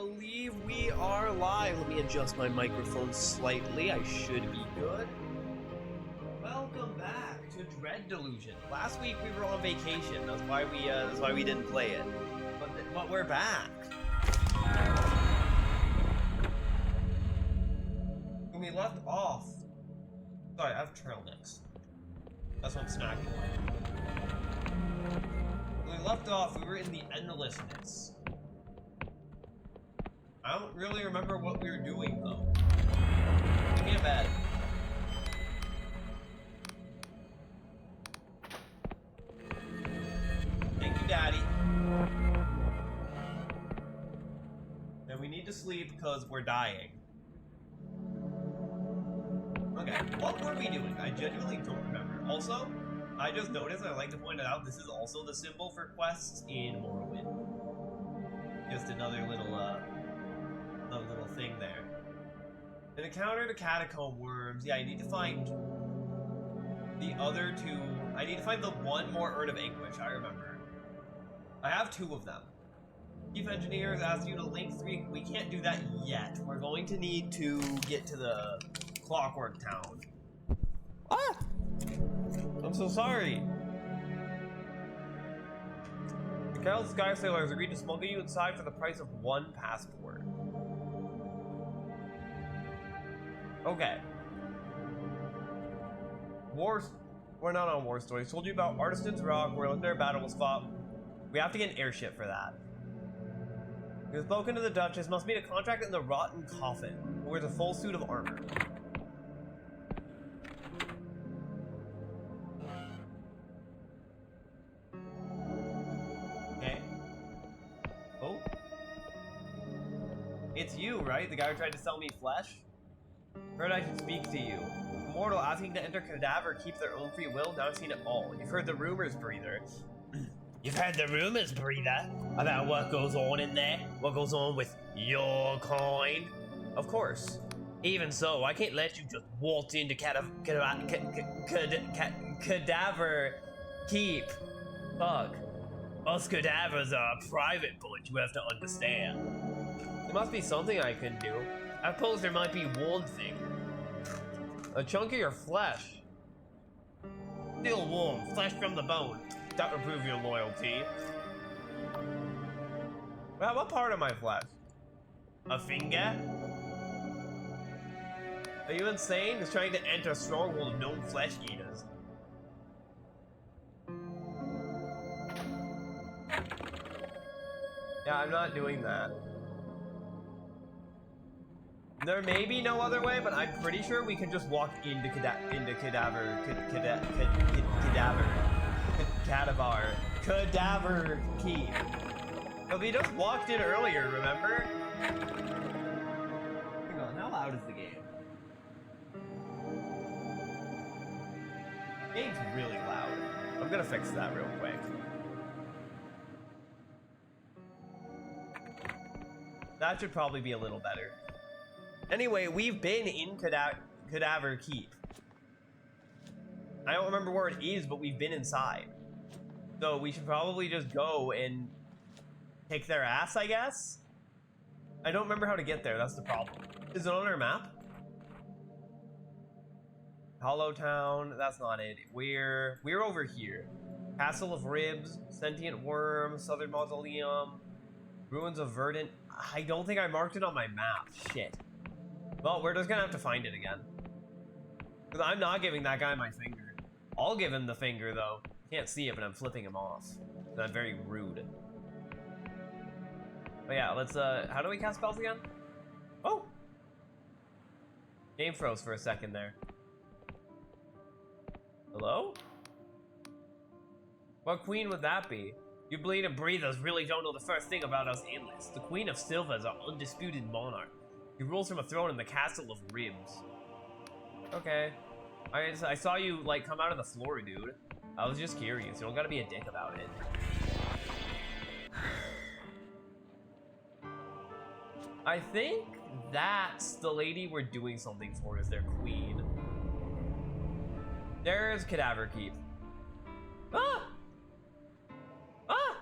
believe we are live. Let me adjust my microphone slightly. I should be good. Welcome back to Dread Delusion. Last week we were on vacation. That's why we didn't play it. But we're back. When we left off. Sorry, I have trail mix. That's what I'm snacking on. When we left off, we were in the endlessness. I don't really remember what we were doing, though. Give me a bed. Thank you, Daddy. And we need to sleep because we're dying. Okay, what were we doing? I genuinely don't remember. Also, I just noticed, I'd like to point it out, this is also the symbol for quests in Morrowind. Just another little thing there. An encounter the catacomb worms. Yeah, I need to find the other two. I need to find the one more Urn of Anguish, I remember. I have two of them. Chief Engineers asked you to link 3. We can't do that yet. We're going to need to get to the Clockwork Town. Ah! I'm so sorry. The Cattle Sky Sailors agreed to smuggle you inside for the price of 1 passport. Okay. We're not on War Stories. Told you about Artisan's Rock, where a legendary battle was fought. We have to get an airship for that. We have spoken to the Duchess. Must meet a contract in the Rotten Coffin, who wears a full suit of armor. Okay. Oh. It's you, right? The guy who tried to sell me flesh? Heard I should speak to you. A mortal asking to enter Cadaver keep their own free will, now I've seen it all. You've heard the rumors, Breather. You've heard the rumors, Breather, about what goes on in there? What goes on with your kind? Of course. Even so, I can't let you just waltz into Cadaver keep. Fuck. Us cadavers are a private bunch, you have to understand. There must be something I can do. I suppose there might be one thing. A chunk of your flesh. Still warm, flesh from the bone. That will prove your loyalty. Well, what part of my flesh? A finger? Are you insane? He's trying to enter a stronghold of known flesh eaters. Yeah, I'm not doing that. There may be no other way, but I'm pretty sure we can just walk into Cadaver Keep. But we just walked in earlier, remember? Hang on, how loud is the game? The game's really loud. I'm gonna fix that real quick. That should probably be a little better. Anyway, we've been in Cadaver Keep. I don't remember where it is, but we've been inside. So we should probably just go and kick their ass, I guess? I don't remember how to get there, that's the problem. Is it on our map? Hollow Town, that's not it. We're over here. Castle of Ribs, Sentient Worm, Southern Mausoleum, Ruins of Verdant. I don't think I marked it on my map. Shit. Well, we're just gonna have to find it again. Because I'm not giving that guy my finger. I'll give him the finger, though. Can't see it, but I'm flipping him off. And I'm very rude. But yeah, let's, how do we cast spells again? Oh! Game froze for a second there. Hello? What queen would that be? You bleed and breathers really don't know the first thing about us endless. The Queen of Silva is our undisputed monarch. He rules from a throne in the Castle of Ribs. Okay. I saw you, like, come out of the floor, dude. I was just curious. You don't gotta be a dick about it. I think that's the lady we're doing something for, is their queen. There's Cadaver Keep. Ah! Ah!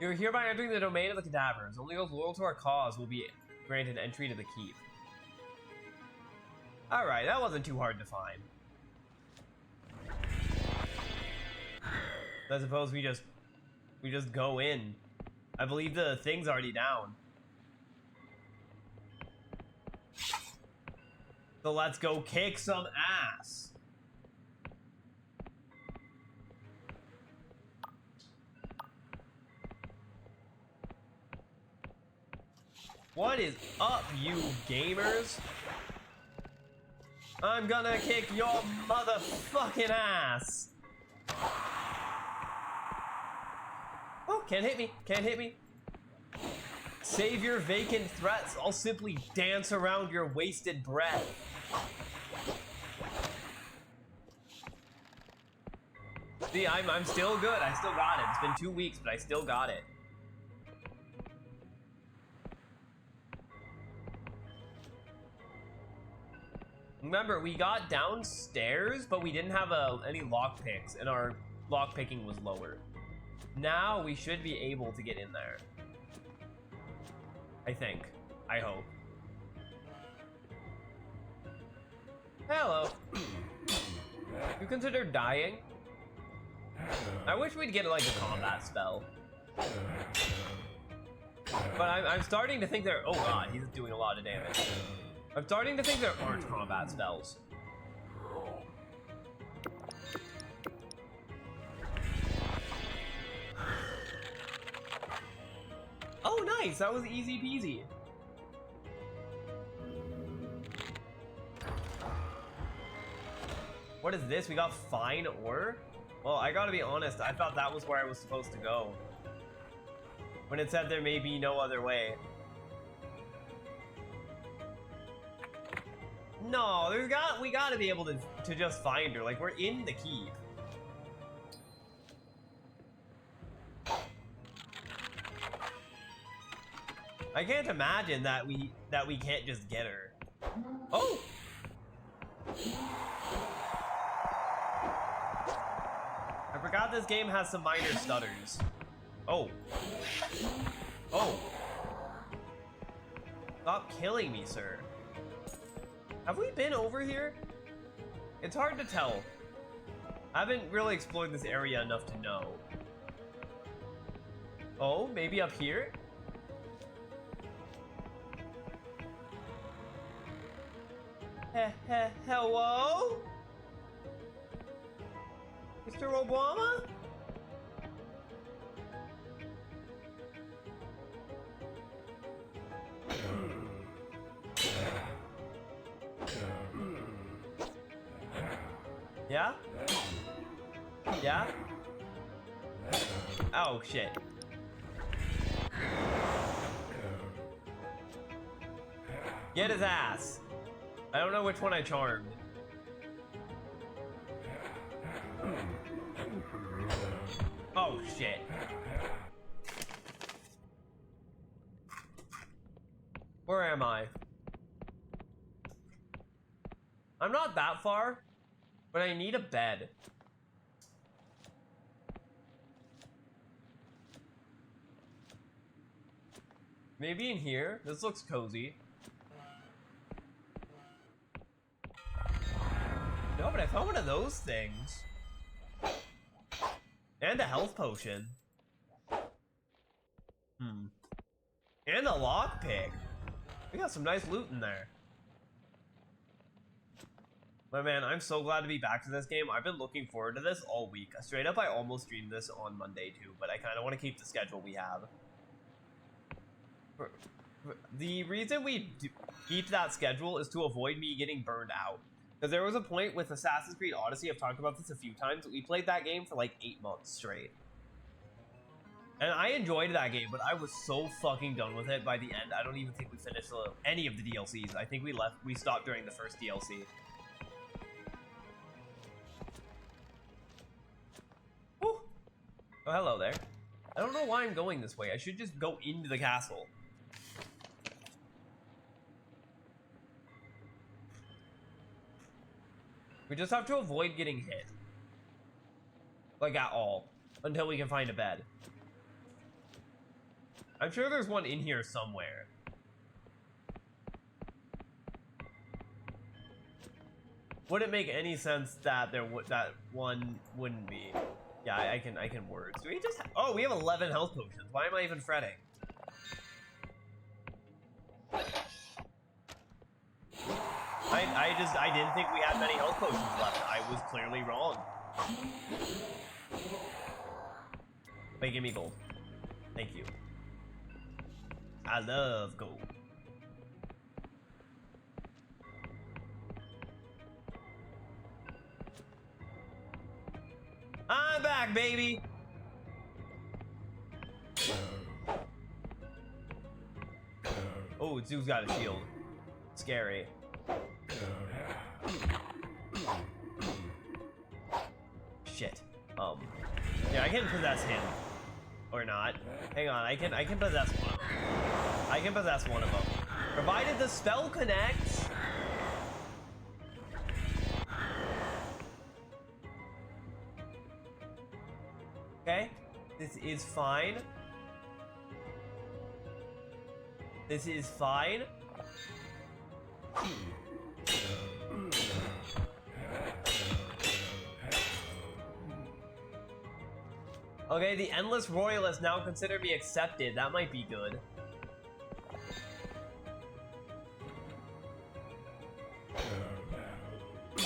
You're hereby entering the domain of the cadavers. Only those loyal to our cause will be granted entry to the keep. Alright, that wasn't too hard to find. I suppose we just go in. I believe the thing's already down. So let's go kick some ass. What is up, you gamers? I'm gonna kick your motherfucking ass. Oh, can't hit me, can't hit me. Save your vacant threats. I'll simply dance around your wasted breath. See, I'm still good. I still got it. It's been 2 weeks, but I still got it. Remember, we got downstairs, but we didn't have any lockpicks, and our lockpicking was lower. Now we should be able to get in there. I think. I hope. Hello. You consider dying? I wish we'd get like a combat spell. But I'm starting to think there. Oh god, he's doing a lot of damage. I'm starting to think there aren't combat spells. Oh, nice! That was easy peasy. What is this? We got fine ore? Well, I gotta be honest, I thought that was where I was supposed to go. When it said there may be no other way. No, we gotta be able to just find her. Like, we're in the keep. I can't imagine that we can't just get her. Oh! I forgot this game has some minor stutters. Oh. Oh. Stop killing me, sir. Have we been over here? It's hard to tell. I haven't really explored this area enough to know. Oh, maybe up here? Hello? Mr. Obama? Yeah? Yeah? Oh, shit. Get his ass. I don't know which one I charmed. Oh, shit. Where am I? I'm not that far, but I need a bed. Maybe in here? This looks cozy. No, but I found one of those things. And a health potion. And a lockpick. We got some nice loot in there. But man, I'm so glad to be back to this game. I've been looking forward to this all week. Straight up, I almost streamed this on Monday too, but I kind of want to keep the schedule we have. The reason we keep that schedule is to avoid me getting burned out. Because there was a point with Assassin's Creed Odyssey, I've talked about this a few times, we played that game for like 8 months straight. And I enjoyed that game, but I was so fucking done with it by the end. I don't even think we finished any of the DLCs. I think we stopped during the first DLC. Whew. Oh, hello there. I don't know why I'm going this way. I should just go into the castle. We just have to avoid getting hit. Like, at all. Until we can find a bed. I'm sure there's one in here somewhere. Wouldn't make any sense that that one wouldn't be. Yeah, I can words. Do we just oh, we have 11 health potions. Why am I even fretting? I didn't think we had many health potions left. I was clearly wrong. Wait, give me gold. Thank you. I love gold. I'm back, baby! Oh, Zoo's got a shield. Scary. Shit. Yeah, I can possess him. Or not. Hang on, I can possess one of them. I can possess one of them. Provided the spell connects. Okay, this is fine. This is fine. Okay, the Endless Royalist now consider me accepted. That might be good.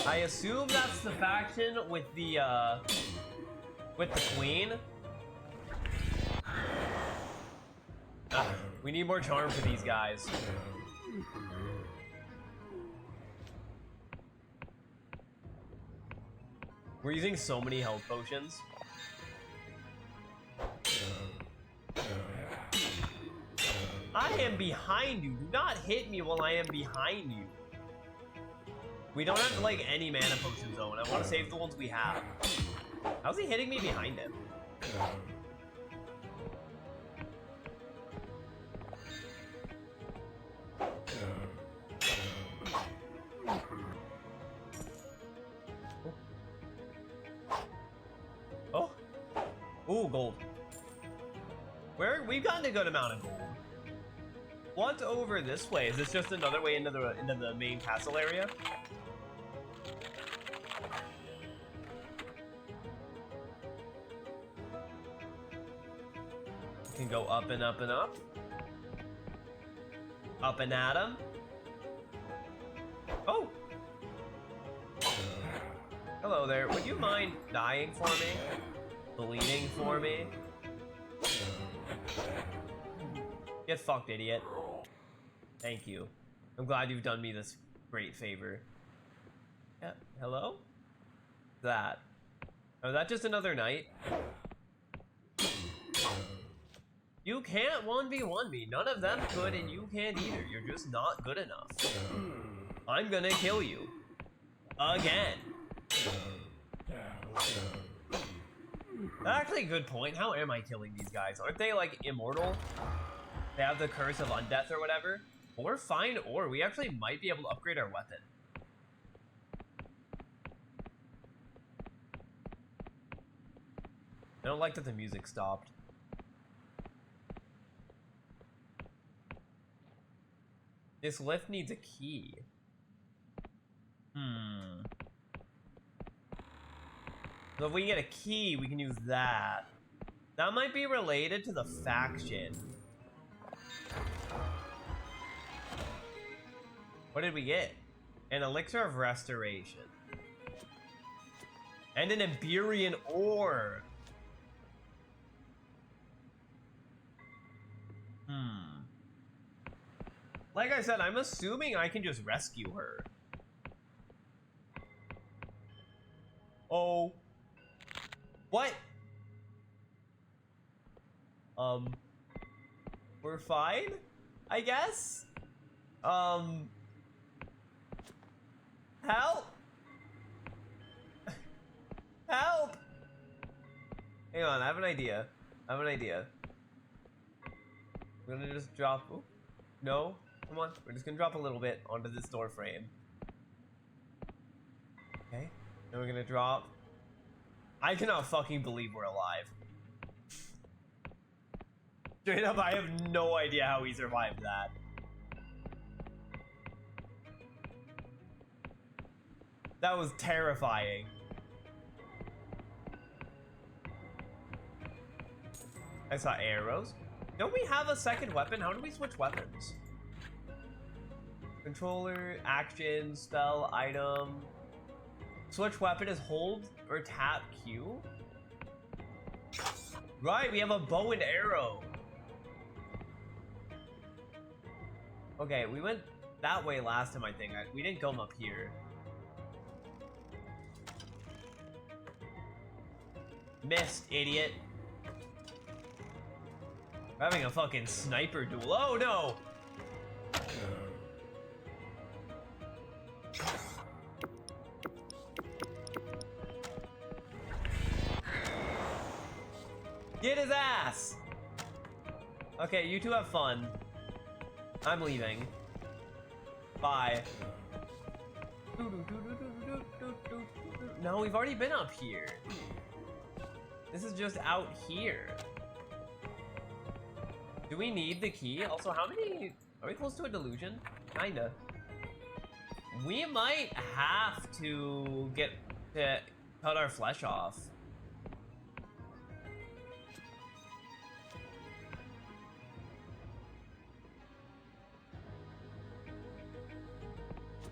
I assume that's the faction with the queen. We need more charm for these guys. We're using so many health potions. I am behind you. Do not hit me while I am behind you. We don't have like any mana potions though, and I want to save the ones we have. How's he hitting me behind him? Oh. Ooh, gold. We've gotten a good amount of gold. What over this way? Is this just another way into the main castle area? We can go up and up and up. Up and at 'em. Oh! Hello there. Would you mind dying for me? Bleeding for me? Get fucked, idiot. Thank you. I'm glad you've done me this great favor. Yeah, hello? That. Oh, is that just another night? You can't 1v1 me. None of them could, and you can't either. You're just not good enough. I'm gonna kill you. Again. Actually, good point. How am I killing these guys? Aren't they, like, immortal? They have the curse of undeath or whatever. Or fine, or we actually might be able to upgrade our weapon. I don't like that the music stopped. This lift needs a key. So if we can get a key, we can use that. That might be related to the faction. What did we get? An elixir of restoration. And an Iberian ore. Like I said, I'm assuming I can just rescue her. Oh. What? We're fine, I guess? Help? Help! Hang on, I have an idea. We're gonna just drop... Oh, no, come on. We're just gonna drop a little bit onto this door frame. Okay, then we're gonna drop... I cannot fucking believe we're alive. Straight up, I have no idea how he survived that. That was terrifying. I saw arrows. Don't we have a second weapon? How do we switch weapons? Controller, action, spell, item. Switch weapon is hold or tap Q. Right, we have a bow and arrow. Okay, we went that way last time, I think. We didn't go up here. Missed, idiot. We're having a fucking sniper duel. Oh no! Get his ass! Okay, you two have fun. I'm leaving. Bye. No, we've already been up here. This is just out here. Do we need the key? Also, how many... Are we close to a delusion? Kinda. We might have to cut our flesh off.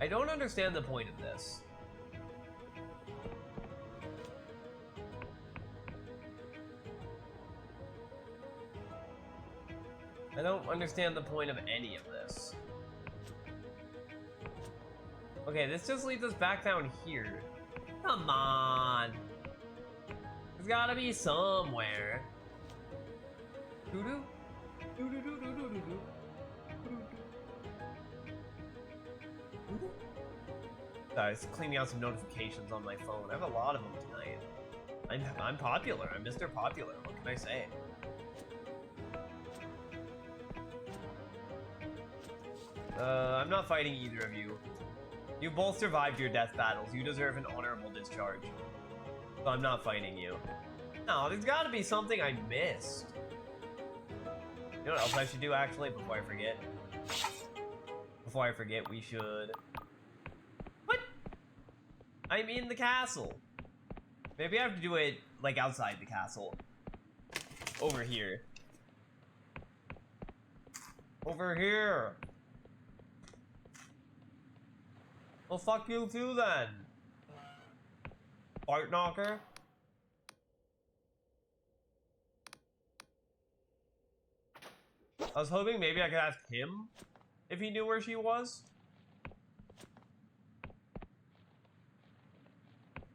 I don't understand the point of this. I don't understand the point of any of this. Okay, this just leads us back down here. Come on. There's gotta be somewhere. Doo-doo. Doo-doo-doo-doo-doo-doo. Sorry, it's cleaning out some notifications on my phone. I have a lot of them tonight. I'm popular. I'm Mr. Popular. What can I say? I'm not fighting either of you. You both survived your death battles. You deserve an honorable discharge. So I'm not fighting you. No, there's gotta be something I missed. You know what else I should do, actually, before I forget? Before I forget, we should... What? I'm in the castle. Maybe I have to do it, like, outside the castle. Over here. Over here! Well, fuck you too, then. Fart knocker. I was hoping maybe I could ask him if he knew where she was.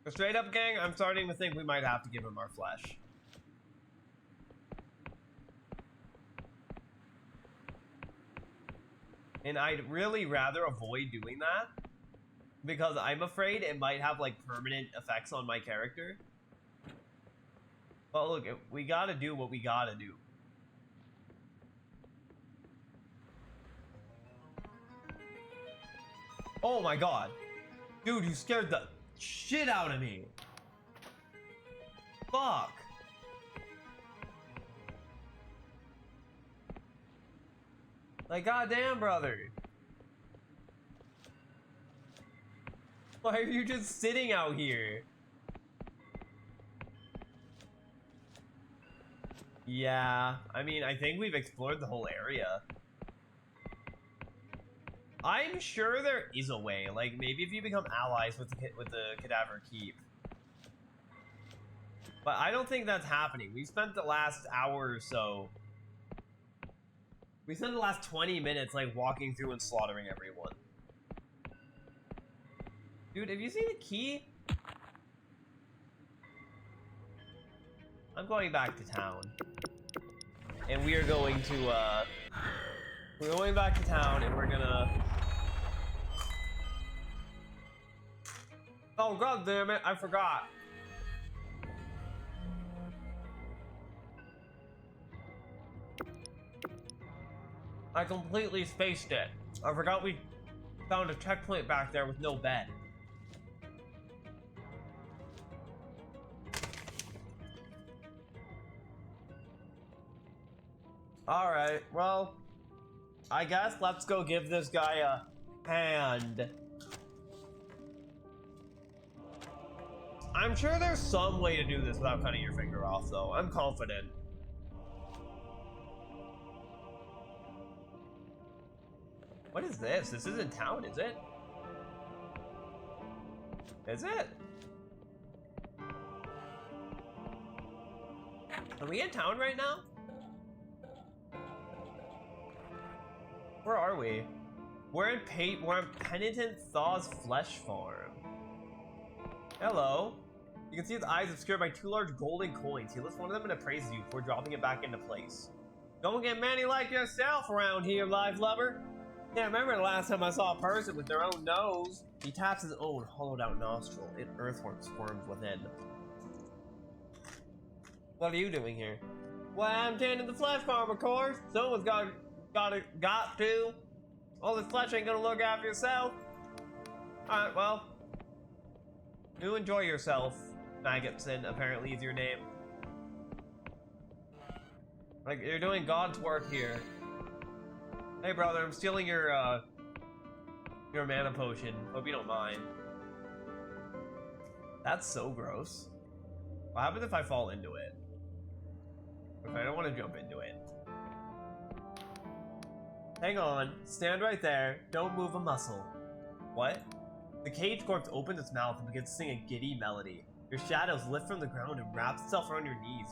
But straight up, gang, I'm starting to think we might have to give him our flesh. And I'd really rather avoid doing that, because I'm afraid it might have, like, permanent effects on my character. But look, we gotta do what we gotta do. Oh my god. Dude, you scared the shit out of me. Fuck. Like, goddamn, brother. Why are you just sitting out here? Yeah, I mean, I think we've explored the whole area. I'm sure there is a way. Like, maybe if you become allies with the Cadaver Keep. But I don't think that's happening. We spent the last hour or so... We spent the last 20 minutes, like, walking through and slaughtering everyone. Dude, have you seen the key? I'm going back to town. And we are going to, we're going back to town and we're gonna... Oh, god damn it, I forgot. I completely spaced it. I forgot we found a checkpoint back there with no bed. Alright, well, I guess let's go give this guy a hand. I'm sure there's some way to do this without cutting your finger off, though. I'm confident. What is this? This isn't town, is it? Is it? Are we in town right now? Where are we? We're in Penitent Thaw's flesh farm. Hello. You can see his eyes obscured by two large golden coins. He lifts one of them and appraises you before dropping it back into place. Don't get many like yourself around here, life lover. Can't remember the last time I saw a person with their own nose. He taps his own hollowed out nostril. An earthworm squirms within. What are you doing here? Well, I'm tending the flesh farm, of course. Someone's got to. All this flesh ain't gonna look after yourself. Alright, well. Do enjoy yourself. Maggotson, apparently, is your name. Like, you're doing God's work here. Hey, brother, I'm stealing your mana potion. Hope you don't mind. That's so gross. What happens if I fall into it? Okay, I don't want to jump into it. Hang on. Stand right there. Don't move a muscle. What? The cage corpse opens its mouth and begins to sing a giddy melody. Your shadows lift from the ground and wraps itself around your knees,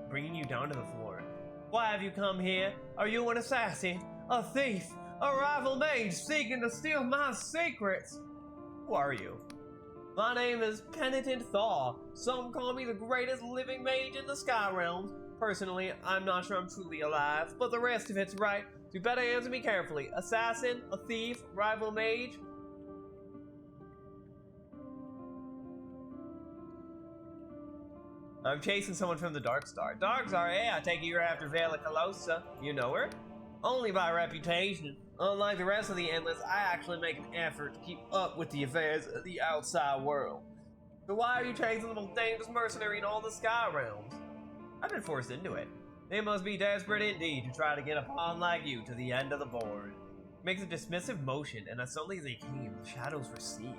bringing you down to the floor. Why have you come here? Are you an assassin? A thief? A rival mage seeking to steal my secrets? Who are you? My name is Penitent Thaw. Some call me the greatest living mage in the Sky Realms. Personally, I'm not sure I'm truly alive, but the rest of it's right. You better answer me carefully. Assassin? A thief? Rival mage? I'm chasing someone from the Dark Star. Dark Star, hey, I take it you're after Vela Calosa. You know her? Only by reputation. Unlike the rest of the Endless, I actually make an effort to keep up with the affairs of the outside world. So why are you chasing the most dangerous mercenary in all the Sky Realms? I've been forced into it. They must be desperate indeed to try to get a pawn like you to the end of the board. Makes a dismissive motion, and as suddenly as they came, the shadows recede.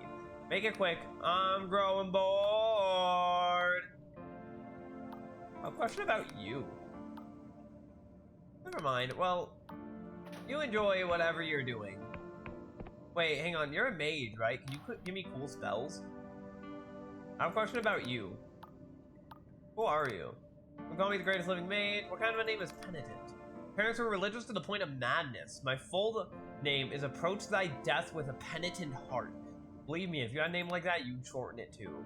Make it quick. I'm growing bored. A question about you. Never mind. Well, you enjoy whatever you're doing. Wait, hang on. You're a mage, right? Can you give me cool spells? I have a question about you. Who are you? I'm calling me the greatest living mage. What kind of a name is Penitent? Parents were religious to the point of madness. My full name is Approach Thy Death with a Penitent Heart. Believe me, if you had a name like that, you'd shorten it too.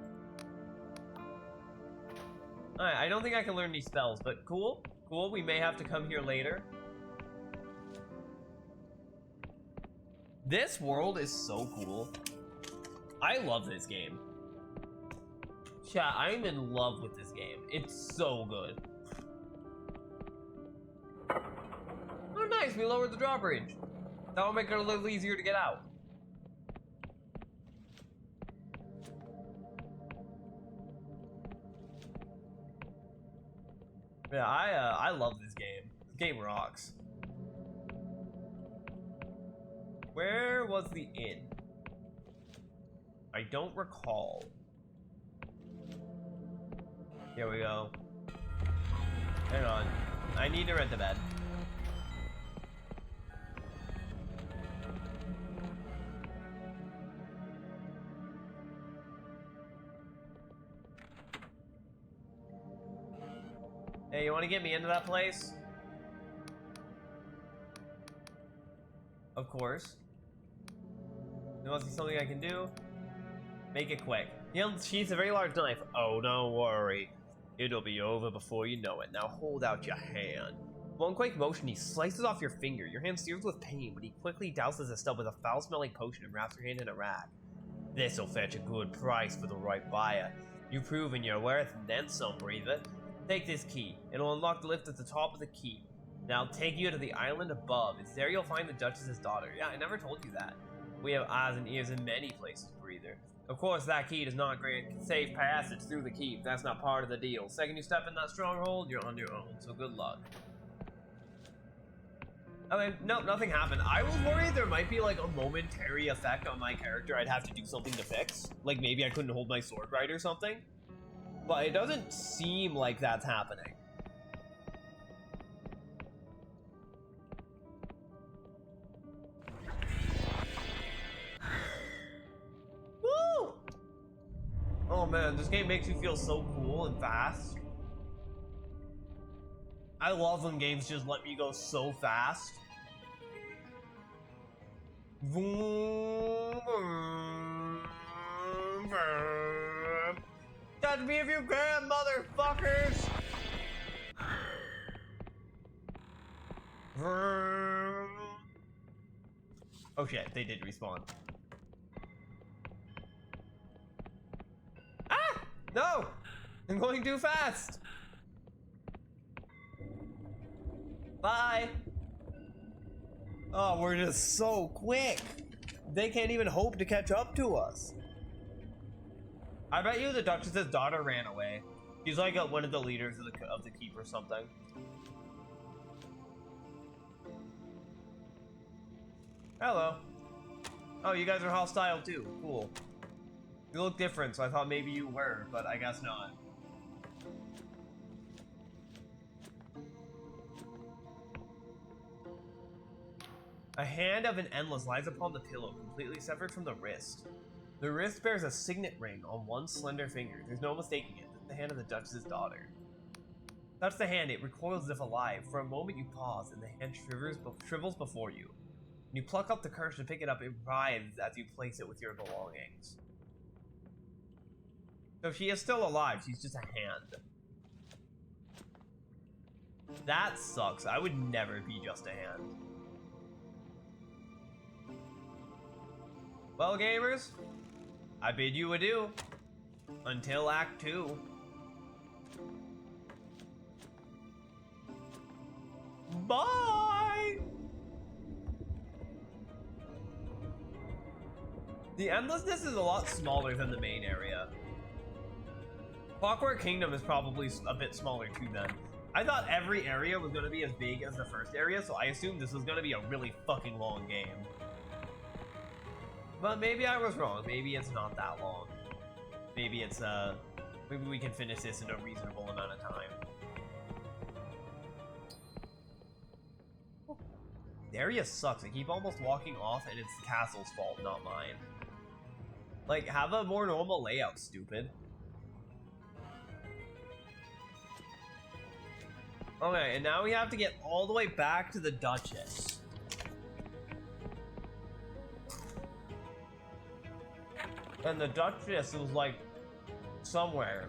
Alright, I don't think I can learn these spells, but cool. Cool, we may have to come here later. This world is so cool. I love this game. Chat, I'm in love with this game. It's so good. Oh nice, we lowered the drawbridge. That'll make it a little easier to get out. Yeah, I love this game. This game rocks. Where was the inn? I don't recall. Here we go. Hang on. I need to rent a bed. Hey, you want to get me into that place? Of course. There must be something I can do. Make it quick. He unsheaths a very large knife. Oh, don't worry. It'll be over before you know it. Now hold out your hand. One quick motion, he slices off your finger. Your hand sears with pain, but he quickly douses the stub with a foul-smelling potion and wraps your hand in a rag. This'll fetch a good price for the right buyer. You've proven your worth and then some, breather. Take this key. It'll unlock the lift at the top of the keep. Now I'll take you to the island above. It's there you'll find the Duchess's daughter. Yeah, I never told you that. We have eyes and ears in many places, breather. Of course, that key does not grant safe passage through the keep. That's not part of the deal. Second you step in that stronghold, you're on your own. So good luck. I mean, no, nothing happened. I was worried there might be like a momentary effect on my character I'd have to do something to fix. Like maybe I couldn't hold my sword right or something. But it doesn't seem like that's happening. Woo! Oh man, this game makes you feel so cool and fast. I love when games just let me go so fast. Touch me if you can, motherfuckers! Oh shit, they did respawn. Ah! No! I'm going too fast! Bye! Oh, we're just so quick! They can't even hope to catch up to us. I bet you the Duchess's daughter ran away. She's like one of the leaders of the keep or something. Hello. Oh, you guys are hostile too. Cool. You look different, so I thought maybe you were, but I guess not. A hand of an endless lies upon the pillow, completely severed from the wrist. The wrist bears a signet ring on one slender finger. There's no mistaking it. It's the hand of the Duchess's daughter. Touch the hand, it recoils as if alive. For a moment you pause, and the hand shrivels before you. When you pluck up the courage to pick it up, it writhes as you place it with your belongings. So she is still alive, she's just a hand. That sucks. I would never be just a hand. Well, gamers, I bid you adieu. Until Act 2. Bye! The endlessness is a lot smaller than the main area. Clockwork Kingdom is probably a bit smaller too then. I thought every area was going to be as big as the first area, so I assumed this was going to be a really fucking long game. But maybe I was wrong. Maybe it's not that long. Maybe it's, maybe we can finish this in a reasonable amount of time. The area sucks. I keep almost walking off and it's the castle's fault, not mine. Like, have a more normal layout, stupid. Okay, and now we have to get all the way back to the Duchess. And the Duchess was like somewhere.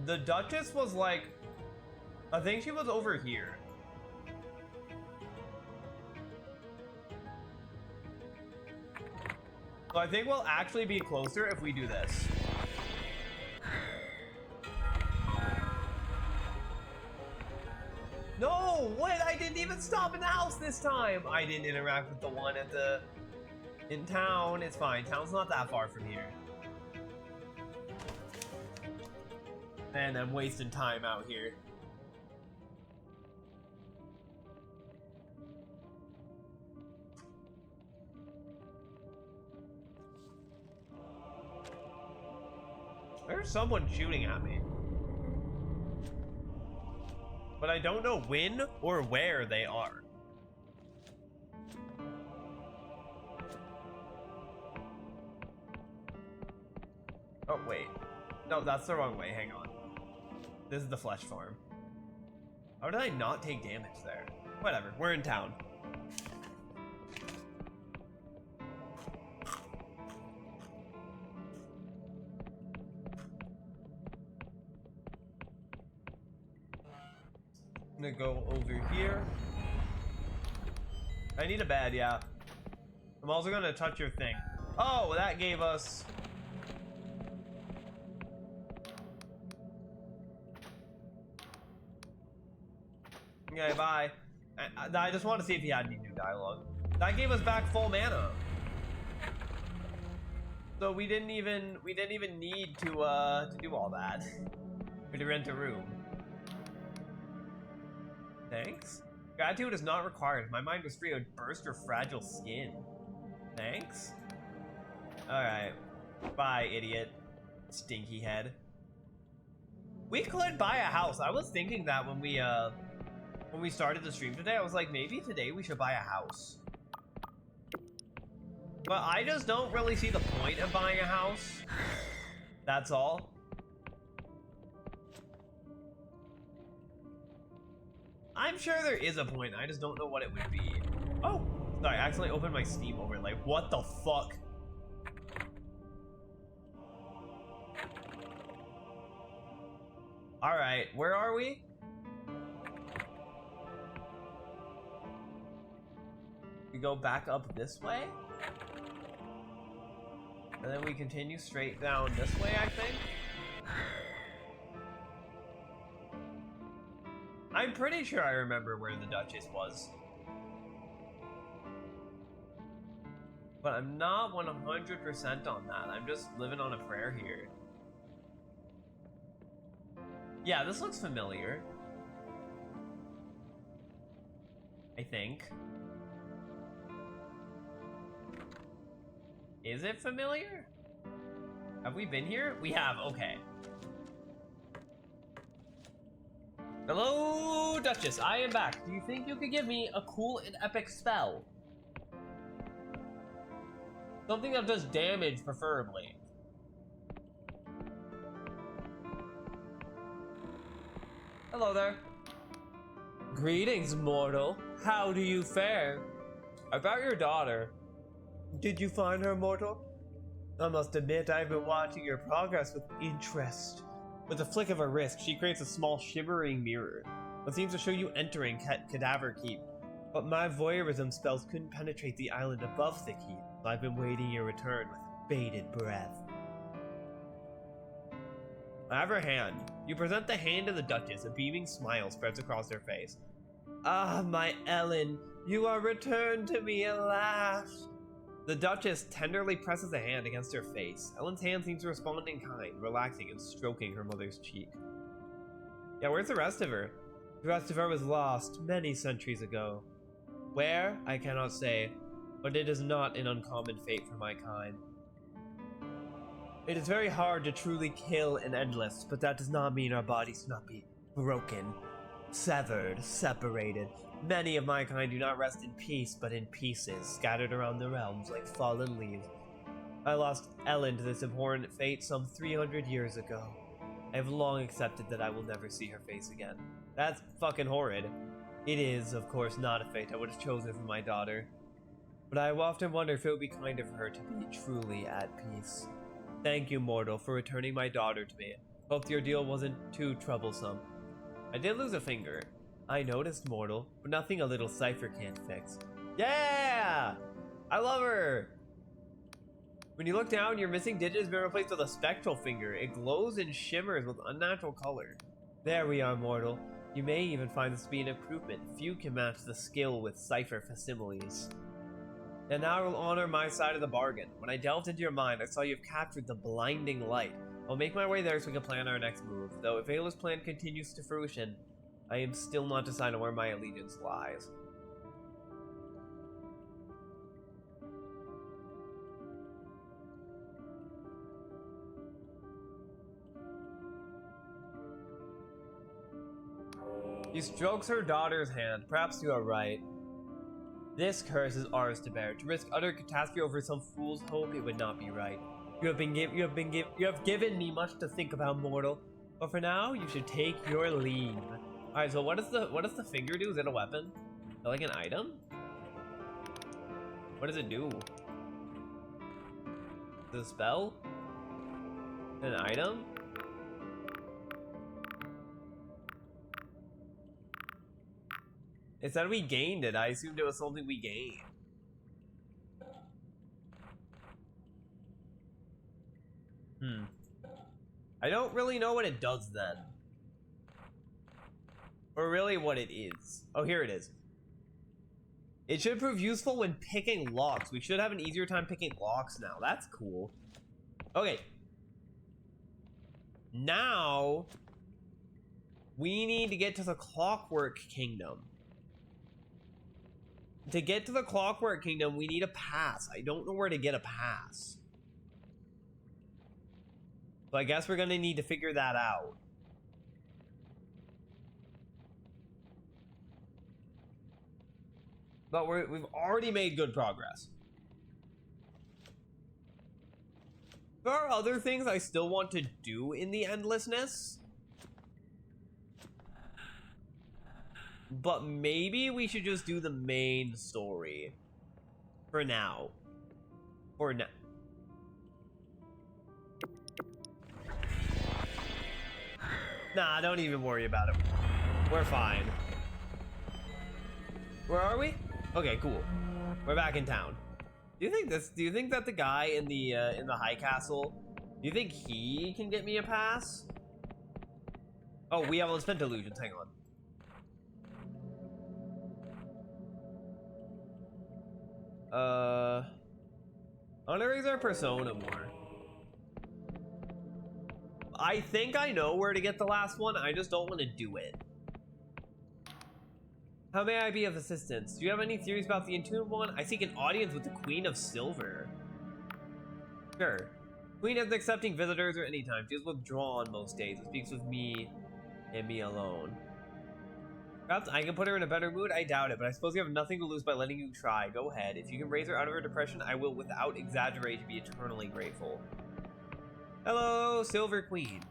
The Duchess was like, I think she was over here. So I think we'll actually be closer if we do this. No, what? I didn't even stop in the house this time. I didn't interact with the one in town. It's fine. Town's not that far from here. And I'm wasting time out here. There's someone shooting at me. But I don't know when or where they are. Oh, wait. No, that's the wrong way. Hang on. This is the flesh farm. How did I not take damage there? Whatever. We're in town. I'm gonna go over here. I need a bed, yeah. I'm also gonna touch your thing. Oh, that gave us... Okay, bye. I just want to see if he had any new dialogue. That gave us back full mana. So we didn't even need to do all that. Or to rent a room. Thanks. Gratitude is not required. If my mind was free, it would burst your fragile skin. Thanks. Alright. Bye, idiot. Stinky head. We could buy a house. I was thinking that when we started the stream today. I was like, maybe today we should buy a house. But I just don't really see the point of buying a house. That's all. I'm sure there is a point. I just don't know what it would be. Oh, sorry. I accidentally opened my Steam overlay. What the fuck? Alright, where are we? We go back up this way? And then we continue straight down this way, I think? I'm pretty sure I remember where the Duchess was. But I'm not 100% on that. I'm just living on a prayer here. Yeah, this looks familiar. I think. Is it familiar? Have we been here? We have, okay. Hello, Duchess, I am back. Do you think you could give me a cool and epic spell? Something that does damage, preferably. Hello there. Greetings, mortal. How do you fare? About your daughter. Did you find her, mortal? I must admit, I've been watching your progress with interest. With a flick of her wrist, she creates a small shimmering mirror that seems to show you entering Cadaver Keep. But my voyeurism spells couldn't penetrate the island above the keep, so I've been waiting your return with bated breath. I have her hand. You present the hand of the Duchess. A beaming smile spreads across her face. Ah, my Ellen, you are returned to me at last. The Duchess tenderly presses a hand against her face. Ellen's hand seems to respond in kind, relaxing and stroking her mother's cheek. Yeah, where's the rest of her? The rest of her was lost many centuries ago. Where? I cannot say, but it is not an uncommon fate for my kind. It is very hard to truly kill an endless, but that does not mean our bodies cannot be broken, severed, separated. Many of my kind do not rest in peace, but in pieces, scattered around the realms like fallen leaves. I lost Ellen to this abhorrent fate some 300 years ago. I have long accepted that I will never see her face again. That's fucking horrid. It is, of course, not a fate I would have chosen for my daughter. But I often wonder if it would be kinder for her to be truly at peace. Thank you, mortal, for returning my daughter to me. Hope the ordeal wasn't too troublesome. I did lose a finger. I noticed, mortal, but nothing a little cipher can't fix. Yeah! I love her! When you look down, your missing digit has been replaced with a spectral finger. It glows and shimmers with unnatural color. There we are, mortal. You may even find this to be an improvement. Few can match the skill with cipher facsimiles. And now I will honor my side of the bargain. When I delved into your mind, I saw you have captured the blinding light. I'll make my way there so we can plan our next move. Though if Ayla's plan continues to fruition, I am still not deciding where my allegiance lies. He strokes her daughter's hand. Perhaps you are right. This curse is ours to bear. To risk utter catastrophe over some fool's hope, it would not be right. You have given me much to think about, mortal. But for now, you should take your leave. Alright, so what does the finger do? Is it a weapon? Is it like an item? What does it do? Is it a spell? An item? It said we gained it. I assumed it was something we gained. I don't really know what it does then. Or really what it is. Oh, here it is. It should prove useful when picking locks. We should have an easier time picking locks now. That's cool. Okay. Now, We need to get to the Clockwork Kingdom. To get to the Clockwork Kingdom, we need a pass. I don't know where to get a pass. So I guess we're gonna need to figure that out. But we've already made good progress. There are other things I still want to do in the Endlessness. But maybe we should just do the main story. For now. For now. Nah, don't even worry about it. We're fine. Where are we? Okay, cool. We're back in town. Do you think that the guy in the high castle, do you think he can get me a pass? Oh, we haven't spent delusions, hang on. I want to raise our persona more. I think I know where to get the last one, I just don't want to do it. How may I be of assistance? Do you have any theories about the Entombed one? I seek an audience with the Queen of Silver. Sure. Queen isn't accepting visitors or anytime. She is withdrawn most days. It speaks with me and me alone. Perhaps I can put her in a better mood? I doubt it, but I suppose you have nothing to lose by letting you try. Go ahead. If you can raise her out of her depression, I will, without exaggeration, be eternally grateful. Hello, Silver Queen.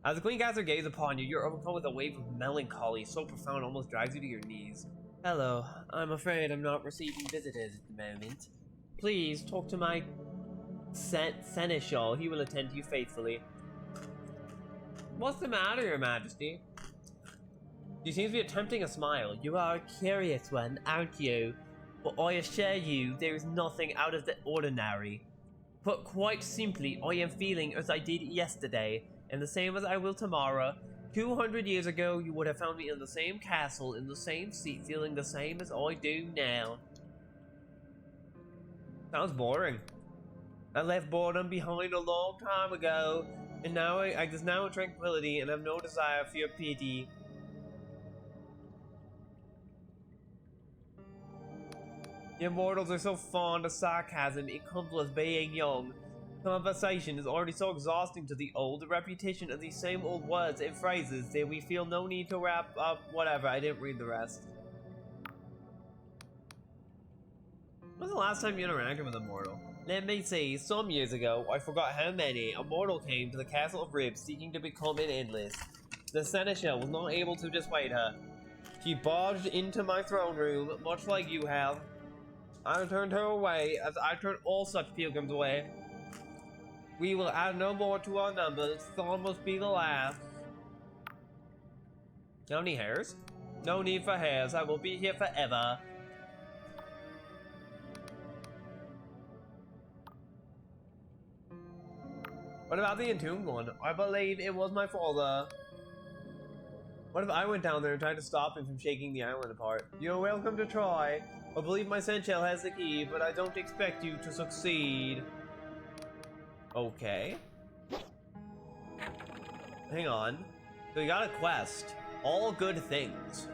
As the Queen casts her gaze upon you, you're overcome with a wave of melancholy so profound it almost drives you to your knees. Hello, I'm afraid I'm not receiving visitors at the moment. Please, talk to my Seneschal. He will attend to you faithfully. What's the matter, Your Majesty? She seems to be attempting a smile. You are a curious one, aren't you? But I assure you, there is nothing out of the ordinary. Put quite simply, I am feeling as I did yesterday, and the same as I will tomorrow. 200 years ago, you would have found me in the same castle, in the same seat, feeling the same as I do now. Sounds boring. I left boredom behind a long time ago, and now I exist now in tranquility, and have no desire for your pity. The immortals are so fond of sarcasm, it comes with being young. Conversation is already so exhausting to the old. The repetition of these same old words and phrases that we feel no need to wrap up. Whatever, I didn't read the rest. When was the last time you interacted with a mortal? Let me see, some years ago, I forgot how many, a mortal came to the Castle of Ribs seeking to become an endless. The Seneschal was not able to dissuade her. She barged into my throne room, much like you have. I turned her away, as I turned all such pilgrims away. We will add no more to our numbers. Thorn must be the last. You have any hairs? No need for hairs. I will be here forever. What about the Entombed one? I believe it was my father. What if I went down there and tried to stop him from shaking the island apart? You're welcome to try. I believe my Seneschal has the key, but I don't expect you to succeed. Okay. Hang on. So we got a quest. All good things.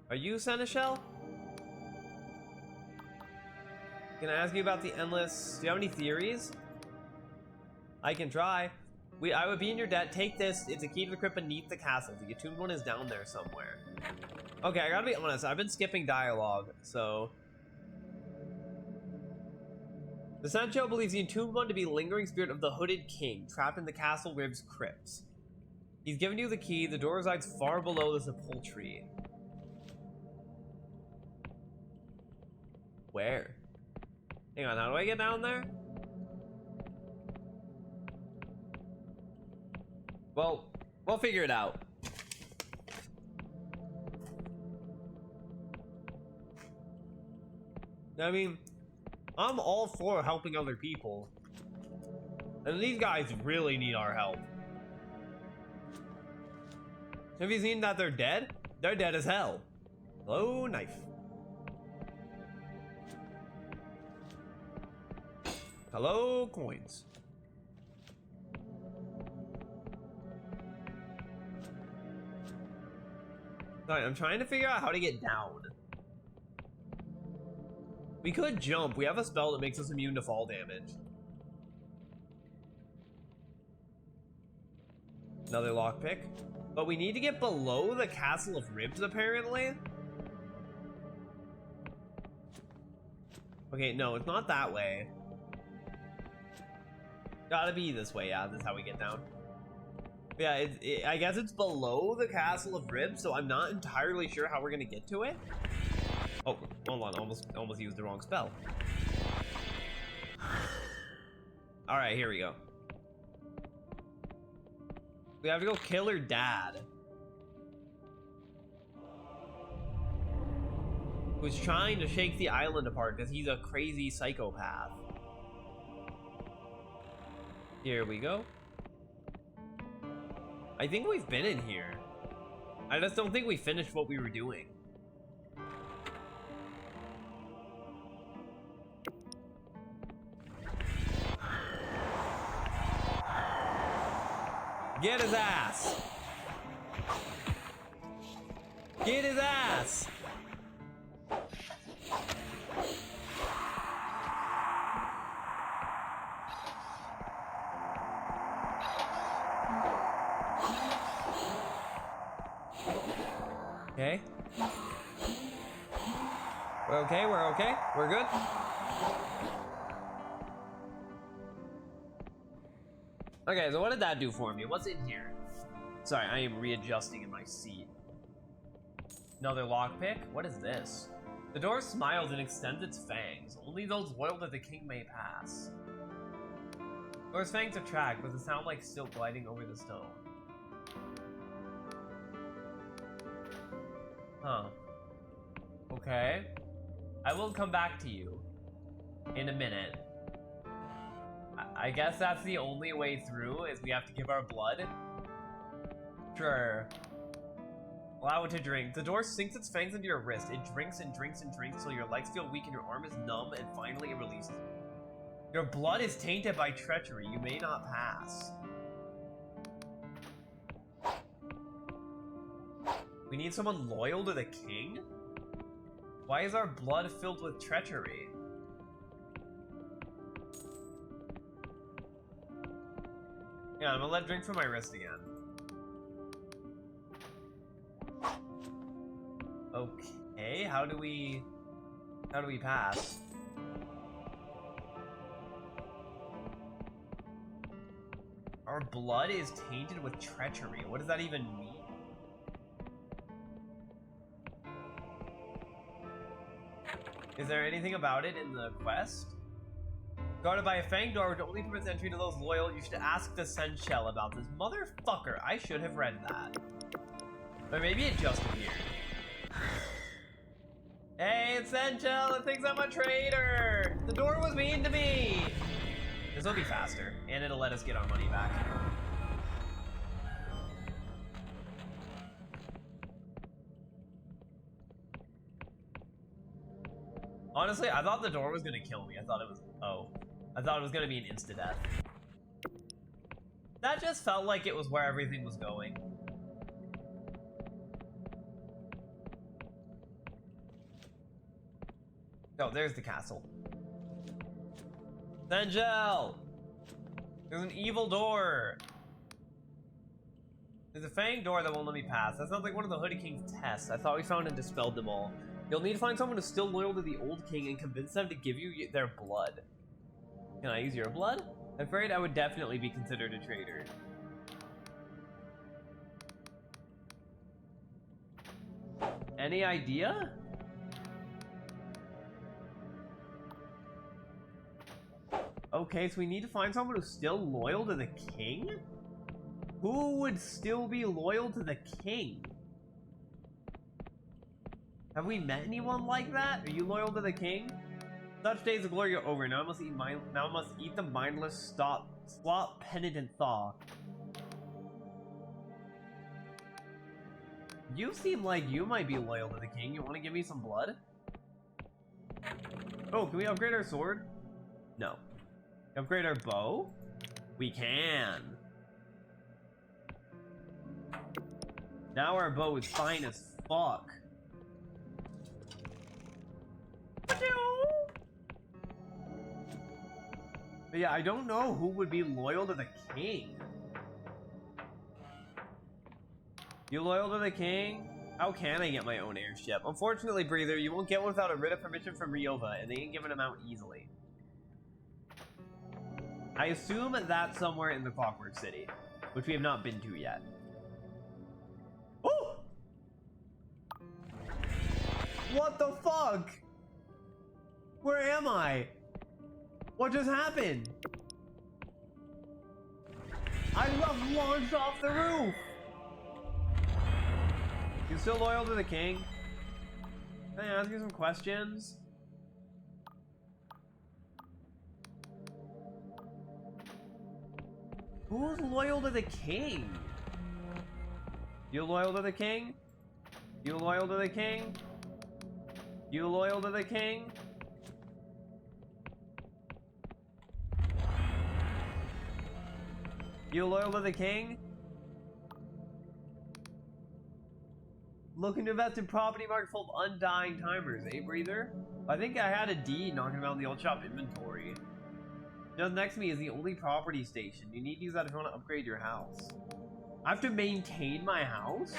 Are you Seneschal? Can I ask you about the Endless? Do you have any theories? I can try. I would be in your debt. Take this. It's a key to the crypt beneath the castle. The Entombed one is down there somewhere. Okay, I gotta be honest. I've been skipping dialogue, so... The Seneschal believes the Entombed one to be the lingering spirit of the Hooded King, trapped in the Castle Ribs crypts. He's given you the key. The door resides far below the sepulchre. Where? Hang on, how do I get down there? Well, we'll figure it out. I mean, I'm all for helping other people. And these guys really need our help. Have you seen that they're dead? They're dead as hell. Hello, knife. Hello, coins. Sorry, I'm trying to figure out how to get down. We could jump. We have a spell that makes us immune to fall damage. Another lockpick. But we need to get below the Castle of Ribs, apparently. Okay, no, it's not that way. Gotta be this way, yeah, this is how we get down. Yeah, I guess it's below the Castle of Ribs, so I'm not entirely sure how we're gonna get to it. Oh, hold on, almost used the wrong spell. Alright, here we go. We have to go kill her dad. Who's trying to shake the island apart because he's a crazy psychopath. Here we go. I think we've been in here. I just don't think we finished what we were doing. Get his ass! Get his ass! Okay. We're okay, we're okay, we're good. Okay, so what did that do for me? What's in here? Sorry, I am readjusting in my seat. Another lockpick? What is this? The door smiles and extends its fangs. Only those loyal to the king may pass. The door's fangs attract, but they sound like silk gliding over the stone. Huh. Okay. I will come back to you in a minute. I guess that's the only way through, is we have to give our blood. Sure. Allow it to drink. The door sinks its fangs into your wrist. It drinks and drinks and drinks till your legs feel weak and your arm is numb, and finally it releases. Your blood is tainted by treachery. You may not pass. We need someone loyal to the king? Why is our blood filled with treachery? Yeah, I'm gonna let drink from my wrist again. Okay, how do we pass? Our blood is tainted with treachery. What does that even mean? Is there anything about it in the quest? Guarded by a fanged door which only permits entry to those loyal. You should ask the Senchel about this. Motherfucker, I should have read that. Or maybe it just appeared. Hey, it's Senchel, it thinks I'm a traitor! The door was mean to me! This will be faster, and it'll let us get our money back. Honestly, I thought the door was gonna kill me. I thought it was... Oh. I thought it was gonna be an insta-death. That just felt like it was where everything was going. Oh, there's the castle. Senchel! There's an evil door! There's a fanged door that won't let me pass. That sounds like one of the Hooded King's tests. I thought we found and dispelled them all. You'll need to find someone who's still loyal to the old king and convince them to give you their blood. Can I use your blood? I'm afraid I would definitely be considered a traitor. Any idea? Okay, so we need to find someone who's still loyal to the king? Who would still be loyal to the king? Have we met anyone like that? Are you loyal to the king? Such days of glory are over. Now I must eat the mindless slop penitent thaw. You seem like you might be loyal to the king. You want to give me some blood? Oh, can we upgrade our sword? No. Upgrade our bow? We can. Now our bow is fine as fuck? But yeah, I don't know who would be loyal to the king. You loyal to the king? How can I get my own airship? Unfortunately, Breather, you won't get one without a writ of permission from Ryova, and they ain't giving them out easily. I assume that's somewhere in the Clockwork City, which we have not been to yet. Oh! What the fuck? Where am I? What just happened? I got launched off the roof! You still loyal to the king? Can I ask you some questions? Who's loyal to the king? You loyal to the king? You loyal to the king? You loyal to the king? You loyal to the king? Looking to invest in property market full of undying timers, eh, Breather? I think I had a deed knocking around the old shop inventory. Just next to me is the only property station. You need to use that if you want to upgrade your house. I have to maintain my house?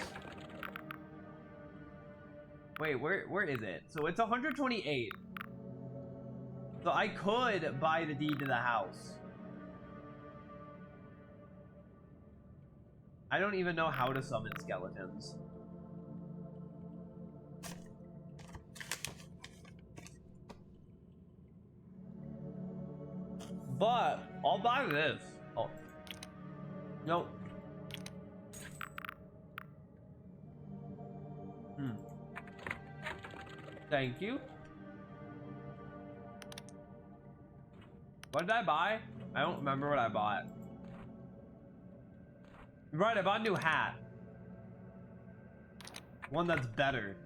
Wait, where is it? So it's 128. So I could buy the deed to the house. I don't even know how to summon skeletons. But I'll buy this. Oh. Nope. Thank you. What did I buy? I don't remember what I bought. Right, I bought a new hat. One that's better.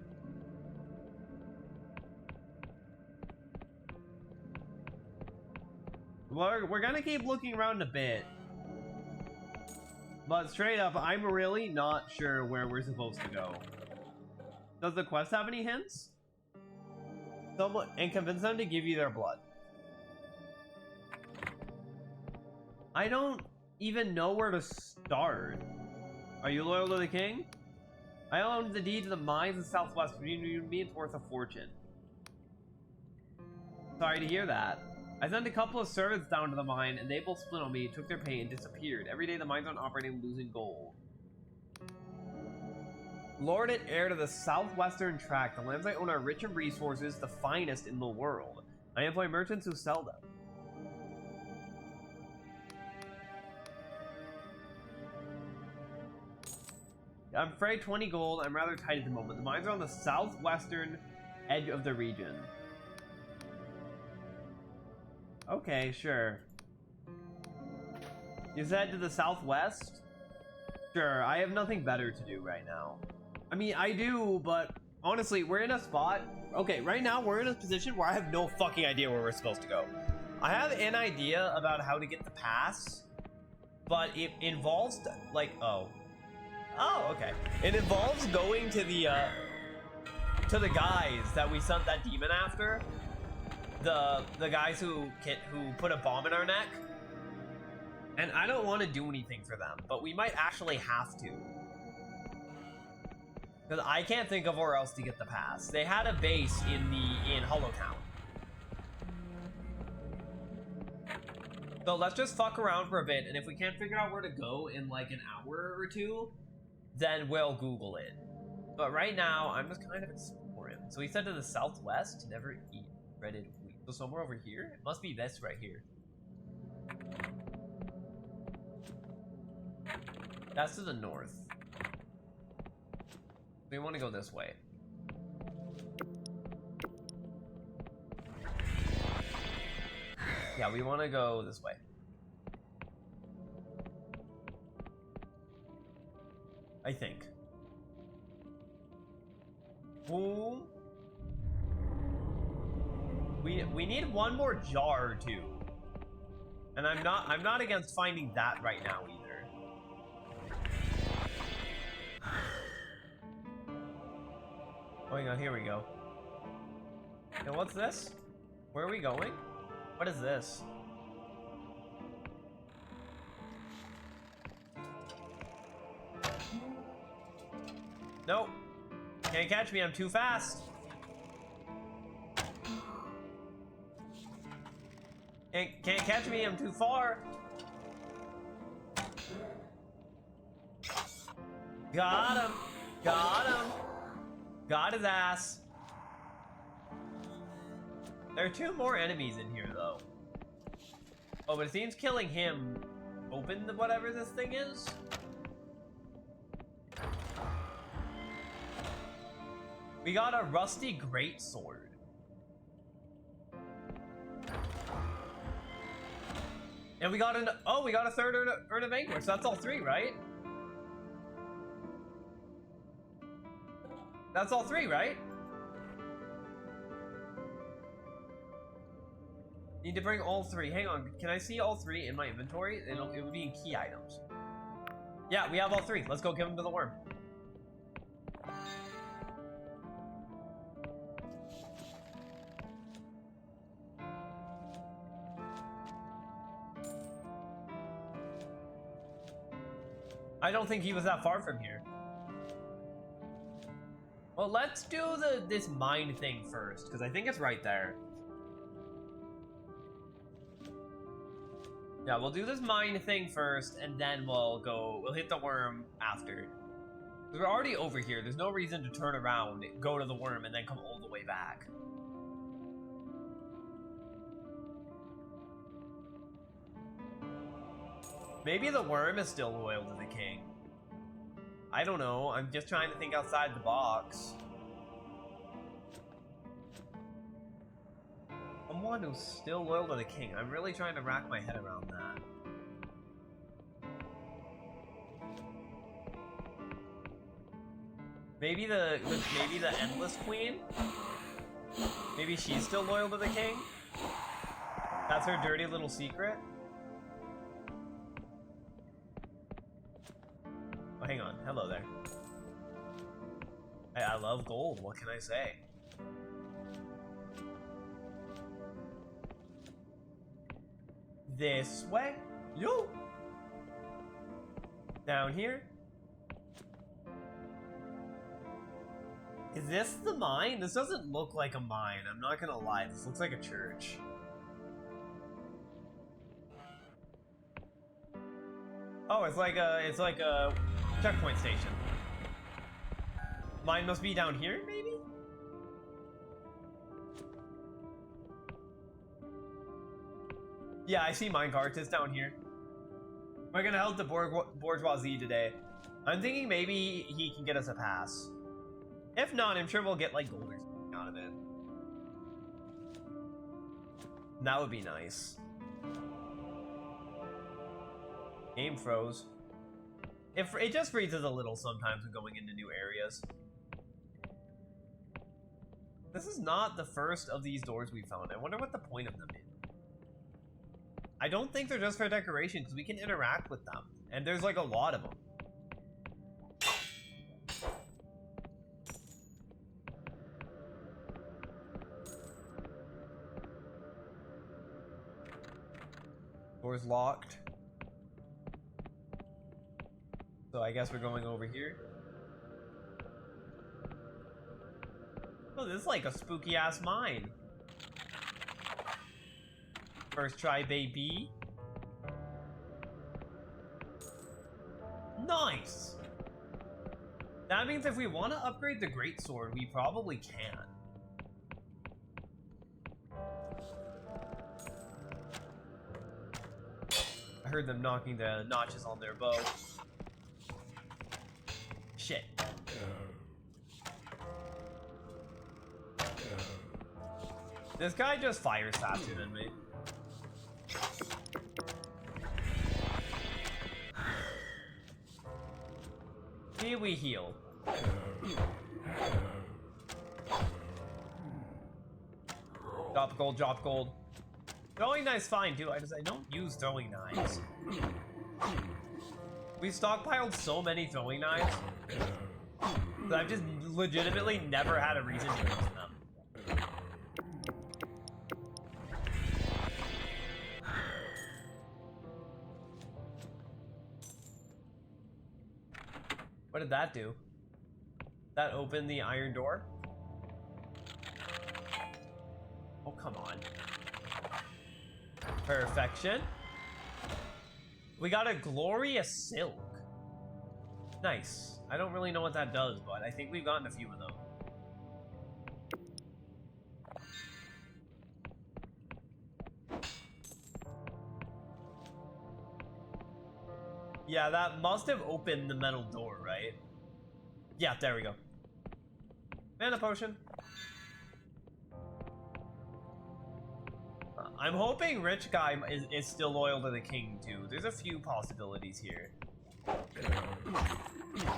We're gonna keep looking around a bit. But straight up, I'm really not sure where we're supposed to go. Does the quest have any hints? Someone, and convince them to give you their blood. I don't even know where to start. Are you loyal to the king? I own the deed to the mines in Southwest. You mean it's worth a fortune. Sorry to hear that. I sent a couple of servants down to the mine, and they both split on me, took their pay, and disappeared. Every day the mines aren't operating, losing gold. Lord and heir to the southwestern tract, the lands I own are rich in resources, the finest in the world. I employ merchants who sell them. I'm afraid 20 gold. I'm rather tight at the moment. The mines are on the southwestern edge of the region. Okay, sure. You said to the southwest? Sure, I have nothing better to do right now. I mean, I do, but honestly, we're in a spot. Okay, right now we're in a position where I have no fucking idea where we're supposed to go. I have an idea about how to get the pass, but it involves, like, oh, okay. It involves going to the guys that we sent that demon after. The guys who put a bomb in our neck. And I don't want to do anything for them, but we might actually have to. Because I can't think of where else to get the pass. They had a base in Hollowtown. So let's just fuck around for a bit, and if we can't figure out where to go in like an hour or two, then we'll Google it. But right now, I'm just kind of exploring. So he said to the southwest, never eat breaded wheat. So somewhere over here? It must be this right here. That's to the north. We want to go this way. Yeah, we want to go this way. I think. Boom. We need one more jar or two. And I'm not against finding that right now either. hang on, here we go. And what's this? Where are we going? What is this? Nope. Can't catch me, I'm too fast. Can't catch me, I'm too far. Got him. Got him. Got his ass. There are 2 more enemies in here, though. Oh, but it seems killing him opened whatever this thing is. We got a rusty greatsword. And we got an we got a third Urn of Anguish. That's all 3, right? That's all 3, right? Need to bring all 3. Hang on, can I see all 3 in my inventory? It would be in key items. Yeah, we have all 3. Let's go give them to the worm. I don't think he was that far from here. Well, let's do this mine thing first, because I think it's right there. Yeah, we'll do this mine thing first, and then we'll hit the worm after. We're already over here. There's no reason to turn around, go to the worm, and then come all the way back. Maybe the worm is still loyal to the king. I don't know. I'm just trying to think outside the box. Someone who's still loyal to the king. I'm really trying to rack my head around that. Maybe the Endless Queen? Maybe she's still loyal to the king? That's her dirty little secret? Oh, hang on. Hello there. I love gold. What can I say? This way. Yo! Down here. Is this the mine? This doesn't look like a mine. I'm not gonna lie. This looks like a church. Oh, it's like a checkpoint station. Mine must be down here, maybe? Yeah, I see minecarts. It's down here. We're gonna help the bourgeoisie today. I'm thinking maybe he can get us a pass. If not, I'm sure we'll get like gold or something out of it. That would be nice. Game froze. It just freezes a little sometimes when going into new areas. This is not the first of these doors we found. I wonder what the point of them is. I don't think they're just for decoration, because we can interact with them. And there's like a lot of them. Door's locked. So I guess we're going over here. Oh, this is like a spooky ass mine. First try, baby. Nice! That means if we want to upgrade the greatsword, we probably can. I heard them knocking the notches on their bow. Shit. This guy just fires faster than me. Here we heal. Drop gold, drop gold. Throwing knives fine too. I don't use throwing knives. We've stockpiled so many throwing knives that I've just legitimately never had a reason to use them. What did that do? That opened the iron door? Oh, come on. Perfection. We got a glorious silk. Nice. I don't really know what that does, but I think we've gotten a few of them. Yeah, that must have opened the metal door, right? Yeah, there we go. Mana potion. I'm hoping Rich Guy is still loyal to the king, too. There's a few possibilities here.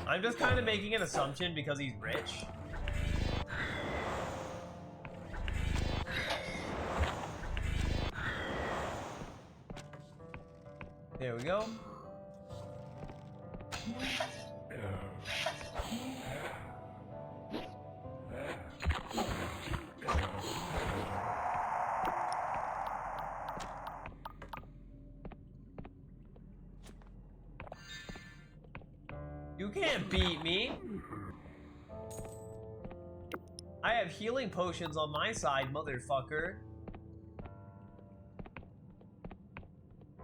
I'm just kind of making an assumption because he's rich. There we go. You can't beat me. I have healing potions on my side, motherfucker.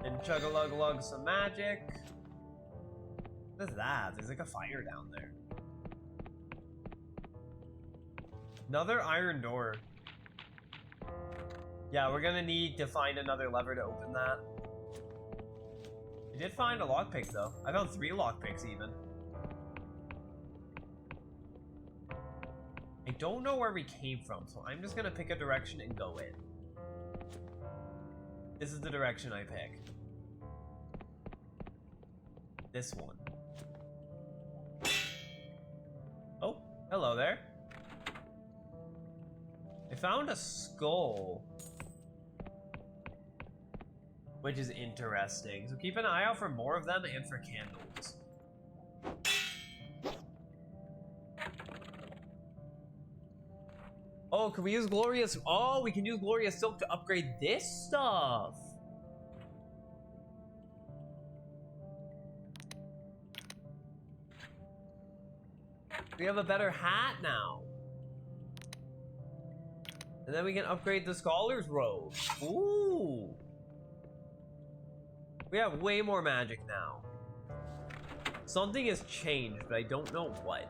And chug-a-lug-lug some magic. What is that? There's like a fire down there. Another iron door. Yeah, we're gonna need to find another lever to open that. We did find a lockpick though. I found 3 lockpicks even. I don't know where we came from, so I'm just gonna pick a direction and go in. This is the direction I pick. This one. Oh, hello there. I found a skull. Which is interesting. So keep an eye out for more of them and for candles. Oh, can we use Glorious? Oh, we can use Glorious Silk to upgrade this stuff. We have a better hat now. And then we can upgrade the Scholar's Robe. Ooh. We have way more magic now. Something has changed, but I don't know what.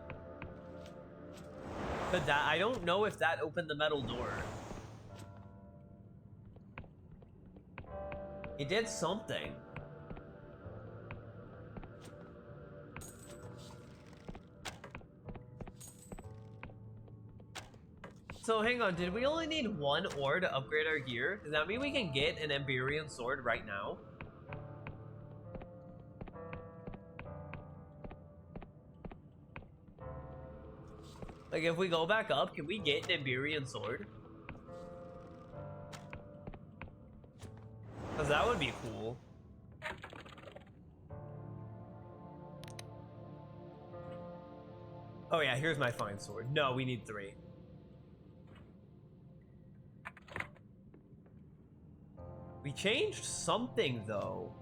But that, I don't know if that opened the metal door. It did something. So hang on, did we only need 1 ore to upgrade our gear? Does that mean we can get an Emberian sword right now? Like, if we go back up, can we get an Emberian sword? Because that would be cool. Oh yeah, here's my fine sword. No, we need 3. We changed something, though.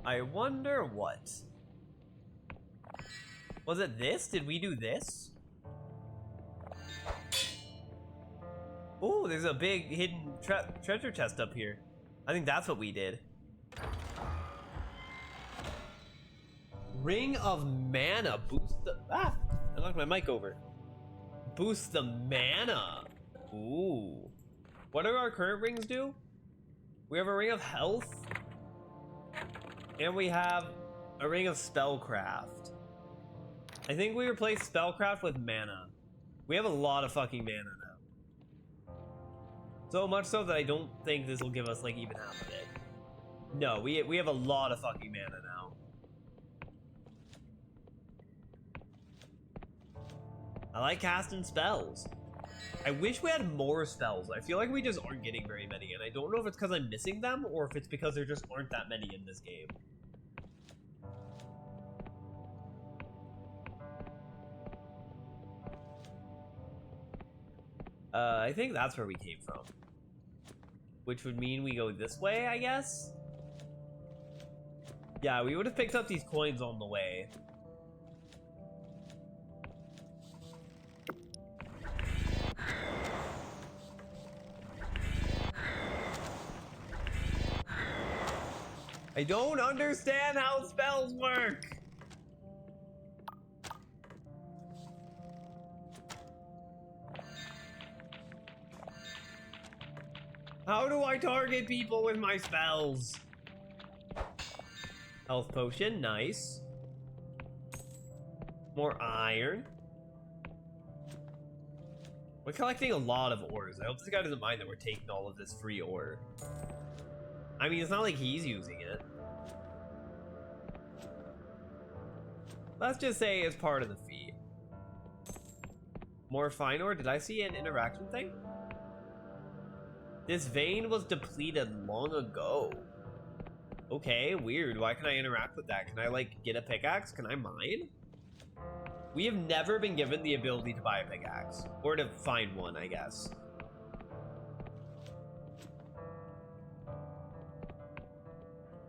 I wonder what. Was it this? Did we do this? Ooh, there's a big hidden treasure chest up here. I think that's what we did. Ring of Mana. Boost the... Ah! I knocked my mic over. Boost the mana. Ooh. What do our current rings do? We have a ring of health. And we have a ring of spellcraft. I think we replaced spellcraft with mana. We have a lot of fucking mana now. So much so that I don't think this will give us like even half of it. No, we have a lot of fucking mana now. I like casting spells. I wish we had more spells. I feel like we just aren't getting very many, and I don't know if it's because I'm missing them or if it's because there just aren't that many in this game. I think that's where we came from. Which would mean we go this way, I guess? Yeah, we would have picked up these coins on the way. I don't understand how spells work! How do I target people with my spells? Health potion, nice. More iron. We're collecting a lot of ores. I hope this guy doesn't mind that we're taking all of this free ore. I mean, it's not like he's using it. Let's just say it's part of the fee. More fine ore? Did I see an interaction thing? This vein was depleted long ago. Okay, weird. Why can I interact with that? Can I, like, get a pickaxe? Can I mine? We have never been given the ability to buy a pickaxe. Or to find one, I guess.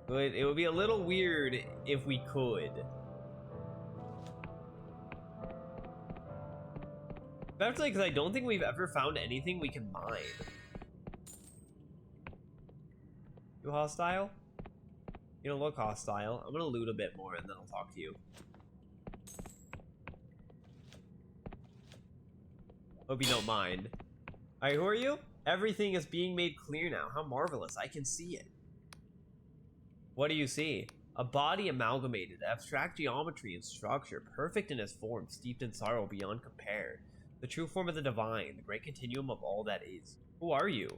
But it would be a little weird if we could. Especially because I don't think we've ever found anything we can mine. You hostile? You don't look hostile. I'm gonna loot a bit more and then I'll talk to you. Hope you don't mind. Alright, who are you? Everything is being made clear now. How marvelous. I can see it. What do you see? A body amalgamated, abstract geometry and structure, perfect in its form, steeped in sorrow beyond compare. The true form of the divine, the great continuum of all that is. Who are you?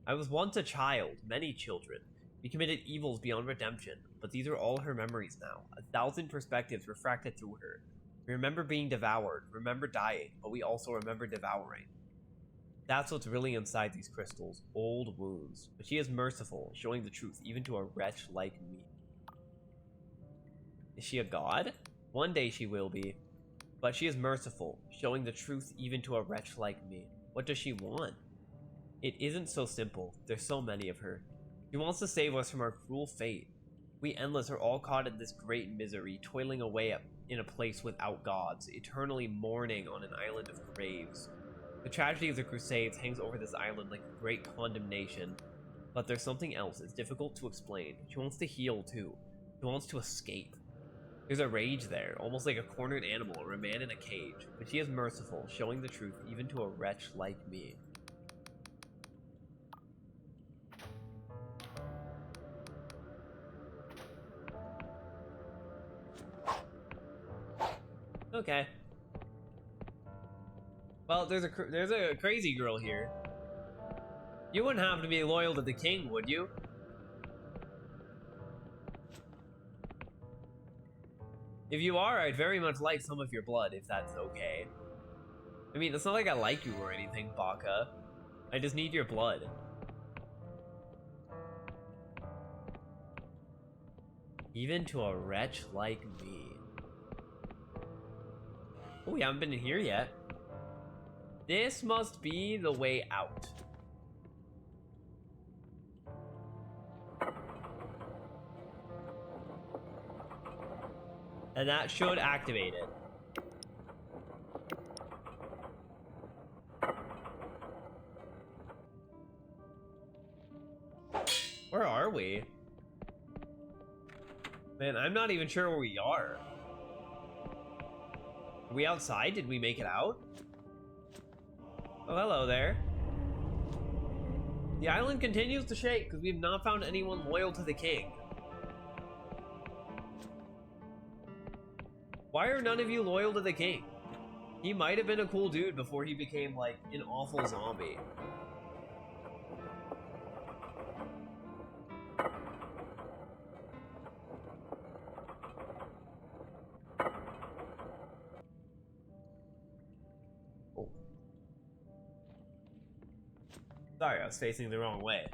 I was once a child, many children. We committed evils beyond redemption, but these are all her memories now. 1,000 perspectives refracted through her. We remember being devoured, remember dying, but we also remember devouring. That's what's really inside these crystals, old wounds. But she is merciful, showing the truth even to a wretch like me. Is she a god? One day she will be. But she is merciful, showing the truth even to a wretch like me. What does she want? It isn't so simple. There's so many of her. She wants to save us from our cruel fate. We endless are all caught in this great misery, toiling away in a place without gods, eternally mourning on an island of graves. The tragedy of the Crusades hangs over this island like a great condemnation. But there's something else. It's difficult to explain. She wants to heal, too. She wants to escape. There's a rage there, almost like a cornered animal or a man in a cage. But she is merciful, showing the truth even to a wretch like me. Okay. Well, there's a crazy girl here. You wouldn't have to be loyal to the king, would you? If you are, I'd very much like some of your blood, if that's okay. I mean, it's not like I like you or anything, Baka. I just need your blood. Even to a wretch like me. Oh, we haven't been in here yet. This must be the way out. And that should activate it. Where are we? Man, I'm not even sure where we are. Are we outside? Did we make it out? Oh, hello there. The island continues to shake because we have not found anyone loyal to the king. Why are none of you loyal to the king? He might have been a cool dude before he became, like, an awful zombie. Oh. Sorry, I was facing the wrong way.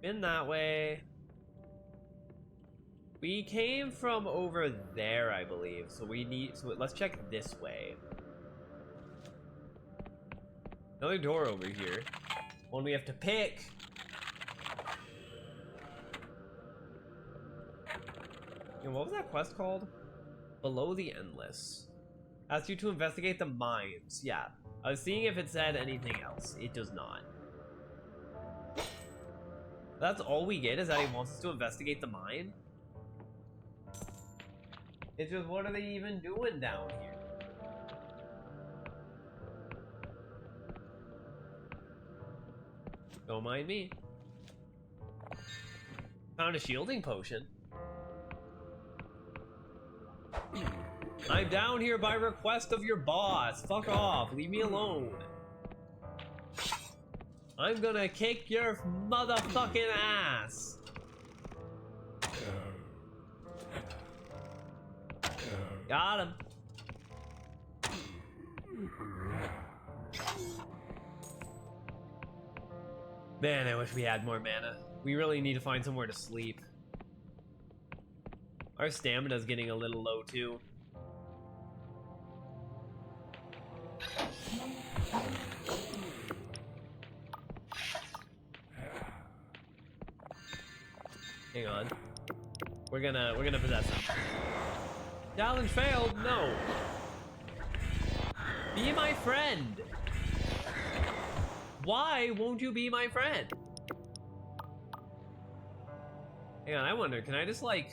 Been that way. We came from over there, I believe. So we need... So let's check this way. Another door over here. One we have to pick. And what was that quest called? Below the Endless. Asks you to investigate the mines. Yeah. I was seeing if it said anything else. It does not. That's all we get, is that he wants us to investigate the mine? It's just, what are they even doing down here? Don't mind me. Found a shielding potion. I'm down here by request of your boss. Fuck off. Leave me alone. I'm gonna kick your motherfucking ass. Got him. Man, I wish we had more mana. We really need to find somewhere to sleep. Our stamina's getting a little low too. Hang on. We're gonna possess him. Challenge failed? No. Be my friend. Why won't you be my friend? Hang on, I wonder, can I just like...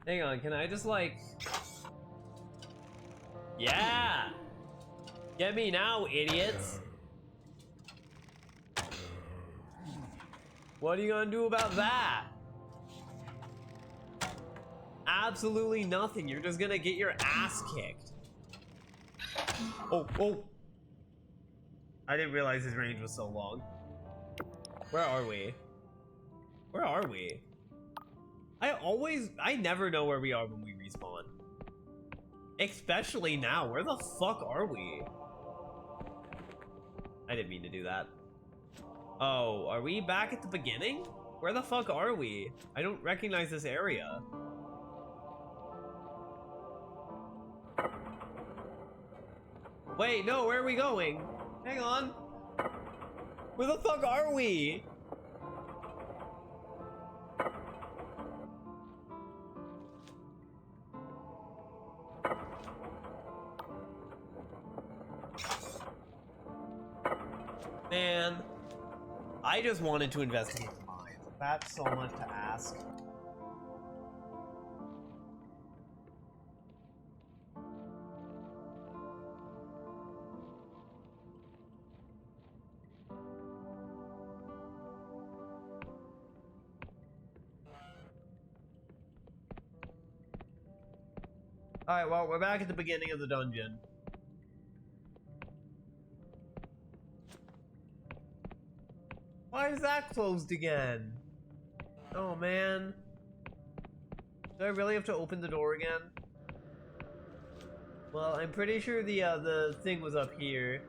Hang on, can I just like... Yeah! Get me now, idiots! What are you gonna do about that? Absolutely nothing. You're just gonna get your ass kicked. Oh, oh. I didn't realize his range was so long. Where are we? Where are we? I never know where we are when we respawn. Especially now. Where the fuck are we? I didn't mean to do that. Oh, are we back at the beginning? Where the fuck are we? I don't recognize this area. Wait, no, where are we going? Hang on. Where the fuck are we? Man, I just wanted to investigate the mines. That's so much to ask. Alright, well, we're back at the beginning of the dungeon. Why is that closed again? Oh, man. Do I really have to open the door again? Well, I'm pretty sure the thing was up here.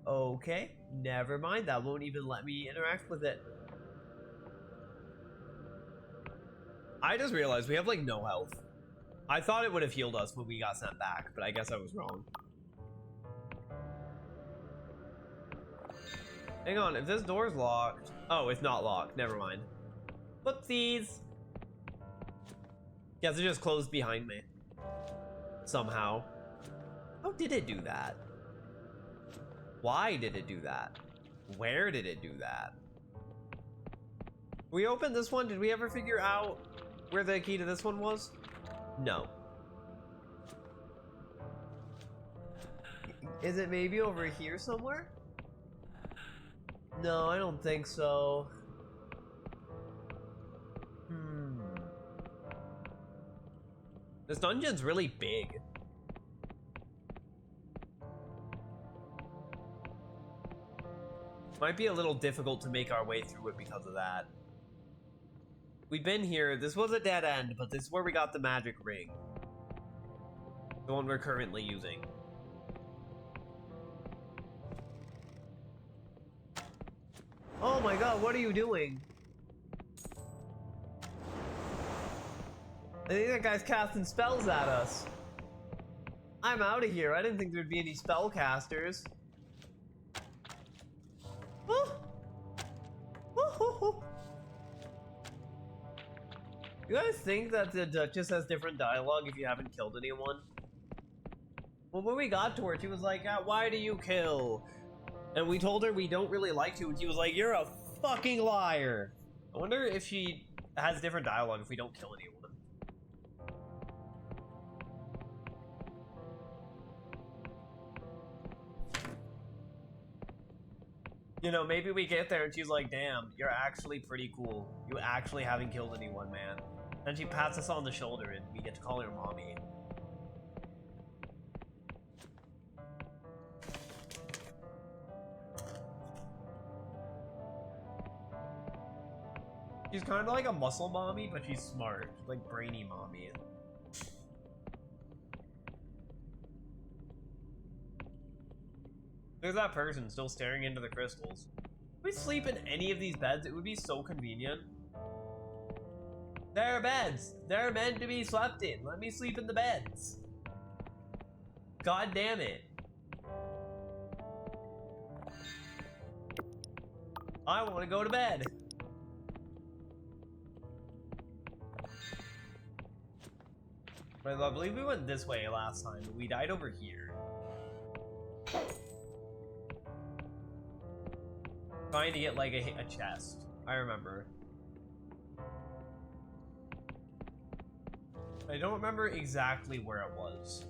Okay, never mind. That won't even let me interact with it. I just realized we have, like, no health. I thought it would have healed us when we got sent back, but I guess I was wrong. Hang on, if this door's locked... Oh, it's not locked. Never mind. Whoopsies! Guess it just closed behind me. Somehow. How did it do that? Why did it do that? Where did it do that? We opened this one. Did we ever figure out where the key to this one was? No. Is it maybe over here somewhere? No, I don't think so. This dungeon's really big. Might be a little difficult to make our way through it because of that. We've been here. This was a dead end, but this is where we got the magic ring. The one we're currently using. Oh my god, what are you doing? I think that guy's casting spells at us. I'm out of here. I didn't think there'd be any spellcasters. Oh. Oh. You guys think that the Duchess has different dialogue if you haven't killed anyone? Well, when we got to her, she was like, why do you kill? And we told her we don't really like to, and she was like, you're a fucking liar. I wonder if she has different dialogue if we don't kill anyone. You know, maybe we get there and she's like, damn, you're actually pretty cool. You actually haven't killed anyone, man. And she pats us on the shoulder and we get to call her mommy. She's kind of like a muscle mommy, but she's smart. She's like brainy mommy. There's that person still staring into the crystals. If we sleep in any of these beds, it would be so convenient. There are beds. They're meant to be slept in. Let me sleep in the beds. God damn it. I want to go to bed. I believe we went this way last time, but we died over here. Trying to get like a chest. I remember. I don't remember exactly where it was.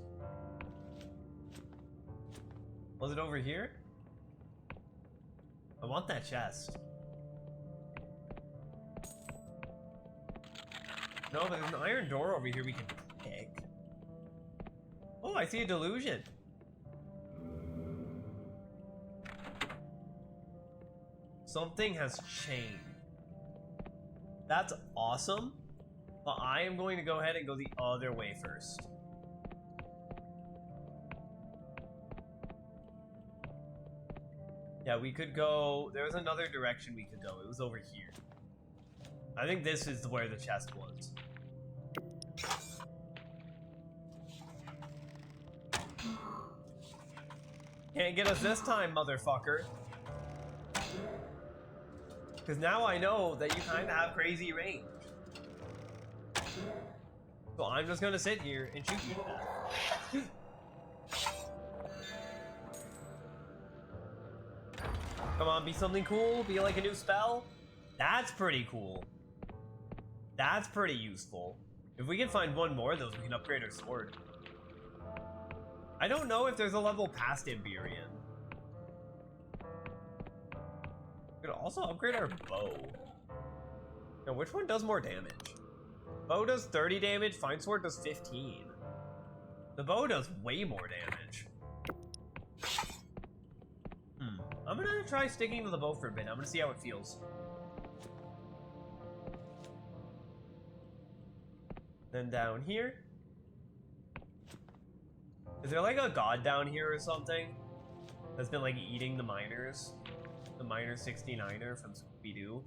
Was it over here? I want that chest. No, but there's an iron door over here we can pick. Oh, I see a delusion. Something has changed. That's awesome, but I am going to go ahead and go the other way first. Yeah, we could go... There was another direction we could go. It was over here. I think this is where the chest was. Can't get us this time, motherfucker. Because now I know that you kind of have crazy range. So I'm just going to sit here and shoot you to death. Come on, be something cool. Be like a new spell. That's pretty cool. That's pretty useful. If we can find one more of those, we can upgrade our sword. I don't know if there's a level past Empyrean. We could also upgrade our bow. Now, which one does more damage? Bow does 30 damage, Fine Sword does 15. The bow does way more damage. I'm gonna try sticking to the bow for a bit. I'm gonna see how it feels. Then down here. Is there like a god down here or something? That's been like eating the miners? The miner 69er from Scooby-Doo.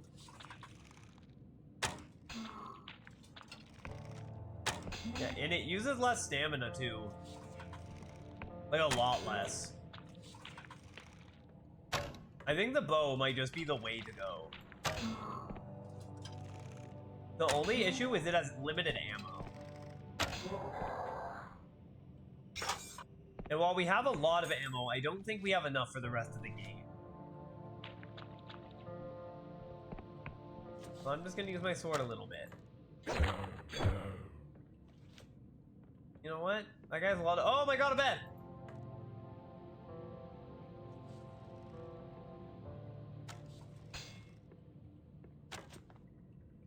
Yeah, and it uses less stamina too. Like a lot less. I think the bow might just be the way to go. The only issue is it has limited ammo. And while we have a lot of ammo, I don't think we have enough for the rest of the game. So I'm just gonna use my sword a little bit. You know what? That guy's a lot of— oh my god, a bed!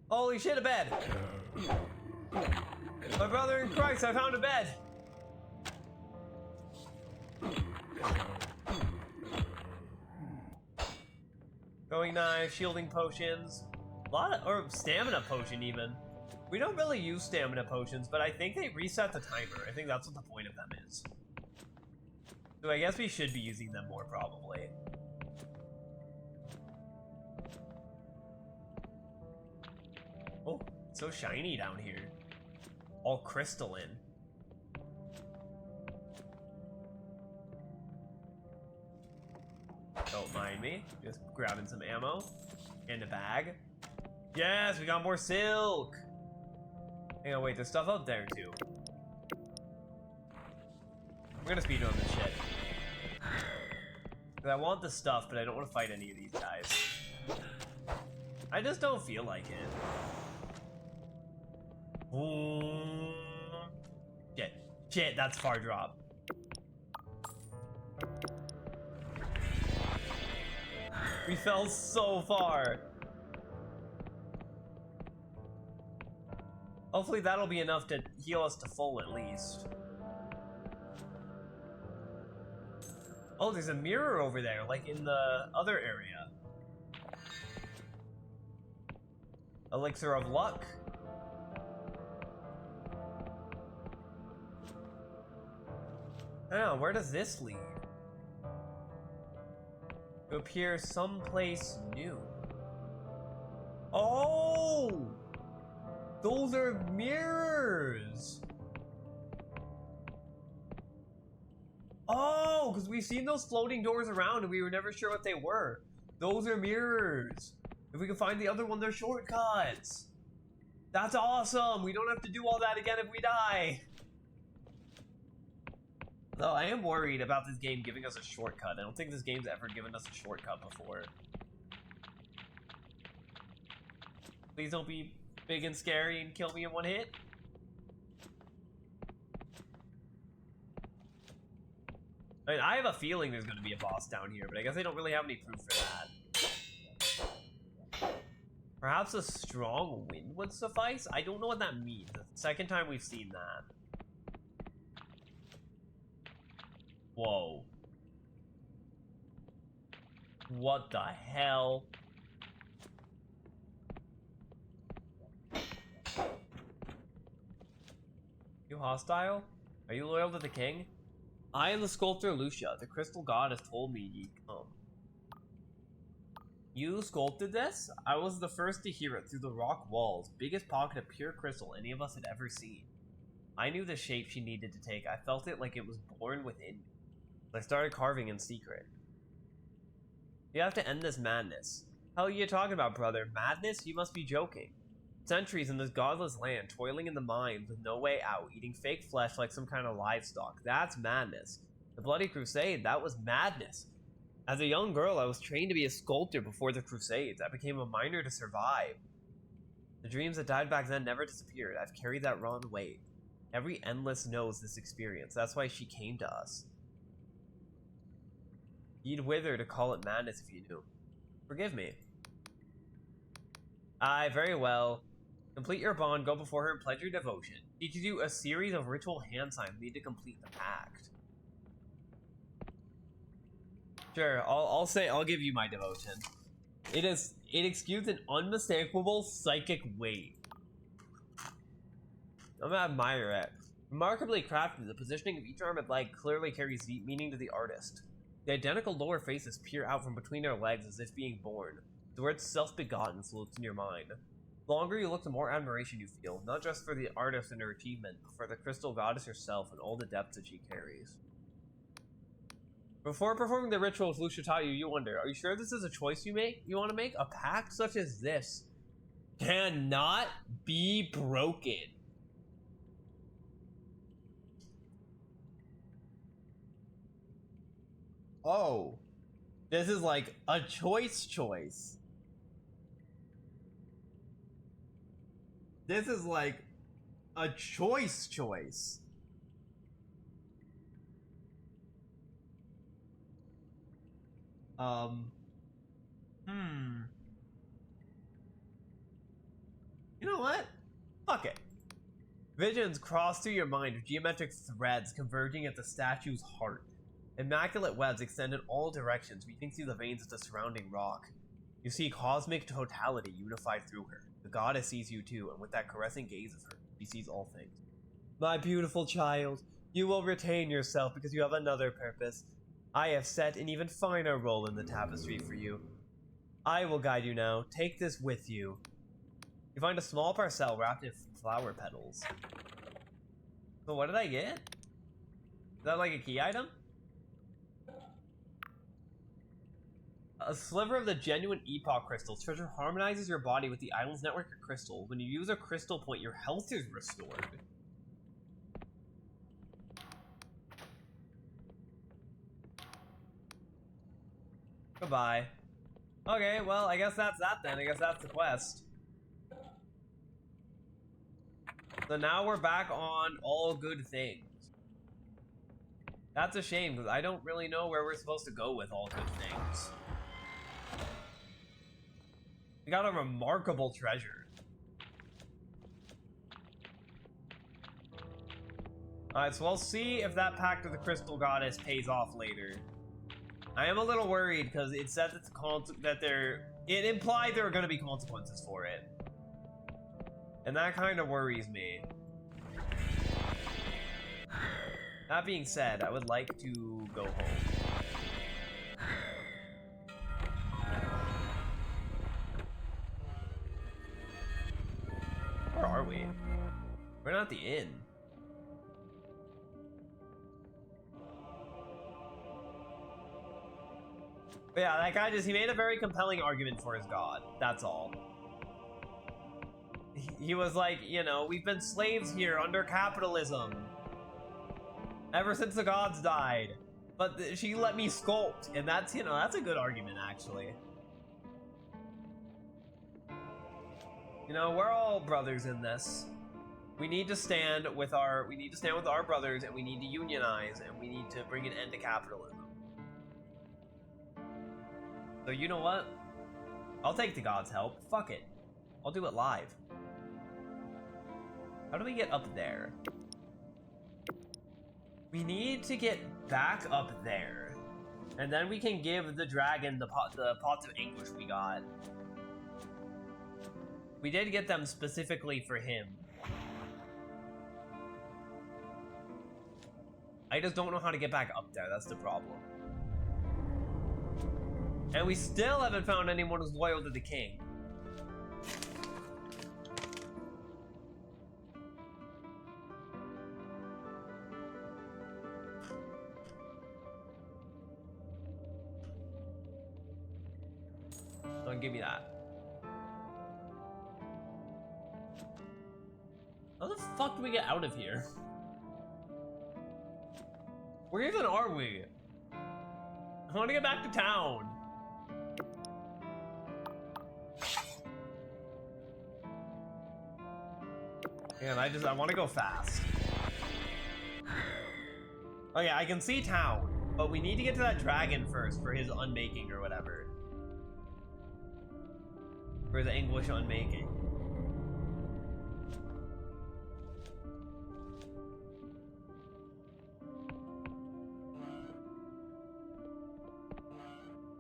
Holy shit, a bed! My brother in Christ, I found a bed! Throwing knives, shielding potions. A lot of— or stamina potion even. We don't really use stamina potions, but I think they reset the timer. I think that's what the point of them is. So I guess we should be using them more, probably. Oh, it's so shiny down here. All crystalline. Don't mind me. Just grabbing some ammo. And a bag. Yes, we got more silk! Hang on, wait, there's stuff out there too. We're gonna speedrun this shit. Cause I want the stuff, but I don't want to fight any of these guys. I just don't feel like it. Ooh. Shit. Shit, that's far drop. We fell so far. Hopefully that'll be enough to heal us to full at least. Oh, there's a mirror over there, like in the other area. Elixir of luck. Oh, where does this lead? To appear someplace new. Oh! Those are mirrors! Oh, because we've seen those floating doors around and we were never sure what they were. Those are mirrors. If we can find the other one, they're shortcuts. That's awesome. We don't have to do all that again if we die. Though I am worried about this game giving us a shortcut. I don't think this game's ever given us a shortcut before. Please don't be big and scary and kill me in one hit. I mean, I have a feeling there's going to be a boss down here, but I guess I don't really have any proof for that. Perhaps a strong wind would suffice? I don't know what that means. It's the second time we've seen that. Whoa. What the hell? You hostile? Are you loyal to the king? I am the sculptor Lucia. The crystal god has told me ye come. You sculpted this? I was the first to hear it through the rock walls. Biggest pocket of pure crystal any of us had ever seen. I knew the shape she needed to take. I felt it like it was born within me. I started carving in secret. You have to end this madness. Hell are you talking about, brother? Madness? You must be joking. Centuries in this godless land, toiling in the mines with no way out, eating fake flesh like some kind of livestock. That's madness. The Bloody Crusade, that was madness. As a young girl, I was trained to be a sculptor before the Crusades. I became a miner to survive. The dreams that died back then never disappeared. I've carried that wrong weight. Every endless knows this experience. That's why she came to us. You'd wither to call it madness if you knew. Forgive me. Aye, very well. Complete your bond, go before her and pledge your devotion. Teaches you a series of ritual hand signs need to complete the pact. Sure, I'll give you my devotion. It exudes an unmistakable psychic weight. I'm gonna admire it. Remarkably crafted, the positioning of each arm and leg clearly carries deep meaning to the artist. The identical lower faces peer out from between their legs as if being born. The word self-begotten floats in your mind. The longer you look, the more admiration you feel, not just for the artist and her achievement, but for the crystal goddess herself and all the depths that she carries. Before performing the rituals Lucia taught you, you wonder, are you sure this is a choice you want to make? A pact such as this cannot be broken. Oh, this is like a choice. This is like a choice. You know what? Fuck it. Visions cross through your mind with geometric threads converging at the statue's heart. Immaculate webs extend in all directions, reaching through the veins of the surrounding rock. You see cosmic totality unified through her. The goddess sees you too, and with that caressing gaze of her, she sees all things. My beautiful child, you will retain yourself because you have another purpose. I have set an even finer role in the tapestry for you. I will guide you now. Take this with you. You find a small parcel wrapped in flower petals. So what did I get? Is that like a key item? A sliver of the genuine epoch crystal. Treasure harmonizes your body with the island's network of crystals. When you use a crystal point, your health is restored. Goodbye. Okay, well, I guess that's that then. I guess that's the quest. So now we're back on all good things. That's a shame, because I don't really know where we're supposed to go with all good things. We got a remarkable treasure. Alright, so we'll see if that Pact of the Crystal Goddess pays off later. I am a little worried, because it said that it implied there are going to be consequences for it. And that kind of worries me. That being said, I would like to go home. Where are we? We're not at the inn. But yeah, that guy he made a very compelling argument for his god. That's all. He was like, you know, we've been slaves here under capitalism ever since the gods died, but she let me sculpt, and that's, you know, that's a good argument, actually. You know, we're all brothers in this. We need to stand with our brothers, and we need to unionize, and we need to bring an end to capitalism. So you know what? I'll take the gods' help. Fuck it. I'll do it live. How do we get up there? We need to get back up there. And then we can give the dragon the pots of anguish we got. We did get them specifically for him. I just don't know how to get back up there, that's the problem. And we still haven't found anyone who's loyal to the king. Don't give me that. How the fuck do we get out of here? Where even are we? I want to get back to town. Man, I want to go fast. Oh yeah, I can see town, but we need to get to that dragon first for his unmaking or whatever. For the anguish unmaking.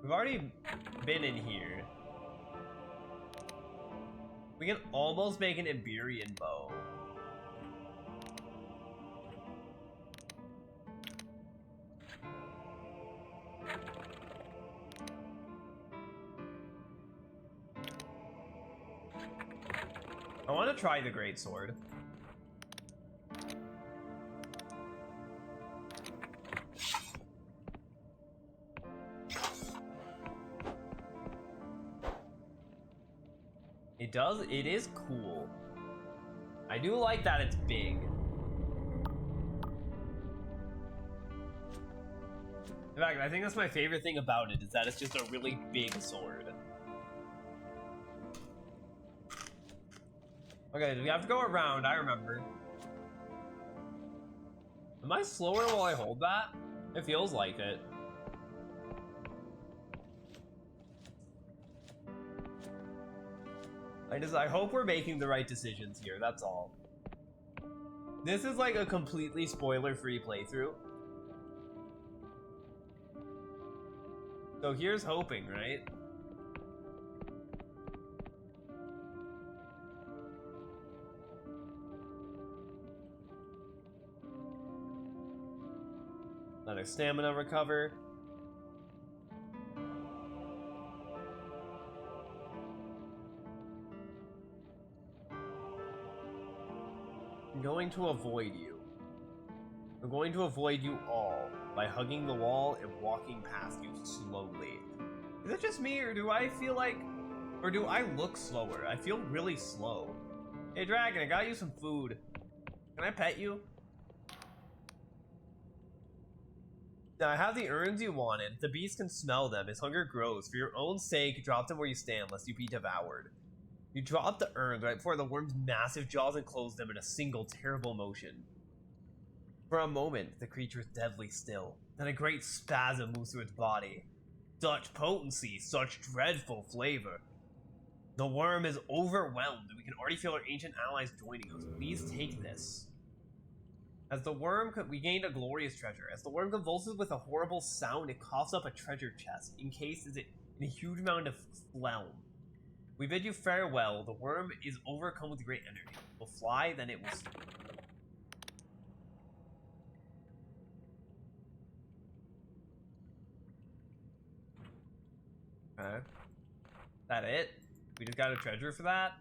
We've already been in here. We can almost make an Iberian bow. I want to try the greatsword. It is cool. I do like that it's big. In fact, I think that's my favorite thing about it, is that it's just a really big sword. Okay, do we have to go around? I remember. Am I slower while I hold that? It feels like it. I hope we're making the right decisions here, that's all. This is like a completely spoiler-free playthrough. So here's hoping, right? Let our stamina recover. going to avoid you. I'm going to avoid you all by hugging the wall and walking past you slowly. Is it just me, or do I feel like... Or do I look slower? I feel really slow. Hey, Dragon, I got you some food. Can I pet you? Now, I have the urns you wanted. The beast can smell them. His hunger grows. For your own sake, drop them where you stand, lest you be devoured. You drop the urns right before the worm's massive jaws enclose them in a single terrible motion. For a moment, the creature is deadly still. Then a great spasm moves through its body. Such potency, such dreadful flavor. The worm is overwhelmed, and we can already feel our ancient allies joining us. Please take this. As the worm, we gained a glorious treasure. As the worm convulses with a horrible sound, it coughs up a treasure chest, encased in a huge amount of phlegm. We bid you farewell. The worm is overcome with great energy. It will fly, then it will sleep. Okay. That it? We just got a treasure for that?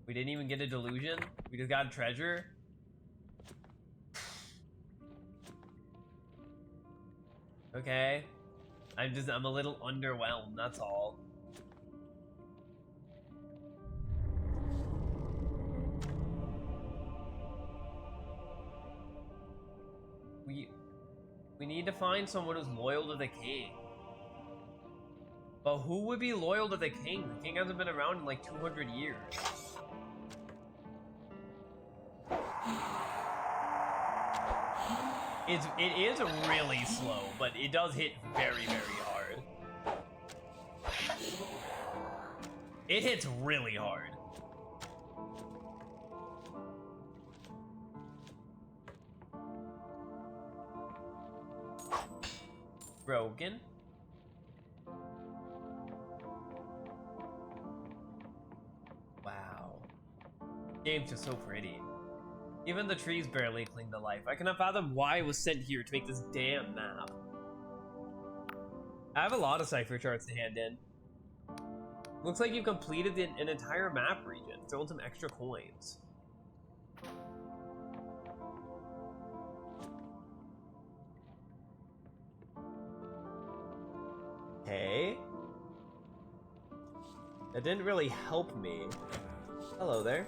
We didn't even get a delusion? We just got a treasure? Okay. I'm a little underwhelmed, that's all. We need to find someone who's loyal to the king. But who would be loyal to the king? The king hasn't been around in like 200 years. It is really slow, but it does hit very, very hard. It hits really hard. Broken. Wow. Game's just so pretty. Even the trees barely cling to life. I cannot fathom why I was sent here to make this damn map. I have a lot of cipher charts to hand in. Looks like you've completed an entire map region. Throw in some extra coins. Okay. That didn't really help me. Hello there.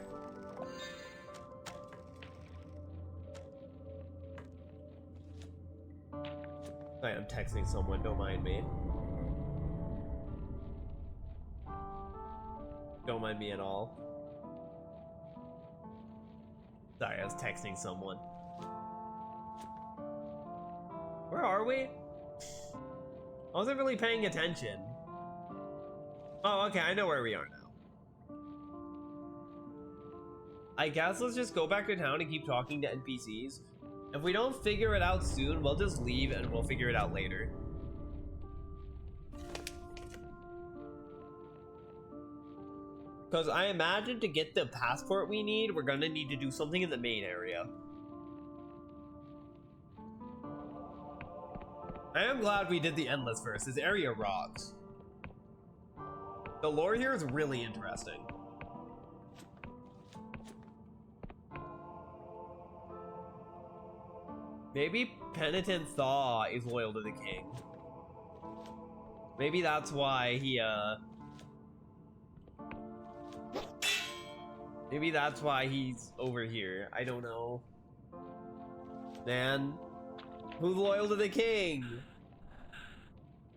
Sorry, I'm texting someone, don't mind me. Don't mind me at all. Sorry, I was texting someone. Where are we? I wasn't really paying attention. Oh, okay, I know where we are now. I guess let's just go back to town and keep talking to NPCs. If we don't figure it out soon, we'll just leave and we'll figure it out later. Because I imagine to get the passport we need, we're gonna need to do something in the main area. I am glad we did the Endless first. This area rocks. The lore here is really interesting. Maybe Penitent Thaw is loyal to the king. Maybe that's why he, maybe that's why he's over here. I don't know. Man. Who's loyal to the king?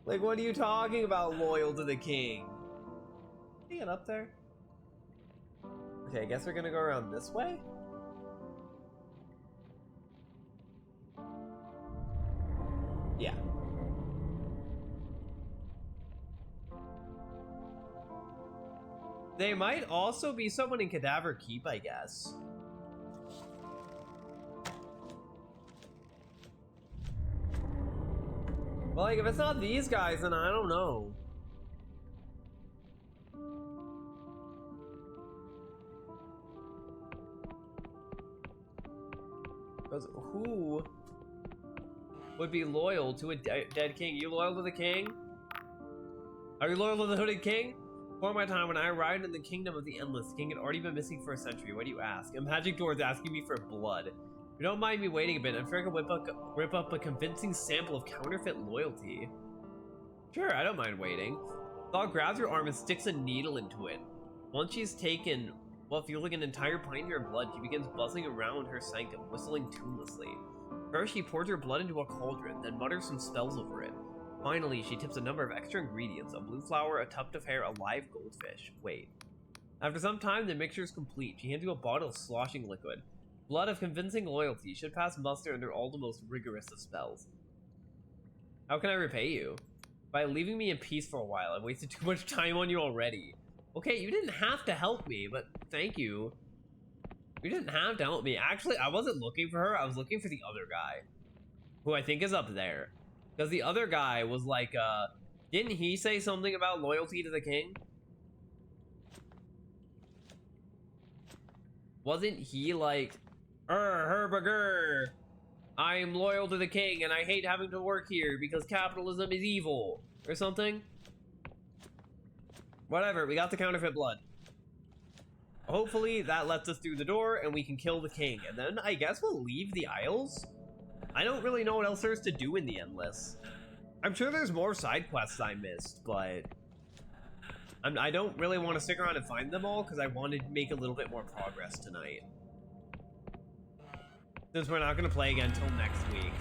Like, what are you talking about, loyal to the king? Can you get up there? Okay, I guess we're gonna go around this way? Yeah. They might also be someone in Cadaver Keep, I guess. Well, like, if it's not these guys, then I don't know. Because who would be loyal to a dead king? You loyal to the king? Are you loyal to the hooded king? Before my time, when I arrived in the kingdom of the Endless, the king had already been missing for a century. What do you ask? A magic door is asking me for blood. If you don't mind me waiting a bit, I'm sure I can whip up a convincing sample of counterfeit loyalty. Sure, I don't mind waiting. The dog grabs your arm and sticks a needle into it. Once she's taken what feels like an entire pint of your blood, she begins buzzing around her sanctum, whistling tunelessly. First, she pours her blood into a cauldron, then mutters some spells over it. Finally, she tips a number of extra ingredients: a blue flower, a tuft of hair, a live goldfish. Wait. After some time, the mixture is complete. She hands you a bottle of sloshing liquid. Blood of convincing loyalty should pass muster under all the most rigorous of spells. How can I repay you? By leaving me in peace for a while. I've wasted too much time on you already. Okay, you didn't have to help me, but thank you. You didn't have to help me. Actually, I wasn't looking for her. I was looking for the other guy, who I think is up there. Because the other guy was like, didn't he say something about loyalty to the king? Wasn't he like, Herberger, I'm loyal to the king and I hate having to work here because capitalism is evil, or something? Whatever, we got the counterfeit blood. Hopefully that lets us through the door and we can kill the king, and then I guess we'll leave the Isles? I don't really know what else there is to do in the Endless. I'm sure there's more side quests I missed, but I don't really want to stick around and find them all because I want to make a little bit more progress tonight. Since we're not going to play again until next week.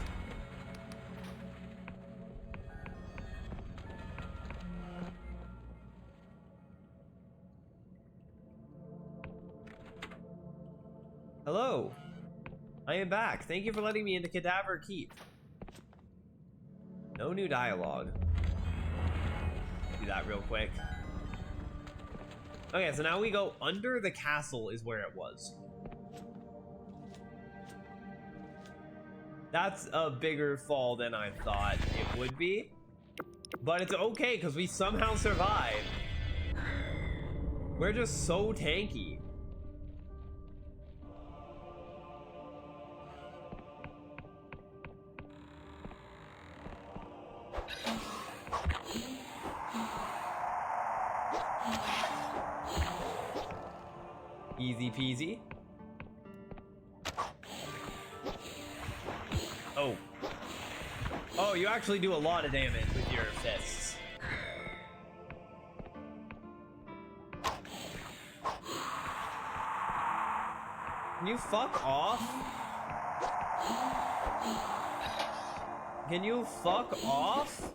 Hello. I am back. Thank you for letting me into Cadaver Keep. No new dialogue. Do that real quick. Okay, so now we go under the castle is where it was. That's a bigger fall than I thought it would be. But it's okay, because we somehow survived. We're just so tanky. Easy peasy. Oh. Oh, you actually do a lot of damage with your fists. Can you fuck off? Can you fuck off?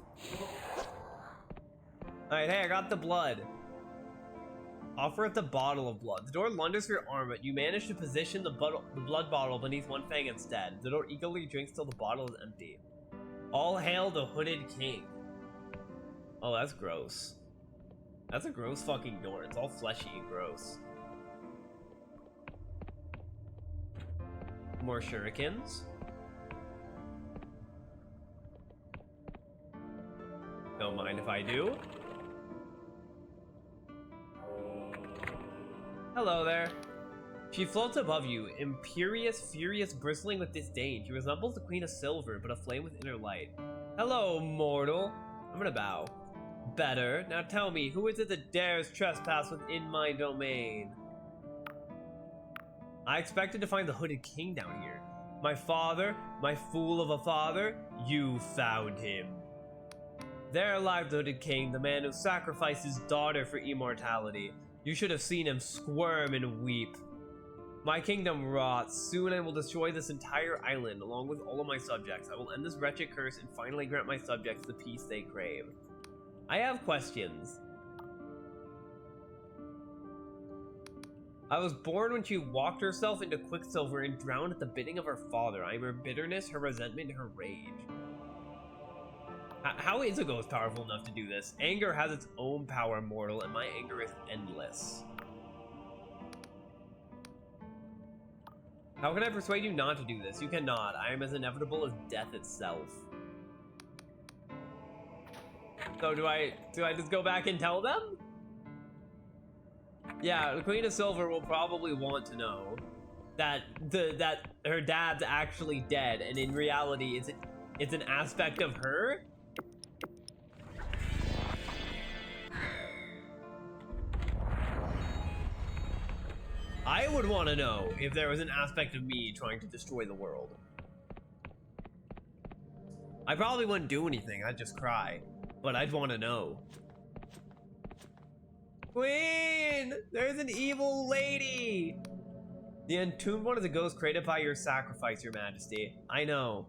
Alright, hey, I got the blood. Offer it the bottle of blood. The door lungers for your arm, but you manage to position the blood bottle beneath one fang instead. The door eagerly drinks till the bottle is empty. All hail the hooded king. Oh, that's gross. That's a gross fucking door. It's all fleshy and gross. More shurikens. Don't mind if I do. Hello there. She floats above you, imperious, furious, bristling with disdain. She resembles the Queen of Silver, but aflame with inner light. Hello, mortal. I'm gonna bow. Better. Now tell me, who is it that dares trespass within my domain? I expected to find the hooded king down here. My father, my fool of a father, you found him. There lies the hooded king, the man who sacrificed his daughter for immortality. You should have seen him squirm and weep. My kingdom rots. Soon I will destroy this entire island along with all of my subjects. I will end this wretched curse and finally grant my subjects the peace they crave. I have questions. I was born when she walked herself into quicksilver and drowned at the bidding of her father. I am her bitterness, her resentment, her rage. How is a ghost powerful enough to do this? Anger has its own power, mortal, and my anger is endless. How can I persuade you not to do this? You cannot. I am as inevitable as death itself. So do I just go back and tell them? Yeah, the Queen of Silver will probably want to know that her dad's actually dead, and in reality it's an aspect of her. I would want to know if there was an aspect of me trying to destroy the world. I probably wouldn't do anything, I'd just cry. But I'd want to know. Queen! There's an evil lady! The entombed one is a ghost created by your sacrifice, your majesty. I know.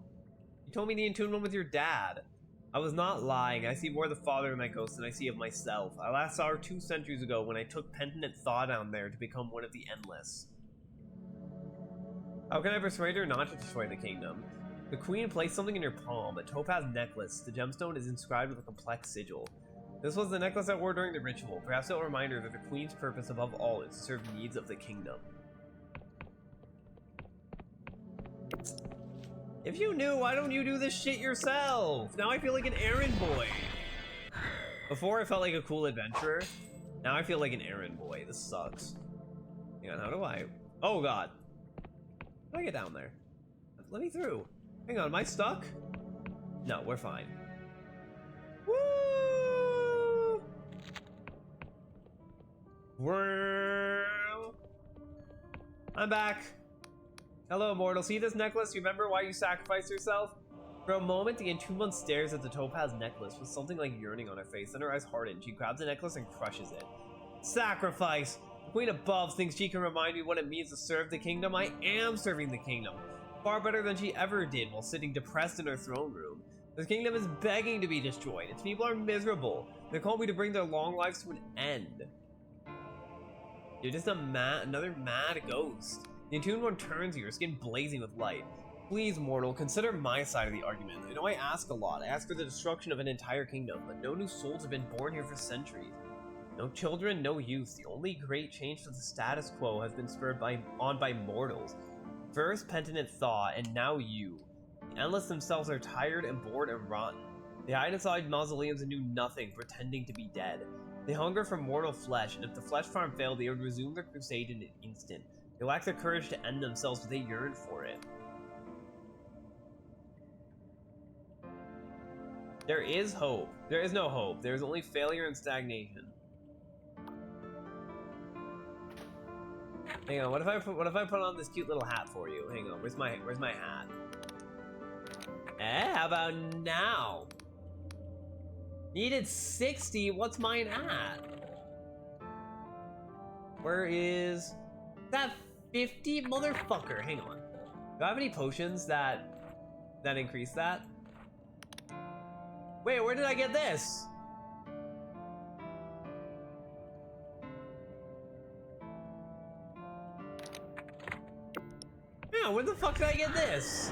You told me the entombed one was your dad. I was not lying. I see more of the father in my ghost than I see of myself. I last saw her 2 centuries ago when I took penitent Thaw down there to become one of the Endless. How can I persuade her not to destroy the kingdom? The queen placed something in your palm, a topaz necklace. The gemstone is inscribed with a complex sigil. This was the necklace I wore during the ritual. Perhaps a reminder that the queen's purpose above all is to serve the needs of the kingdom. If you knew, why don't you do this shit yourself? Now I feel like an errand boy. Before I felt like a cool adventurer. Now I feel like an errand boy. This sucks. Hang on, how do I... Oh god. How do I get down there? Let me through. Hang on, am I stuck? No, we're fine. Woo! I'm back. Hello, mortal. See this necklace? Remember why you sacrificed yourself? For a moment, the entombed one stares at the topaz necklace with something like yearning on her face. Then her eyes harden. She grabs the necklace and crushes it. Sacrifice! The queen above thinks she can remind me what it means to serve the kingdom. I am serving the kingdom. Far better than she ever did while sitting depressed in her throne room. This kingdom is begging to be destroyed. Its people are miserable. They call me to bring their long lives to an end. You're just another mad ghost. The entombed one turns you, your skin blazing with light. Please, mortal, consider my side of the argument. I know I ask a lot. I ask for the destruction of an entire kingdom, but no new souls have been born here for centuries. No children, no youth. The only great change to the status quo has been spurred on by mortals. First, penitent Thaw, and now you. The Endless themselves are tired and bored and rotten. They hide inside mausoleums and do nothing, pretending to be dead. They hunger for mortal flesh, and if the flesh farm failed, they would resume their crusade in an instant. They lack the courage to end themselves, but they yearn for it. There is hope. There is no hope. There is only failure and stagnation. Hang on, what if I put on this cute little hat for you? Hang on, where's my hat? How about now? Needed 60. What's mine at? Where is that? 50? Motherfucker, hang on. Do I have any potions that increase that? Wait, where did I get this? Yeah, where the fuck did I get this?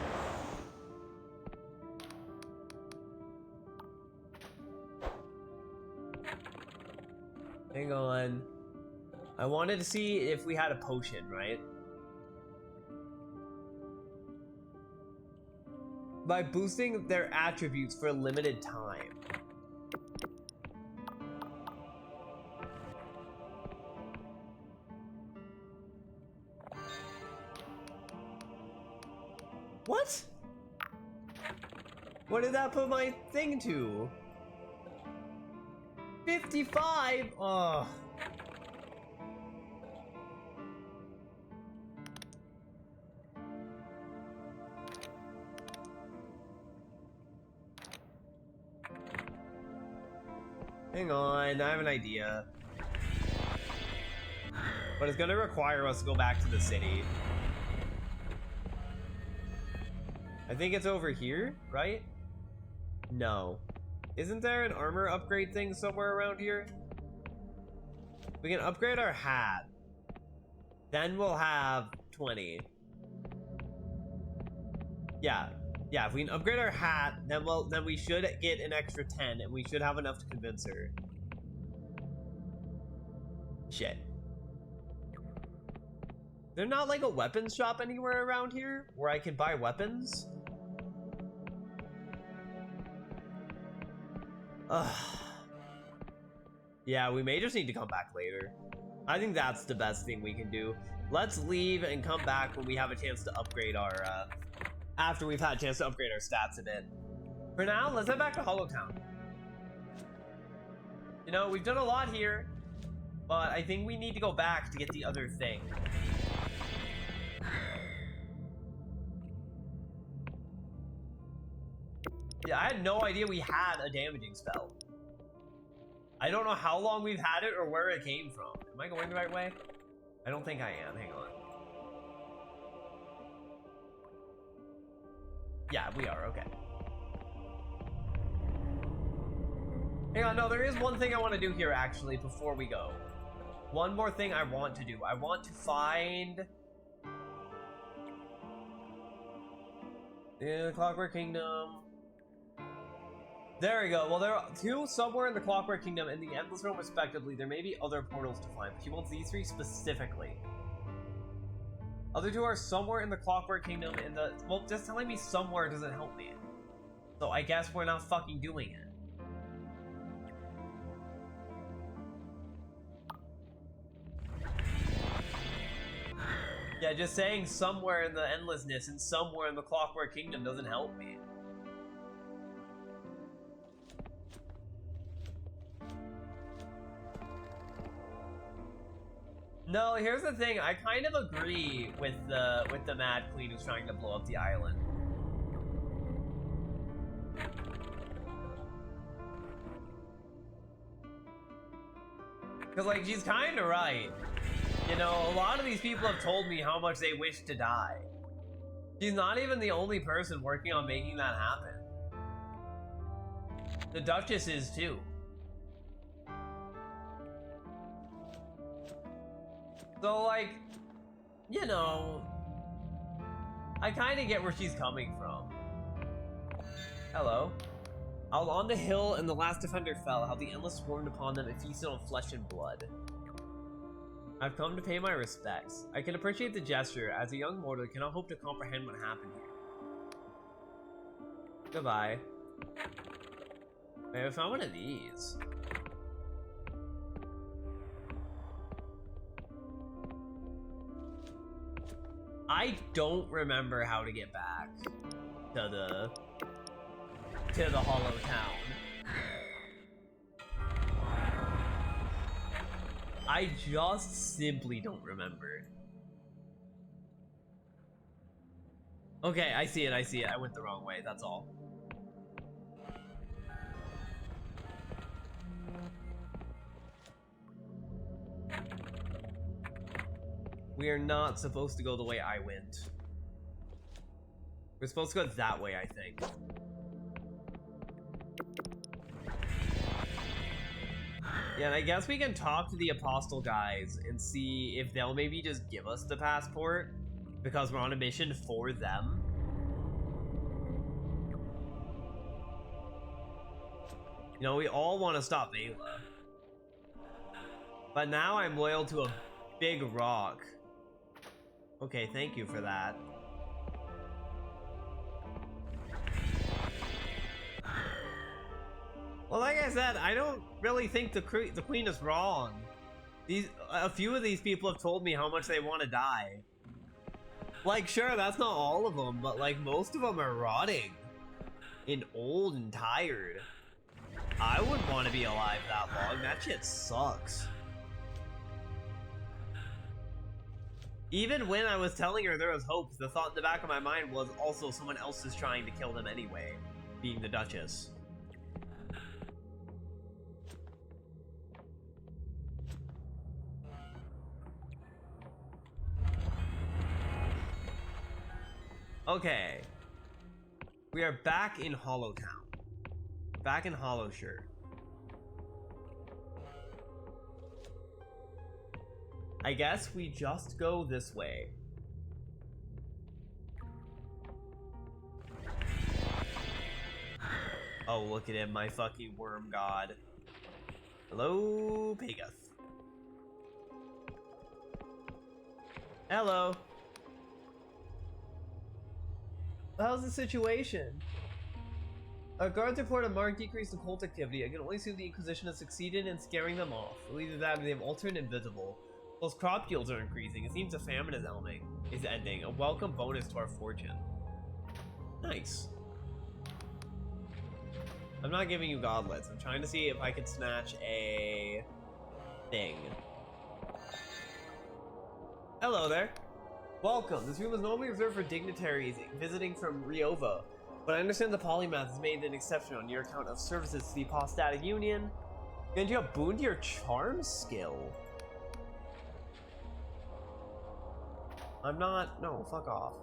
Hang on. I wanted to see if we had a potion, right? By boosting their attributes for a limited time. What? What did that put my thing to? 55? Oh. Hang on, I have an idea. But it's gonna require us to go back to the city. I think it's over here, right? No. Isn't there an armor upgrade thing somewhere around here? We can upgrade our hat. Then we'll have 20. Yeah. Yeah, if we can upgrade our hat, then we should get an extra 10, and we should have enough to convince her. Shit. There's not like a weapons shop anywhere around here where I can buy weapons? Yeah, we may just need to come back later. I think that's the best thing we can do. Let's leave and come back when we have a chance to upgrade our, after we've had a chance to upgrade our stats a bit. For now, let's head back to Hollowtown. You know, we've done a lot here, but I think we need to go back to get the other thing. Yeah, I had no idea we had a damaging spell. I don't know how long we've had it or where it came from. Am I going the right way? I don't think I am. Hang on. Yeah, we are. Okay. Hang on. No, there is one thing I want to do here, actually, before we go. One more thing I want to do. I want to find... the Clockwork Kingdom. There we go. Well, there are two somewhere in the Clockwork Kingdom and the Endless Realm, respectively. There may be other portals to find, but she wants these three specifically. Other two are somewhere in the Clockwork Kingdom in the... Well, just telling me somewhere doesn't help me. So I guess we're not fucking doing it. Yeah, just saying somewhere in the Endlessness and somewhere in the Clockwork Kingdom doesn't help me. No, here's the thing. I kind of agree with the Mad Queen who's trying to blow up the island. Because, like, she's kind of right. You know, a lot of these people have told me how much they wish to die. She's not even the only person working on making that happen. The Duchess is too. So, like, you know, I kind of get where she's coming from. Hello. I was on the hill and the last defender fell, how the endless swarmed upon them and feasted on flesh and blood. I've come to pay my respects. I can appreciate the gesture. As a young mortal, I cannot hope to comprehend what happened here. Goodbye. I found one of these. I don't remember how to get back to the Hollow Town. I just simply don't remember. Okay, I see it, I see it. I went the wrong way, that's all. We are not supposed to go the way I went. We're supposed to go that way, I think. Yeah, and I guess we can talk to the Apostle guys and see if they'll maybe just give us the passport because we're on a mission for them. You know, we all want to stop Ayla. But now I'm loyal to a big rock. Okay, thank you for that. Well, like I said, I don't really think the queen is wrong. A few of these people have told me how much they want to die. Like, sure, that's not all of them, but like most of them are rotting and old and tired. I wouldn't want to be alive that long. That shit sucks. Even when I was telling her there was hope, the thought in the back of my mind was also someone else is trying to kill them anyway, being the Duchess. Okay. We are back in Hollow Town. Back in Hollowshire. I guess we just go this way. Oh, look at him, my fucking worm god. Hello, Pegath. Hello. How's the situation? Our guards report a marked decrease in cult activity. I can only assume the Inquisition has succeeded in scaring them off. Either that or they have altered invisible. Those crop yields are increasing. It seems a famine is ending. A welcome bonus to our fortune. Nice. I'm not giving you godlets. I'm trying to see if I can snatch a thing. Hello there. Welcome. This room is normally reserved for dignitaries visiting from Ryova. But I understand the polymath has made an exception on your account of services to the apostatic union. And you have booned your charm skill. I'm not. No, fuck off.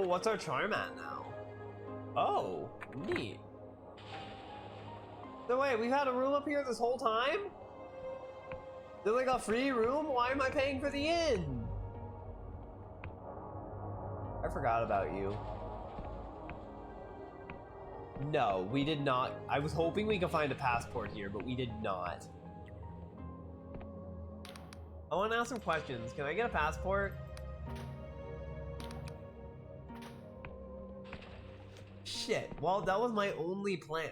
What's our charm at now? Oh, neat. So wait, we've had a room up here this whole time? There's like a free room? Why am I paying for the inn? I forgot about you. No, we did not. I was hoping we could find a passport here, but we did not. I want to ask some questions. Can I get a passport? Shit. Well, that was my only plan.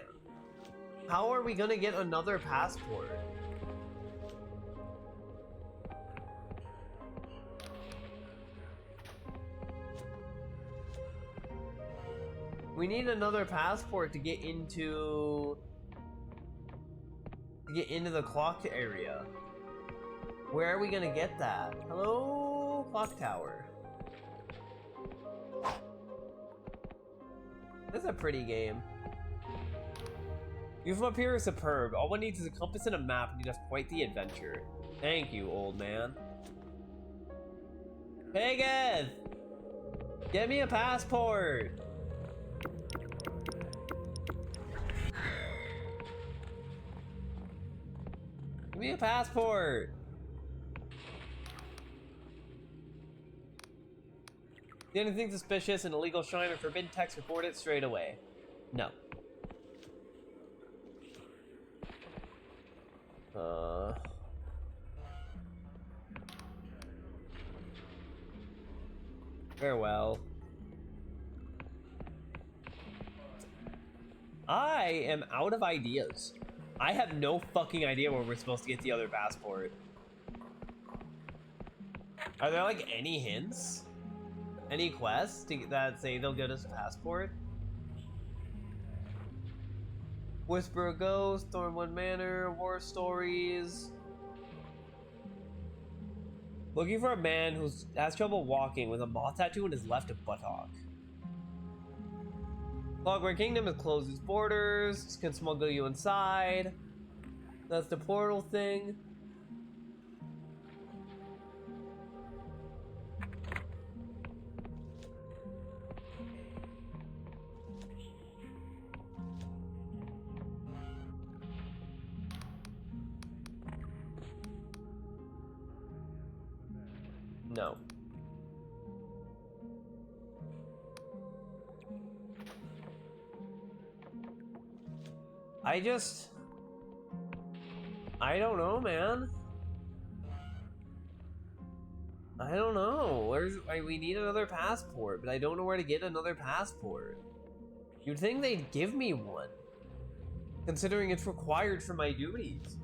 How are we gonna get another passport? We need another passport to get into the clock area. Where are we gonna get that? Hello, clock tower. This is a pretty game. You from up here is superb. All one needs is a compass and a map, and you'd have quite the adventure. Thank you, old man. Pegeth! Get me a passport! Give me a passport! See anything suspicious, an illegal shrine or forbidden text, report it straight away. No. Farewell. I am out of ideas. I have no fucking idea where we're supposed to get the other passport. Are there like any hints? Any quests that say they'll get us a passport? Whisper a Ghost, Thornwood Manor, War Stories. Looking for a man who has trouble walking with a moth tattoo in his left buttock. Clockwork Kingdom has closed its borders, can smuggle you inside. That's the portal thing. No. I don't know, man. I don't know. We need another passport, but I don't know where to get another passport. You'd think they'd give me one, considering it's required for my duties.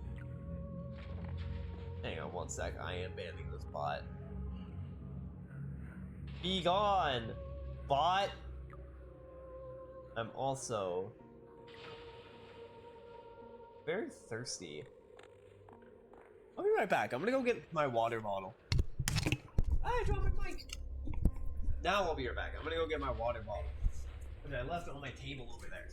Hang on one sec, I am banning this bot. Be gone, bot! I'm also very thirsty. I'll be right back. I'm gonna go get my water bottle. I dropped my mic! Now I'll be right back. I'm gonna go get my water bottle, which I left on my table over there.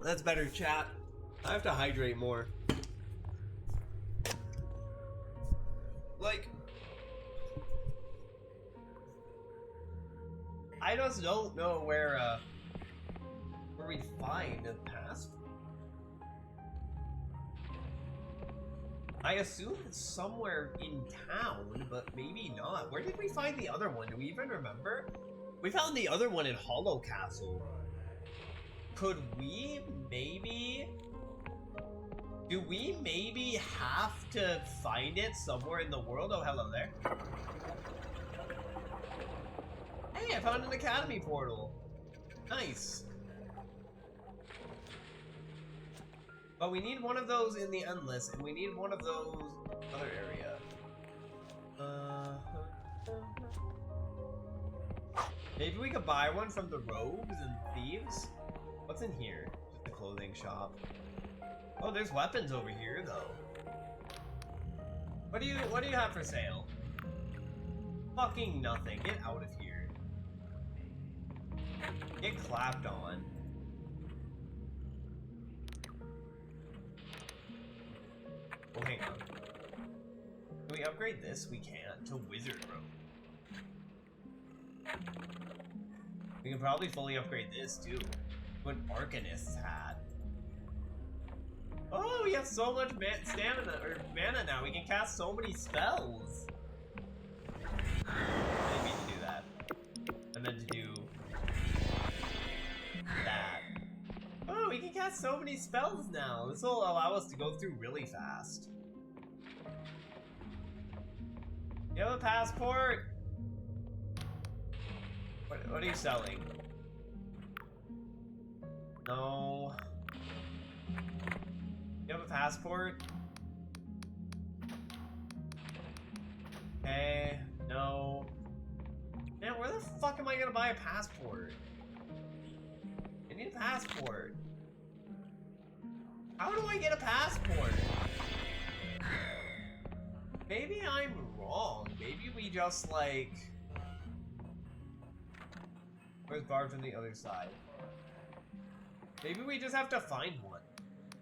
That's better, chat. I have to hydrate more. Like, I just don't know where we find a passport. I assume it's somewhere in town, but maybe not. Where did we find the other one? Do we even remember? We found the other one in Hollow Castle. Could we maybe... Do we maybe have to find it somewhere in the world? Oh, hello there. Hey, I found an academy portal. Nice. But we need one of those in the Endless, and we need one of those other area. Maybe we could buy one from the rogues and thieves? What's in here? Just a clothing shop. Oh, there's weapons over here, though. What do you have for sale? Fucking nothing. Get out of here. Get clapped on. Oh, hang on. Can we upgrade this? We can't. To Wizard Robe. We can probably fully upgrade this, too. To an Arcanist's hat. Oh, we have so much stamina, or mana now. We can cast so many spells. I didn't mean to do that. I meant to do that. Oh, we can cast so many spells now. This will allow us to go through really fast. You have a passport? What are you selling? No. You have a passport? Okay, no. Man, where the fuck am I gonna buy a passport? I need a passport. How do I get a passport? Maybe I'm wrong. Maybe we just like... Where's Bard from the other side? Maybe we just have to find one.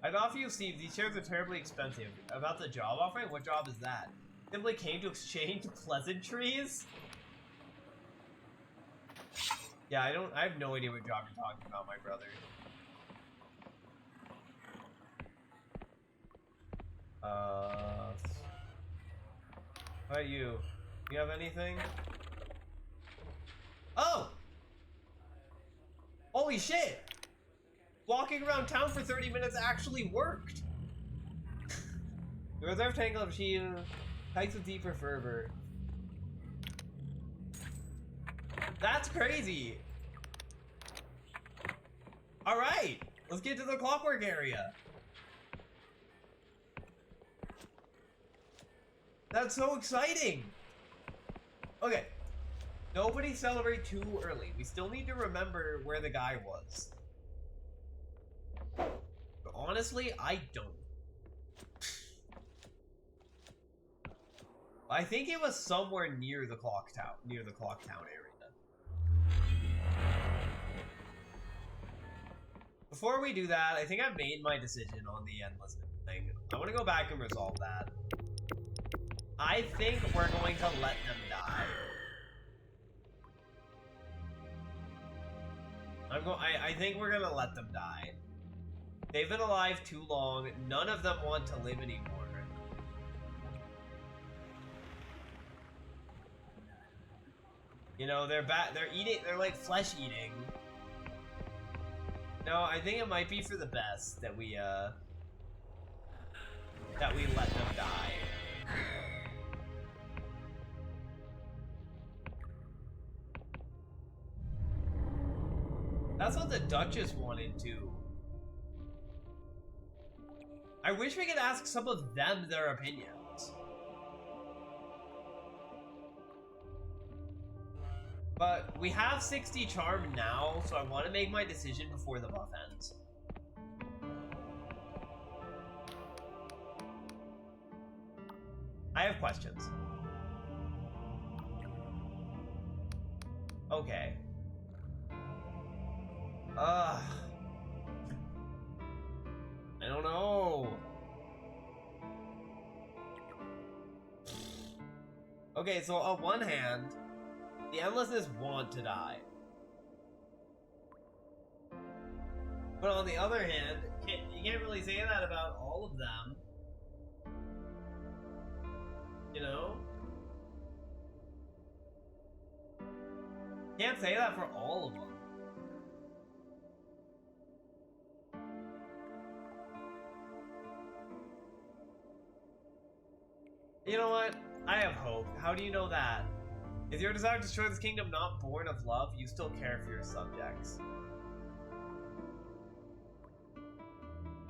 I'd offer you, Steve, these shares are terribly expensive. About the job offering? What job is that? Simply came to exchange pleasantries? Yeah, I have no idea what job you're talking about, my brother. How about you? You have anything? Oh! Holy shit! Walking around town for 30 minutes actually worked! The reserve tangle of machine types with deeper fervor. That's crazy! Alright! Let's get to the clockwork area! That's so exciting! Okay. Nobody celebrate too early. We still need to remember where the guy was. But honestly, I don't. I think it was somewhere near the clock tower, area. Before we do that, I think I've made my decision on the endless thing. I want to go back and resolve that. I think we're going to let them die. I think we're gonna let them die. They've been alive too long. None of them want to live anymore. You know, they're eating, they're like flesh eating. No, I think it might be for the best that we let them die. That's what the Duchess wanted too. I wish we could ask some of them their opinions. But we have 60 charm now, so I want to make my decision before the buff ends. I have questions. Okay. I don't know. Okay, so on one hand, the Endlessness want to die. But on the other hand, you can't really say that about all of them. You know? Can't say that for all of them. You know what? I have hope. How do you know that? Is your desire to destroy this kingdom not born of love? You still care for your subjects.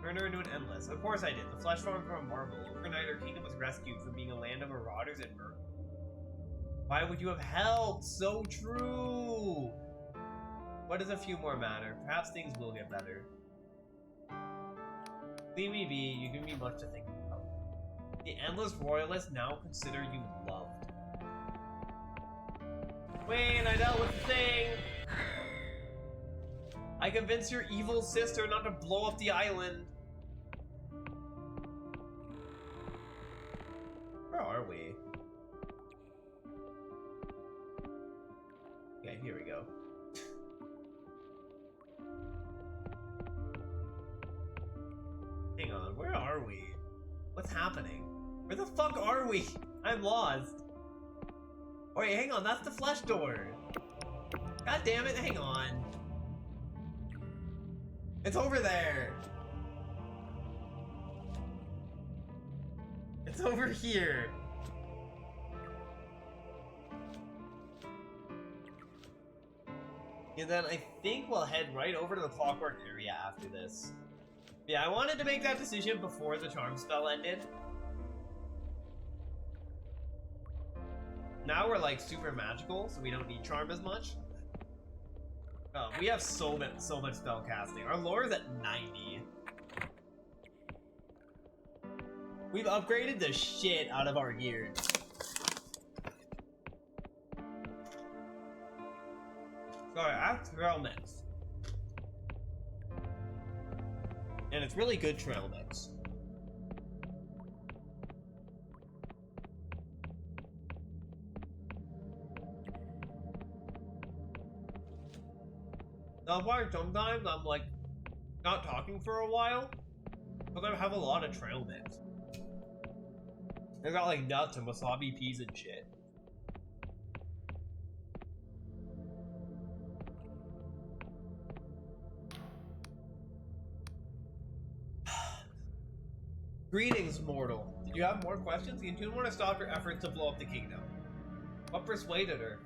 Turn her into an endless. Of course I did. The flesh formed from a marble. Overnight, our kingdom was rescued from being a land of marauders and murder. Why would you have helped? So true! What does a few more matter? Perhaps things will get better. Leave me be, you give me much to think about. The endless royalists now consider you loved. Wait, I dealt with the thing! I convinced your evil sister not to blow up the island. Where are we? Okay, here we go. Hang on, where are we? What's happening? Where the fuck are we? I'm lost. Oh wait, hang on, that's the flesh door. God damn it, hang on. It's over there. It's over here. And then I think we'll head right over to the clockwork area after this. Yeah, I wanted to make that decision before the charm spell ended. Now we're like super magical, so we don't need charm as much. We have so much spell casting. Our lore is at 90. We've upgraded the shit out of our gear. Sorry, I have trail mix. And it's really good trail mix. That's why sometimes I'm like not talking for a while, because I have a lot of trail mix. I got like nuts and wasabi peas and shit. Greetings, mortal. Did you have more questions? The Entombed want to stop her efforts to blow up the kingdom. What persuaded her?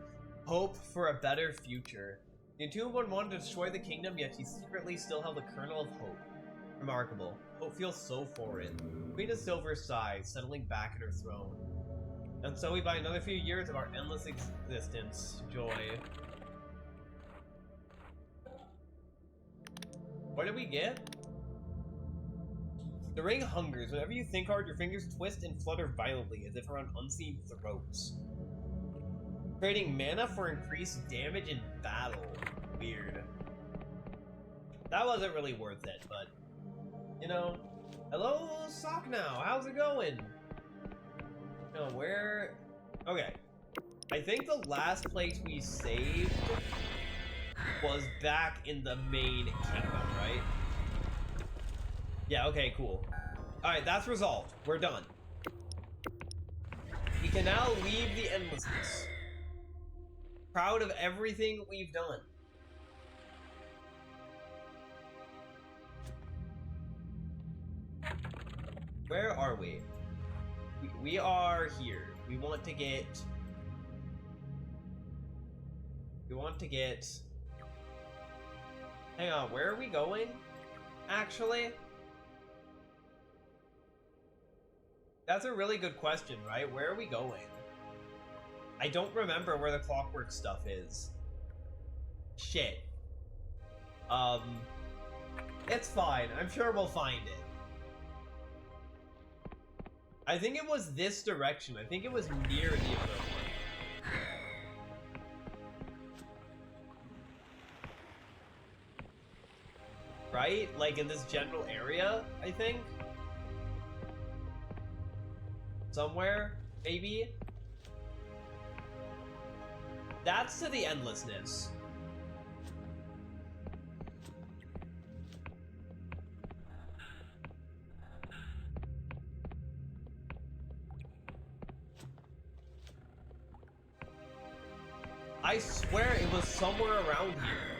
Hope for a better future. The Entombed One wanted to destroy the kingdom, yet she secretly still held a kernel of hope. Remarkable. Hope feels so foreign. Queen of Silver sighs, settling back at her throne. And so we buy another few years of our endless existence. Joy. What did we get? The ring hungers. Whenever you think hard, your fingers twist and flutter violently, as if around unseen throats. Creating mana for increased damage in battle. Weird. That wasn't really worth it, but... You know... Hello, Sock now. How's it going? No, where... Okay. I think the last place we saved was back in the main kingdom, right? Yeah, okay, cool. Alright, that's resolved. We're done. We can now leave the endlessness. Proud of everything we've done. Where are we? We are here. We want to get... Hang on, where are we going? Actually? That's a really good question, right? Where are we going? I don't remember where the clockwork stuff is. Shit. It's fine. I'm sure we'll find it. I think it was this direction. I think it was near the other one. Right? Like in this general area, I think? Somewhere, maybe? That's to the endlessness. I swear it was somewhere around here.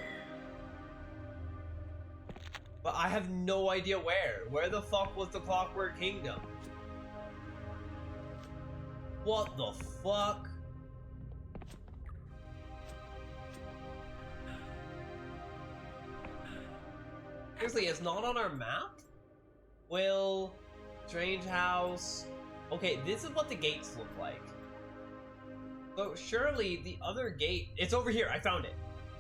But I have no idea where. Where the fuck was the Clockwork Kingdom? What the fuck? Seriously, it's not on our map? Will, strange house. Okay, this is what the gates look like. So surely the other gate... It's over here, I found it.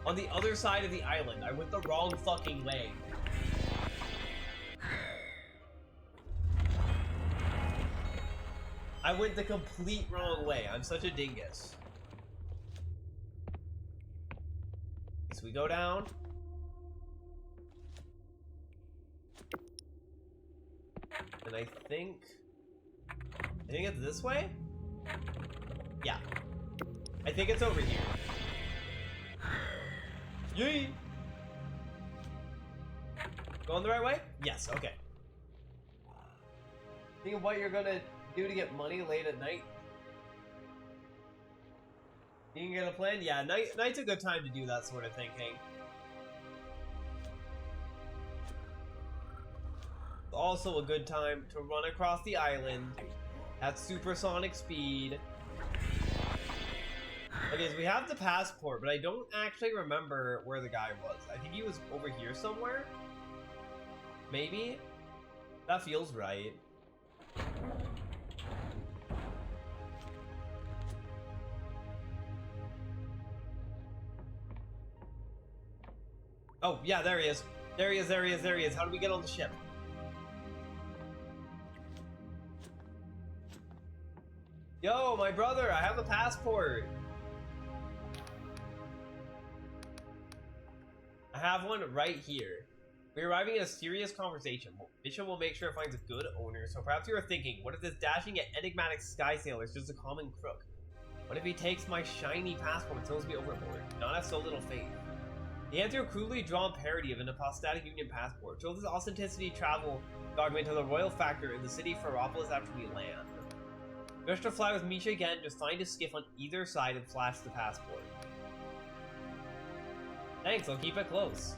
On the other side of the island. I went the wrong fucking way. I went the complete wrong way. I'm such a dingus. So we go down. And I think it's this way? Yeah. I think it's over here. Yay! Going the right way? Yes, okay. Think of what you're gonna do to get money late at night? You can get a plan? Yeah, night's a good time to do that sort of thinking. It's also a good time to run across the island at supersonic speed. Okay, so we have the passport, but I don't actually remember where the guy was. I think he was over here somewhere? Maybe? That feels right. Oh, yeah, there he is. There he is, there he is, there he is. How do we get on the ship? Yo, my brother, I have a passport. I have one right here. We're arriving at a serious conversation. Mission will make sure it finds a good owner, so perhaps you are thinking, what if this dashing yet enigmatic sky sailor is just a common crook? What if he takes my shiny passport and throws me overboard? Not have so little faith. The answer a crudely drawn parody of an apostatic Union passport shows this authenticity travel document to the royal factor in the city Ferropolis after we land. You wish to fly with Misha again, just find a skiff on either side and flash the passport. Thanks, I'll keep it close.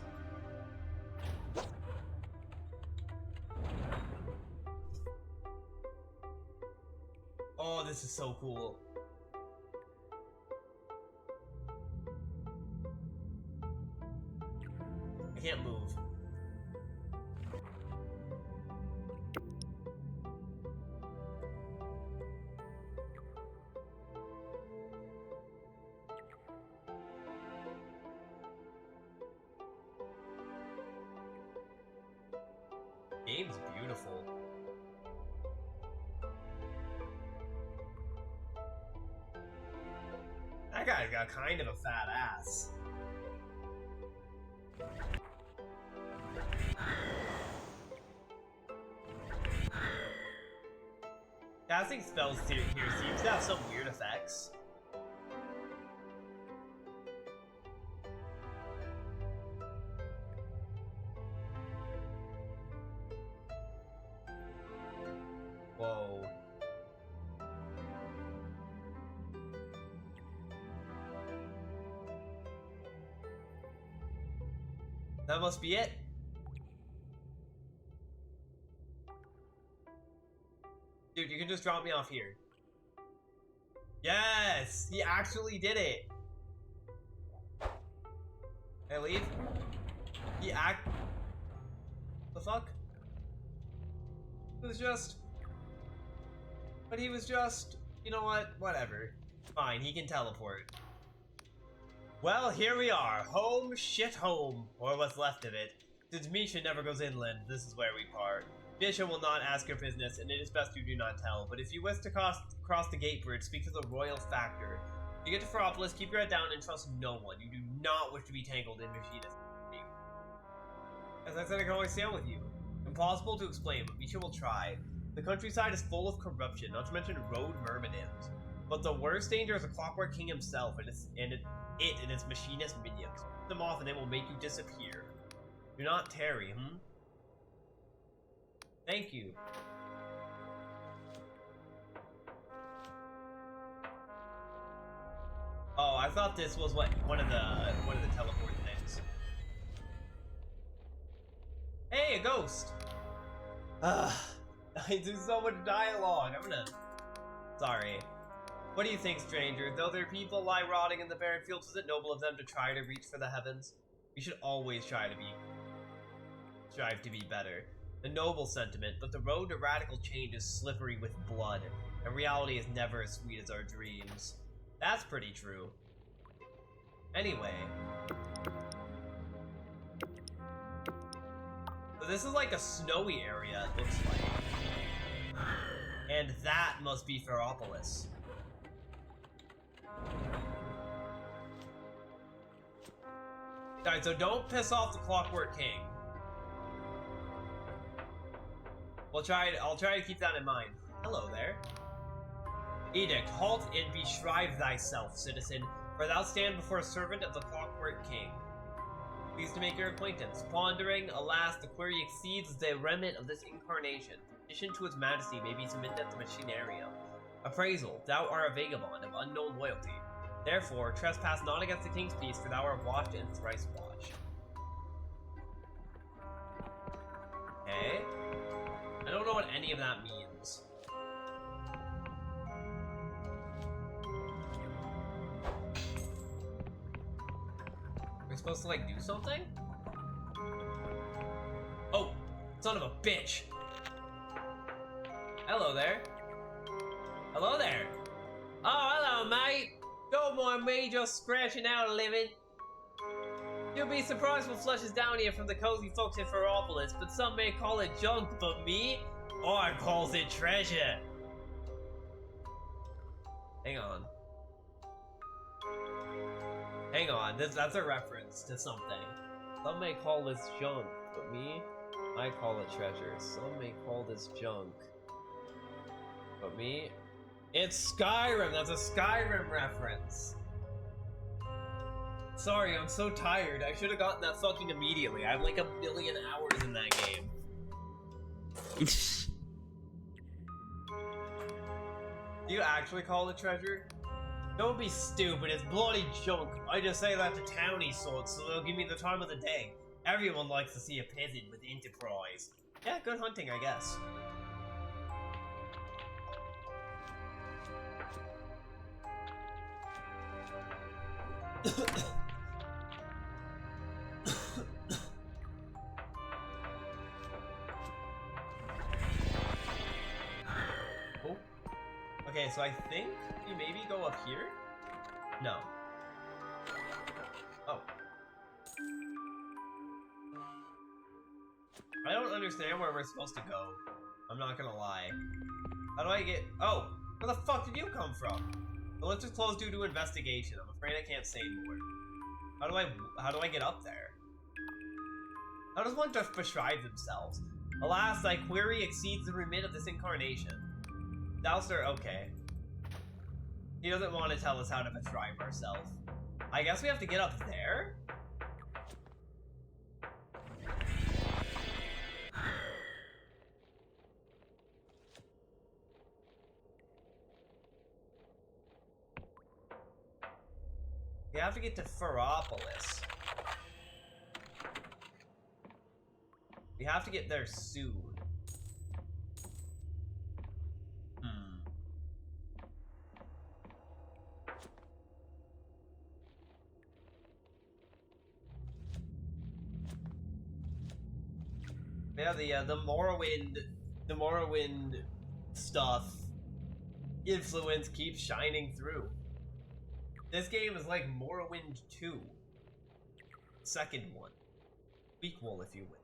Oh, this is so cool. I can't move. Game's beautiful. That guy's got kind of a fat ass. Casting spells here seems to have some weird effects. Whoa. That must be it. Dude, you can just drop me off here. Yes! He actually did it! Can I leave? The fuck? It was just... But he was just... You know what? Whatever. Fine, he can teleport. Well, here we are. Home, shit home. Or what's left of it. Since Misha never goes inland, this is where we part. Misha will not ask your business, and it is best you do not tell. But if you wish to cross the gate bridge, speak to the royal factor. You get to Ferropolis, keep your head down, and trust no one. You do not wish to be tangled in machinist. As I said, I can always sail with you. Impossible to explain, but Misha will try. The countryside is full of corruption, not to mention road myrmidons. But the worst danger is the Clockwork King himself and its machinist minions. Put them off and they will make you disappear. Do not tarry, Thank you. Oh, I thought this was one of the teleport things. Hey, a ghost! I do so much dialogue. Sorry. What do you think, stranger? Though their people lie rotting in the barren fields, is it noble of them to try to reach for the heavens? We should always strive to be better. A noble sentiment, but the road to radical change is slippery with blood, and reality is never as sweet as our dreams. That's pretty true. Anyway. So this is like a snowy area, it looks like. And that must be Ferropolis. Alright, so don't piss off the Clockwork King. I'll try to keep that in mind. Hello there. Edict, halt and beshrive thyself, citizen, for thou stand before a servant of the Clockwork King. Pleased to make your acquaintance. Pondering, alas, the query exceeds the remit of this incarnation. Petition to its majesty may be submitted at the machinarium. Appraisal, thou art a vagabond of unknown loyalty. Therefore, trespass not against the king's peace, for thou art watched and thrice watched. Okay. I don't know what any of that means. We're supposed to, like, do something? Oh! Son of a bitch! Hello there. Hello there. Oh, hello, mate. Don't mind me just scratching out a living. You'll be surprised what flushes down here from the cozy folks in Ferropolis, but some may call it junk, but me, I calls it treasure. Hang on. Hang on, that's a reference to something. Some may call this junk, but me, I call it treasure. Some may call this junk, but me, it's Skyrim. That's a Skyrim reference. Sorry, I'm so tired. I should have gotten that fucking immediately. I have like 1 million hours in that game. Do you actually call it treasure? Don't be stupid, it's bloody junk. I just say that to townie sorts, so they'll give me the time of the day. Everyone likes to see a peasant with enterprise. Yeah, good hunting, I guess. Oh. Okay, so I think you maybe go up here? No. Oh. I don't understand where we're supposed to go. I'm not gonna lie. How do I get... Oh! Where the fuck did you come from? The lift is closed due to investigation. I'm afraid I can't say more. How do I get up there? How does one just beschrive themselves? Alas, thy query exceeds the remit of this incarnation. Douster, okay. He doesn't want to tell us how to beschrive ourselves. I guess we have to get up there? We have to get to Ferropolis. We have to get there soon. Yeah, the Morrowind stuff influence keeps shining through. This game is like Morrowind 2. Second one. Equal, if you will.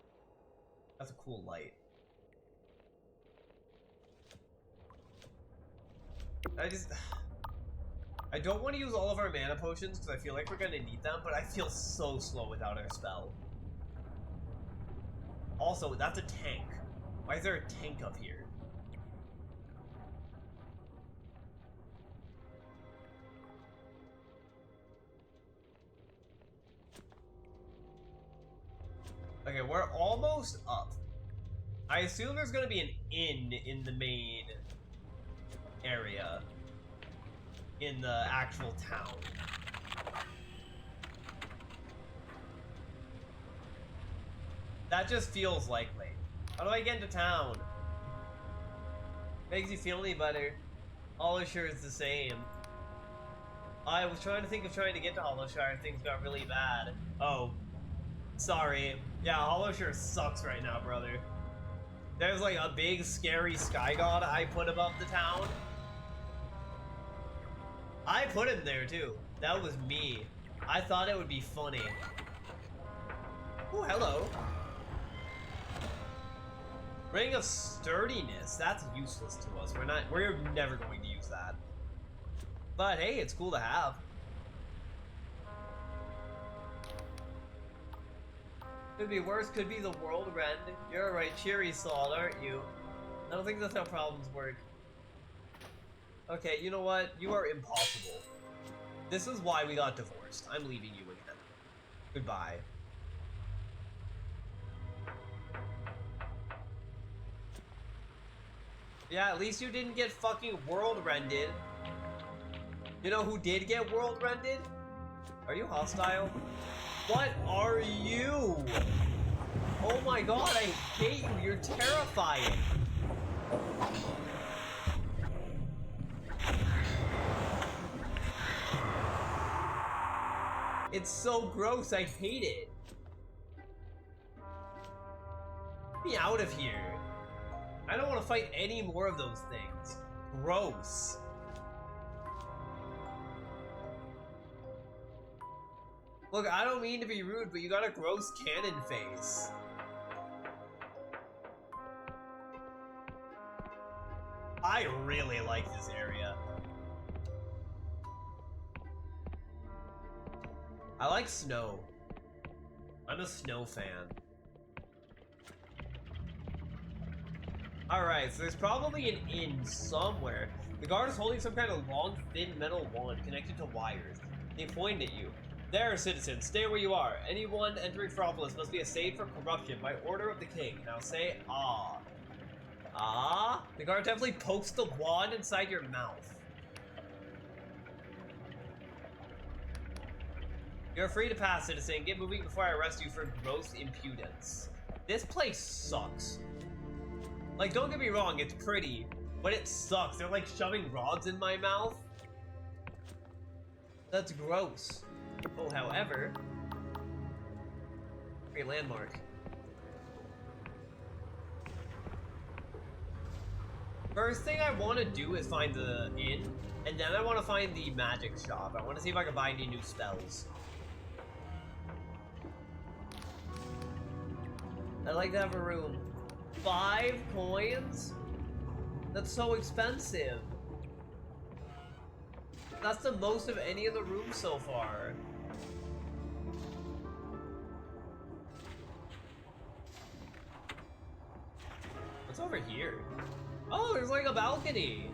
That's a cool light. I don't want to use all of our mana potions because I feel like we're gonna need them, but I feel so slow without our spell. Also, that's a tank. Why is there a tank up here? Okay, we're almost up. I assume there's gonna be an inn in the main area. In the actual town. That just feels likely. How do I get into town? Makes you feel any better. Hollowshire is the same. I was trying to think of trying to get to Hollowshire and things got really bad. Oh. Sorry. Yeah, Hollowshire sucks right now, brother. There's like a big scary sky god I put above the town. I put him there too. That was me. I thought it would be funny. Oh, hello. Ring of Sturdiness. That's useless to us. We're never going to use that. But hey, it's cool to have. Could be worse, could be the world rend. You're a right cheery salt, aren't you? I don't think that's how problems work. Okay, you know what? You are impossible. This is why we got divorced. I'm leaving you again. Goodbye. Yeah, at least you didn't get fucking world-rended. You know who did get world-rended? Are you hostile? What are you? Oh my god, I hate you. You're terrifying. It's so gross. I hate it. Get me out of here. I don't want to fight any more of those things. Gross. Look, I don't mean to be rude, but you got a gross cannon face. I really like this area. I like snow. I'm a snow fan. Alright, so there's probably an inn somewhere. The guard is holding some kind of long, thin metal wand connected to wires. They point at you. There, citizens, stay where you are. Anyone entering Metropolis must be assayed for corruption by order of the king. Now say, ah. Ah? The guard definitely pokes the wand inside your mouth. You're free to pass, citizen. Get moving before I arrest you for gross impudence. This place sucks. Like, don't get me wrong, it's pretty, but it sucks. They're like shoving rods in my mouth. That's gross. Oh, however, great landmark. First thing I want to do is find the inn, and then I want to find the magic shop. I want to see if I can buy any new spells. I'd like to have a room. 5 coins? That's so expensive. That's the most of any of the rooms so far. What's over here? Oh, there's like a balcony.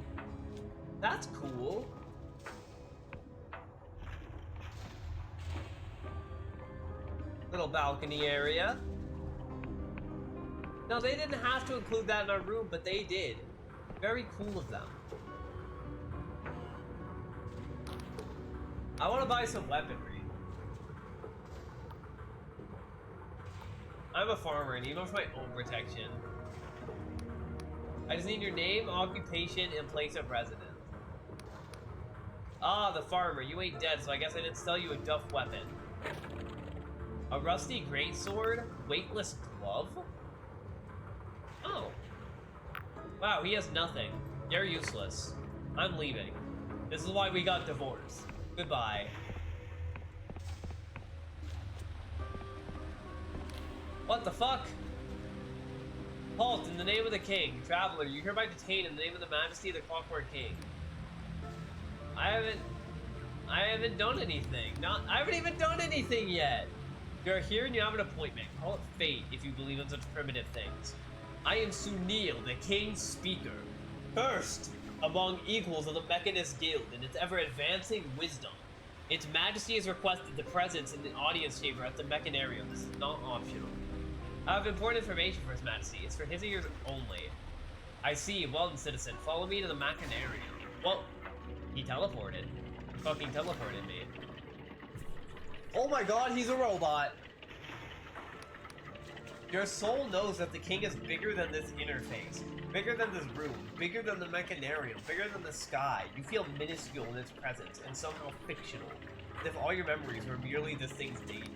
That's cool. Little balcony area. No, they didn't have to include that in our room, but they did. Very cool of them. I want to buy some weaponry. I'm a farmer and need for my own protection. I just need your name, occupation, and place of residence. Ah, the farmer. You ain't dead, so I guess I didn't sell you a duff weapon. A rusty greatsword? Weightless glove? Oh. Wow, he has nothing. You're useless. I'm leaving. This is why we got divorced. Goodbye. What the fuck? Halt, in the name of the king. Traveler, you hereby detained in the name of the majesty of the Clockwork King. I haven't done anything. I haven't even done anything yet. You're here and you have an appointment. Call it fate if you believe in such primitive things. I am Sunil, the king's speaker. First among equals of the Mechanist Guild in its ever-advancing wisdom. Its Majesty has requested the presence in the audience chamber at the Mechanarium. This is not optional. I have important information for His Majesty. It's for his ears only. I see. Well then, citizen, follow me to the Mechanarium. Well, he teleported. He fucking teleported me. Oh my god, he's a robot! Your soul knows that the king is bigger than this interface, bigger than this room, bigger than the Mechanarium, bigger than the sky. You feel minuscule in its presence, and somehow fictional, as if all your memories were merely this thing's date.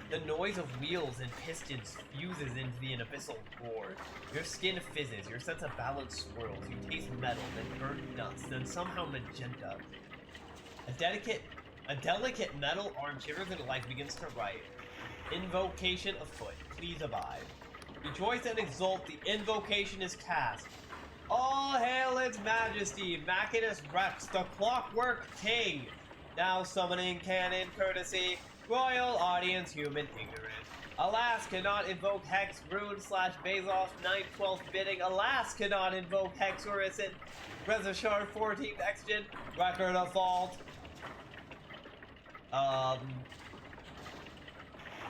The noise of wheels and pistons fuses into an abyssal roar. Your skin fizzes, your sense of balance swirls, you taste metal, then burnt nuts, then somehow magenta. A delicate metal arm shivers into life, begins to write. Invocation afoot. Please abide. Rejoice and exult, the invocation is cast. All hail its majesty, Machinus Rex, the clockwork king. Now summoning canon courtesy, royal audience human ignorant. Alas, cannot invoke Hex, Rune / Bezos, 9th, 12th bidding. Alas, cannot invoke Hex Orison, Rezashard 14th Exgen, Record of Fault.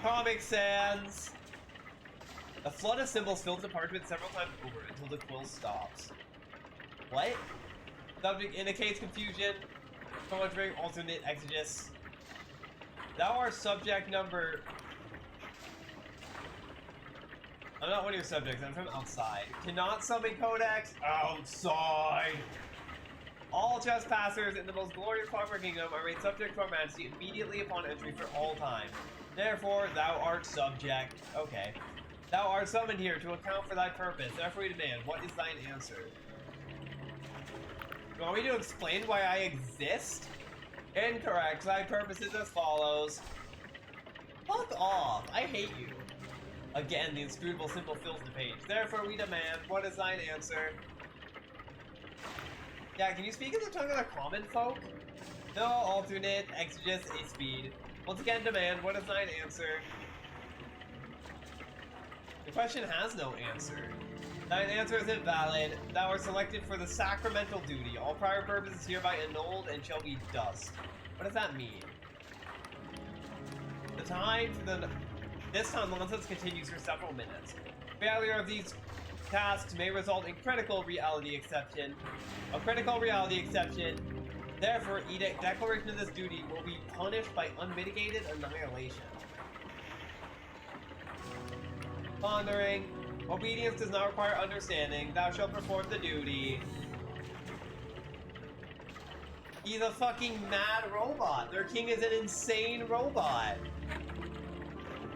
Comic Sans. A flood of symbols fills the parchment several times over until the quill stops. What? Subject indicates confusion. Conjuring alternate exegesis. Thou art subject number. I'm not one of your subjects, I'm from outside. Cannot summon codex outside. All trespassers in the most glorious clockwork kingdom are made subject to our majesty immediately upon entry for all time. Therefore, thou art subject. Okay. Thou art summoned here to account for thy purpose. Therefore we demand, what is thine answer? You want me to explain why I exist? Incorrect. Thy purpose is as follows. Fuck off. I hate you. Again, the inscrutable symbol fills the page. Therefore we demand, what is thine answer? Yeah, can you speak in the tongue of the common folk? No, alternate, exegesis, a speed. Once again, demand, what is thine answer? The question has no answer. Thine answer is invalid. Thou art selected for the sacramental duty. All prior purposes hereby annulled and shall be dust. What does that mean? This time nonsense continues for several minutes. Failure of these tasks may result in critical reality exception. A critical reality exception. Therefore, edict declaration of this duty will be punished by unmitigated annihilation. Pondering. Obedience does not require understanding. Thou shalt perform the duty. He's a fucking mad robot. Their king is an insane robot.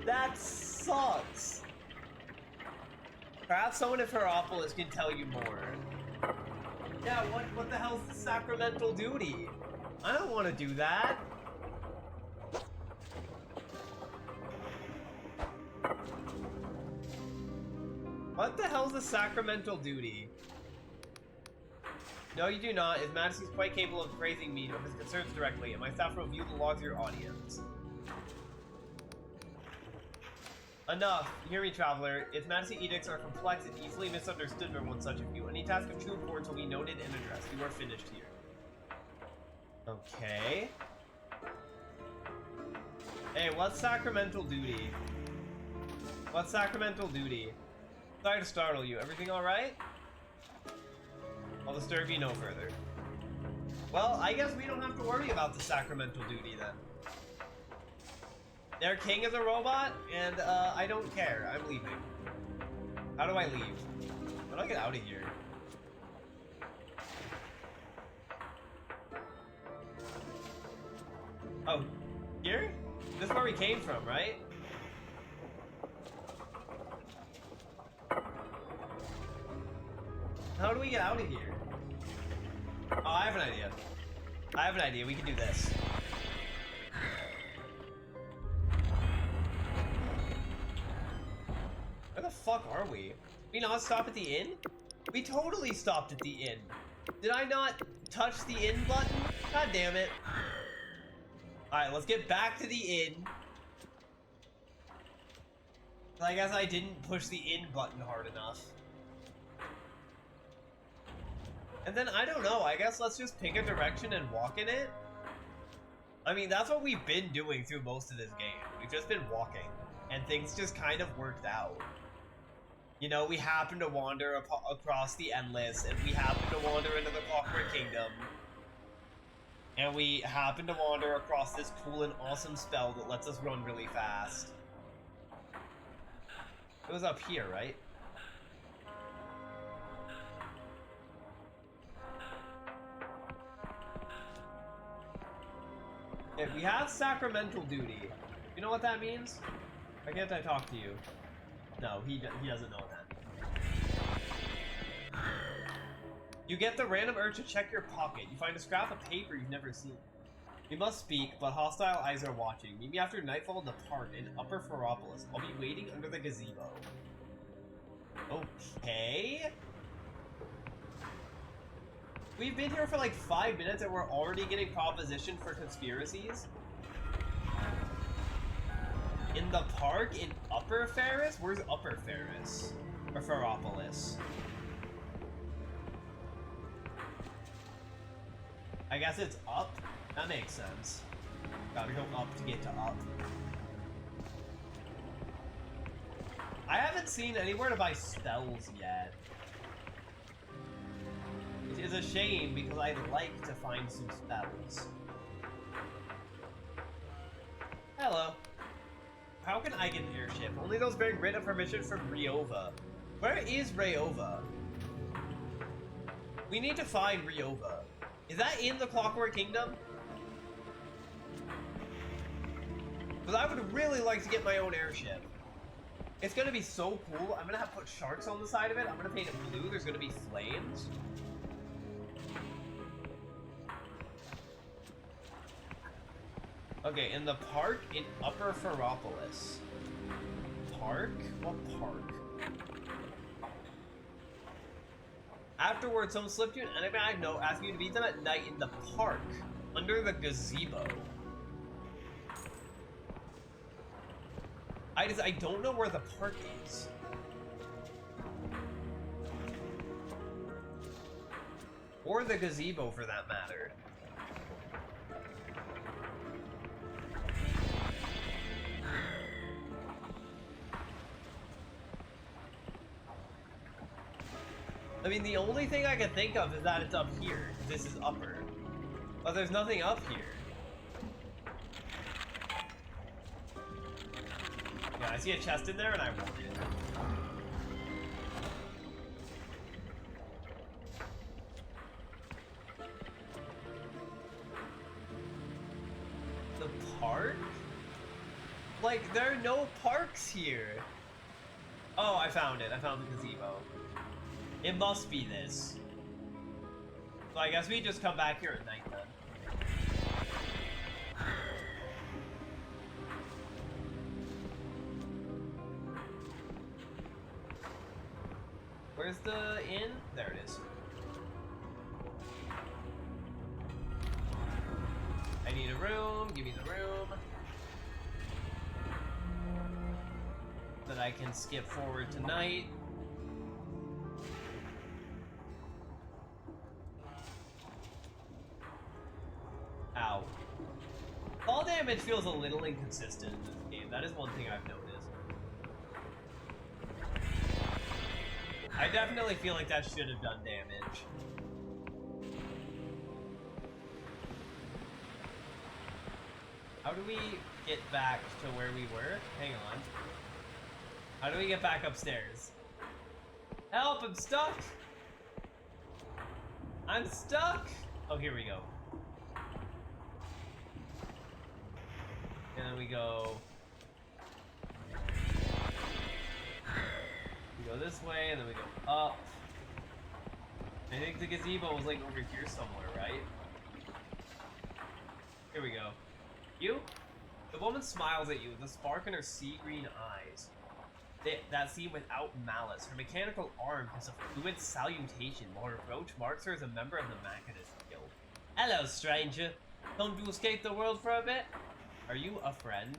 That sucks. Perhaps someone in Ferropolis can tell you more. Yeah, what the hell's the sacramental duty? I don't want to do that. What the hell's the sacramental duty? No, you do not. His Majesty is quite capable of praising me of his concerns directly, and my staff will review the logs of your audience. Enough. Hear me, traveler. His Majesty edicts are complex and easily misunderstood by one such as you. Any task of true importance will be noted and addressed. You are finished here. Okay. Hey, what's sacramental duty? What's sacramental duty? Sorry to startle you. Everything alright? I'll disturb you no further. Well, I guess we don't have to worry about the sacramental duty then. Their king is a robot, and I don't care. I'm leaving. How do I leave? How do I get out of here? Oh, here? This is where we came from, right? How do we get out of here? Oh, I have an idea. I have an idea. We can do this. Where the fuck are we? Did we not stop at the inn? We totally stopped at the inn. Did I not touch the inn button? God damn it. Alright, let's get back to the inn. I guess I didn't push the inn button hard enough. And then, I don't know, I guess let's just pick a direction and walk in it? I mean, that's what we've been doing through most of this game. We've just been walking. And things just kind of worked out. You know, we happened to wander across the Endless, and we happened to wander into the Clockwork Kingdom. And we happened to wander across this cool and awesome spell that lets us run really fast. It was up here, right? Okay, we have sacramental duty. You know what that means? Why can't I talk to you? No, he doesn't know that. You get the random urge to check your pocket. You find a scrap of paper you've never seen. We must speak, but hostile eyes are watching. Meet me after nightfall in the park in Upper Ferropolis. I'll be waiting under the gazebo. Okay. We've been here for like 5 minutes and we're already getting propositioned for conspiracies? In the park in Upper Ferris? Where's Upper Ferris? Or Ferropolis? I guess it's up? That makes sense. Gotta go up to get to up. I haven't seen anywhere to buy spells yet. Which is a shame because I'd like to find some spells. Hello. How can I get an airship? Only those bearing written permission from Ryova. Where is Ryova? We need to find Ryova. Is that in the Clockwork Kingdom? Because I would really like to get my own airship. It's gonna be so cool. I'm gonna have to put sharks on the side of it. I'm gonna paint it blue. There's gonna be flames. Okay, in the park in Upper Ferropolis. Park? What park? Afterwards, someone slipped you an enemy I know, asking you to meet them at night in the park, under the gazebo. I don't know where the park is. Or the gazebo, for that matter. I mean, the only thing I can think of is that it's up here. This is upper. But there's nothing up here. Yeah, I see a chest in there and I want it. The park? Like, there are no parks here. Oh, I found it. I found the gazebo. It must be this. So I guess we just come back here at night then. Where's the inn? There it is. I need a room. Give me the room. That I can skip forward tonight. Ow. Fall damage feels a little inconsistent in this game. That is one thing I've noticed. I definitely feel like that should have done damage. How do we get back to where we were? Hang on. How do we get back upstairs? Help! I'm stuck! I'm stuck! Oh, here we go. And then we go... We go this way, and then we go up. I think the gazebo was like over here somewhere, right? Here we go. You? The woman smiles at you with a spark in her sea green eyes. That seem without malice. Her mechanical arm has a fluid salutation, while her brooch marks her as a member of the Machinist Guild. Hello, stranger. Come to escape the world for a bit? Are you a friend?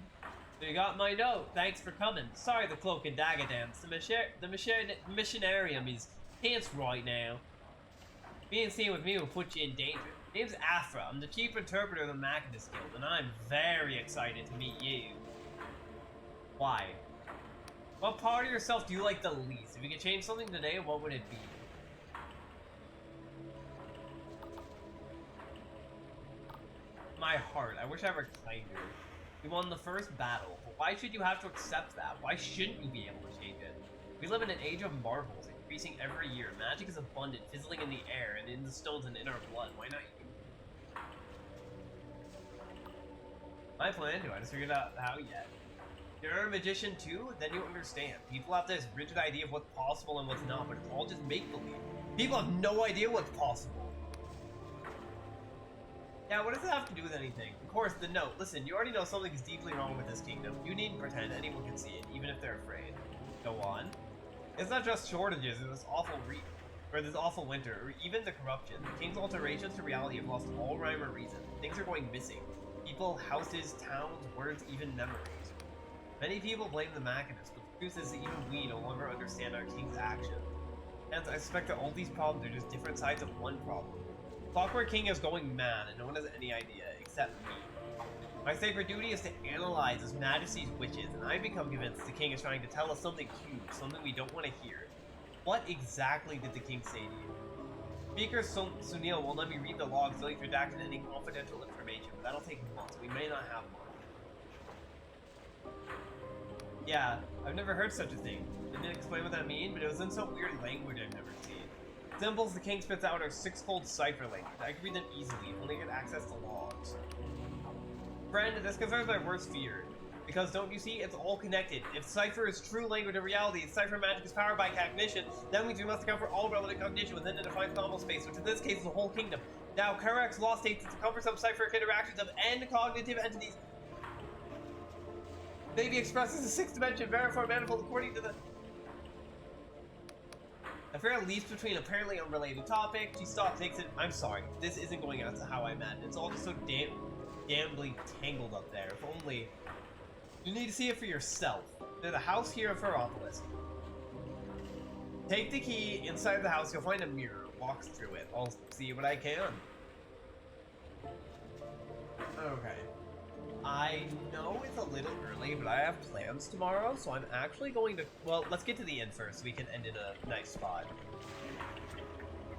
So you got my note. Thanks for coming. Sorry the cloak and dagger dance. The missionarium is tense right now. Being seen with me will put you in danger. Name's Afra. I'm the chief interpreter of the Machinist Guild, and I'm very excited to meet you. Why? What part of yourself do you like the least? If you could change something today, what would it be? My heart. I wish I were kinder. You won the first battle, but why should you have to accept that? Why shouldn't you be able to change it? We live in an age of marvels, increasing every year. Magic is abundant, fizzling in the air, and in the stones and in our blood. Why not you? My plan to, I just figured out how yet. You're a magician too? Then you understand. People have this rigid idea of what's possible and what's not, but it's all just make-believe. People have no idea what's possible. Yeah, what does it have to do with anything? Of course, the note. Listen, you already know something is deeply wrong with this kingdom. You needn't pretend. Anyone can see it, even if they're afraid. Go on. It's not just shortages or this awful winter, or even the corruption. The king's alterations to reality have lost all rhyme or reason. Things are going missing. People, houses, towns, words, even memories. Many people blame the machinists, but the truth is that even we no longer understand our king's actions. Hence, I suspect that all these problems are just different sides of one problem. Clockwork King is going mad, and no one has any idea, except me. My sacred duty is to analyze His Majesty's wishes, and I've become convinced the King is trying to tell us something huge, something we don't want to hear. What exactly did the King say to you? Speaker Sunil won't let me read the logs until he's redacted any confidential information, but that'll take months. We may not have one. Yeah, I've never heard such a thing. Didn't explain what that means, but it was in some weird language I've never seen. Symbols the King spits out are six-fold cipher language. I can read them easily, if only get access to logs. Friend, this concerns my worst fear. Because don't you see, it's all connected. If cipher is true language of reality, cipher magic is powered by cognition, that means we must account for all relevant cognition within a defined nominal space, which in this case is the whole kingdom. Now, Karak's law states that the cumbersome cipher interactions of n cognitive entities may be expressed as a sixth dimension verified manifold according to the... After a leaps between apparently unrelated topics, she stops, takes it. I'm sorry, this isn't going out to how I imagined. It's all just so damnably tangled up there. If only... You need to see it for yourself. There's a house here in Ferropolis. Take the key inside the house, you'll find a mirror. Walk through it. I'll see what I can. Okay. I know it's a little early, but I have plans tomorrow, so I'm actually going to... Well, let's get to the end first so we can end in a nice spot.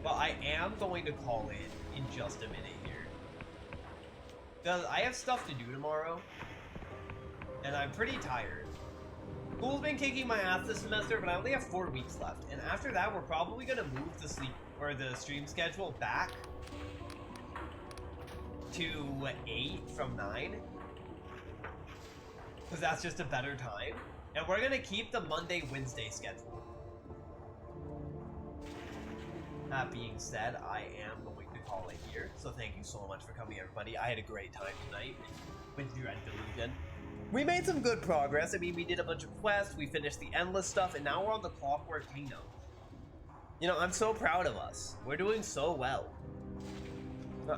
Well, I am going to call it in just a minute here. Because I have stuff to do tomorrow, and I'm pretty tired. School's been kicking my ass this semester, but I only have 4 weeks left, and after that, we're probably going to move the stream schedule back to 8 from 9. Because that's just a better time. And we're going to keep the Monday-Wednesday schedule. That being said, I am going to call it here. So thank you so much for coming, everybody. I had a great time tonight with you at Delusion. We made some good progress. I mean, we did a bunch of quests, we finished the endless stuff, and now we're on the Clockwork Kingdom. You know, I'm so proud of us. We're doing so well.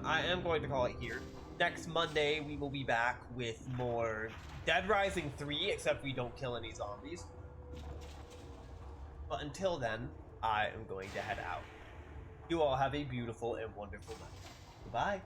I am going to call it here. Next Monday, we will be back with more Dead Rising 3, except we don't kill any zombies. But until then, I am going to head out. You all have a beautiful and wonderful night. Goodbye.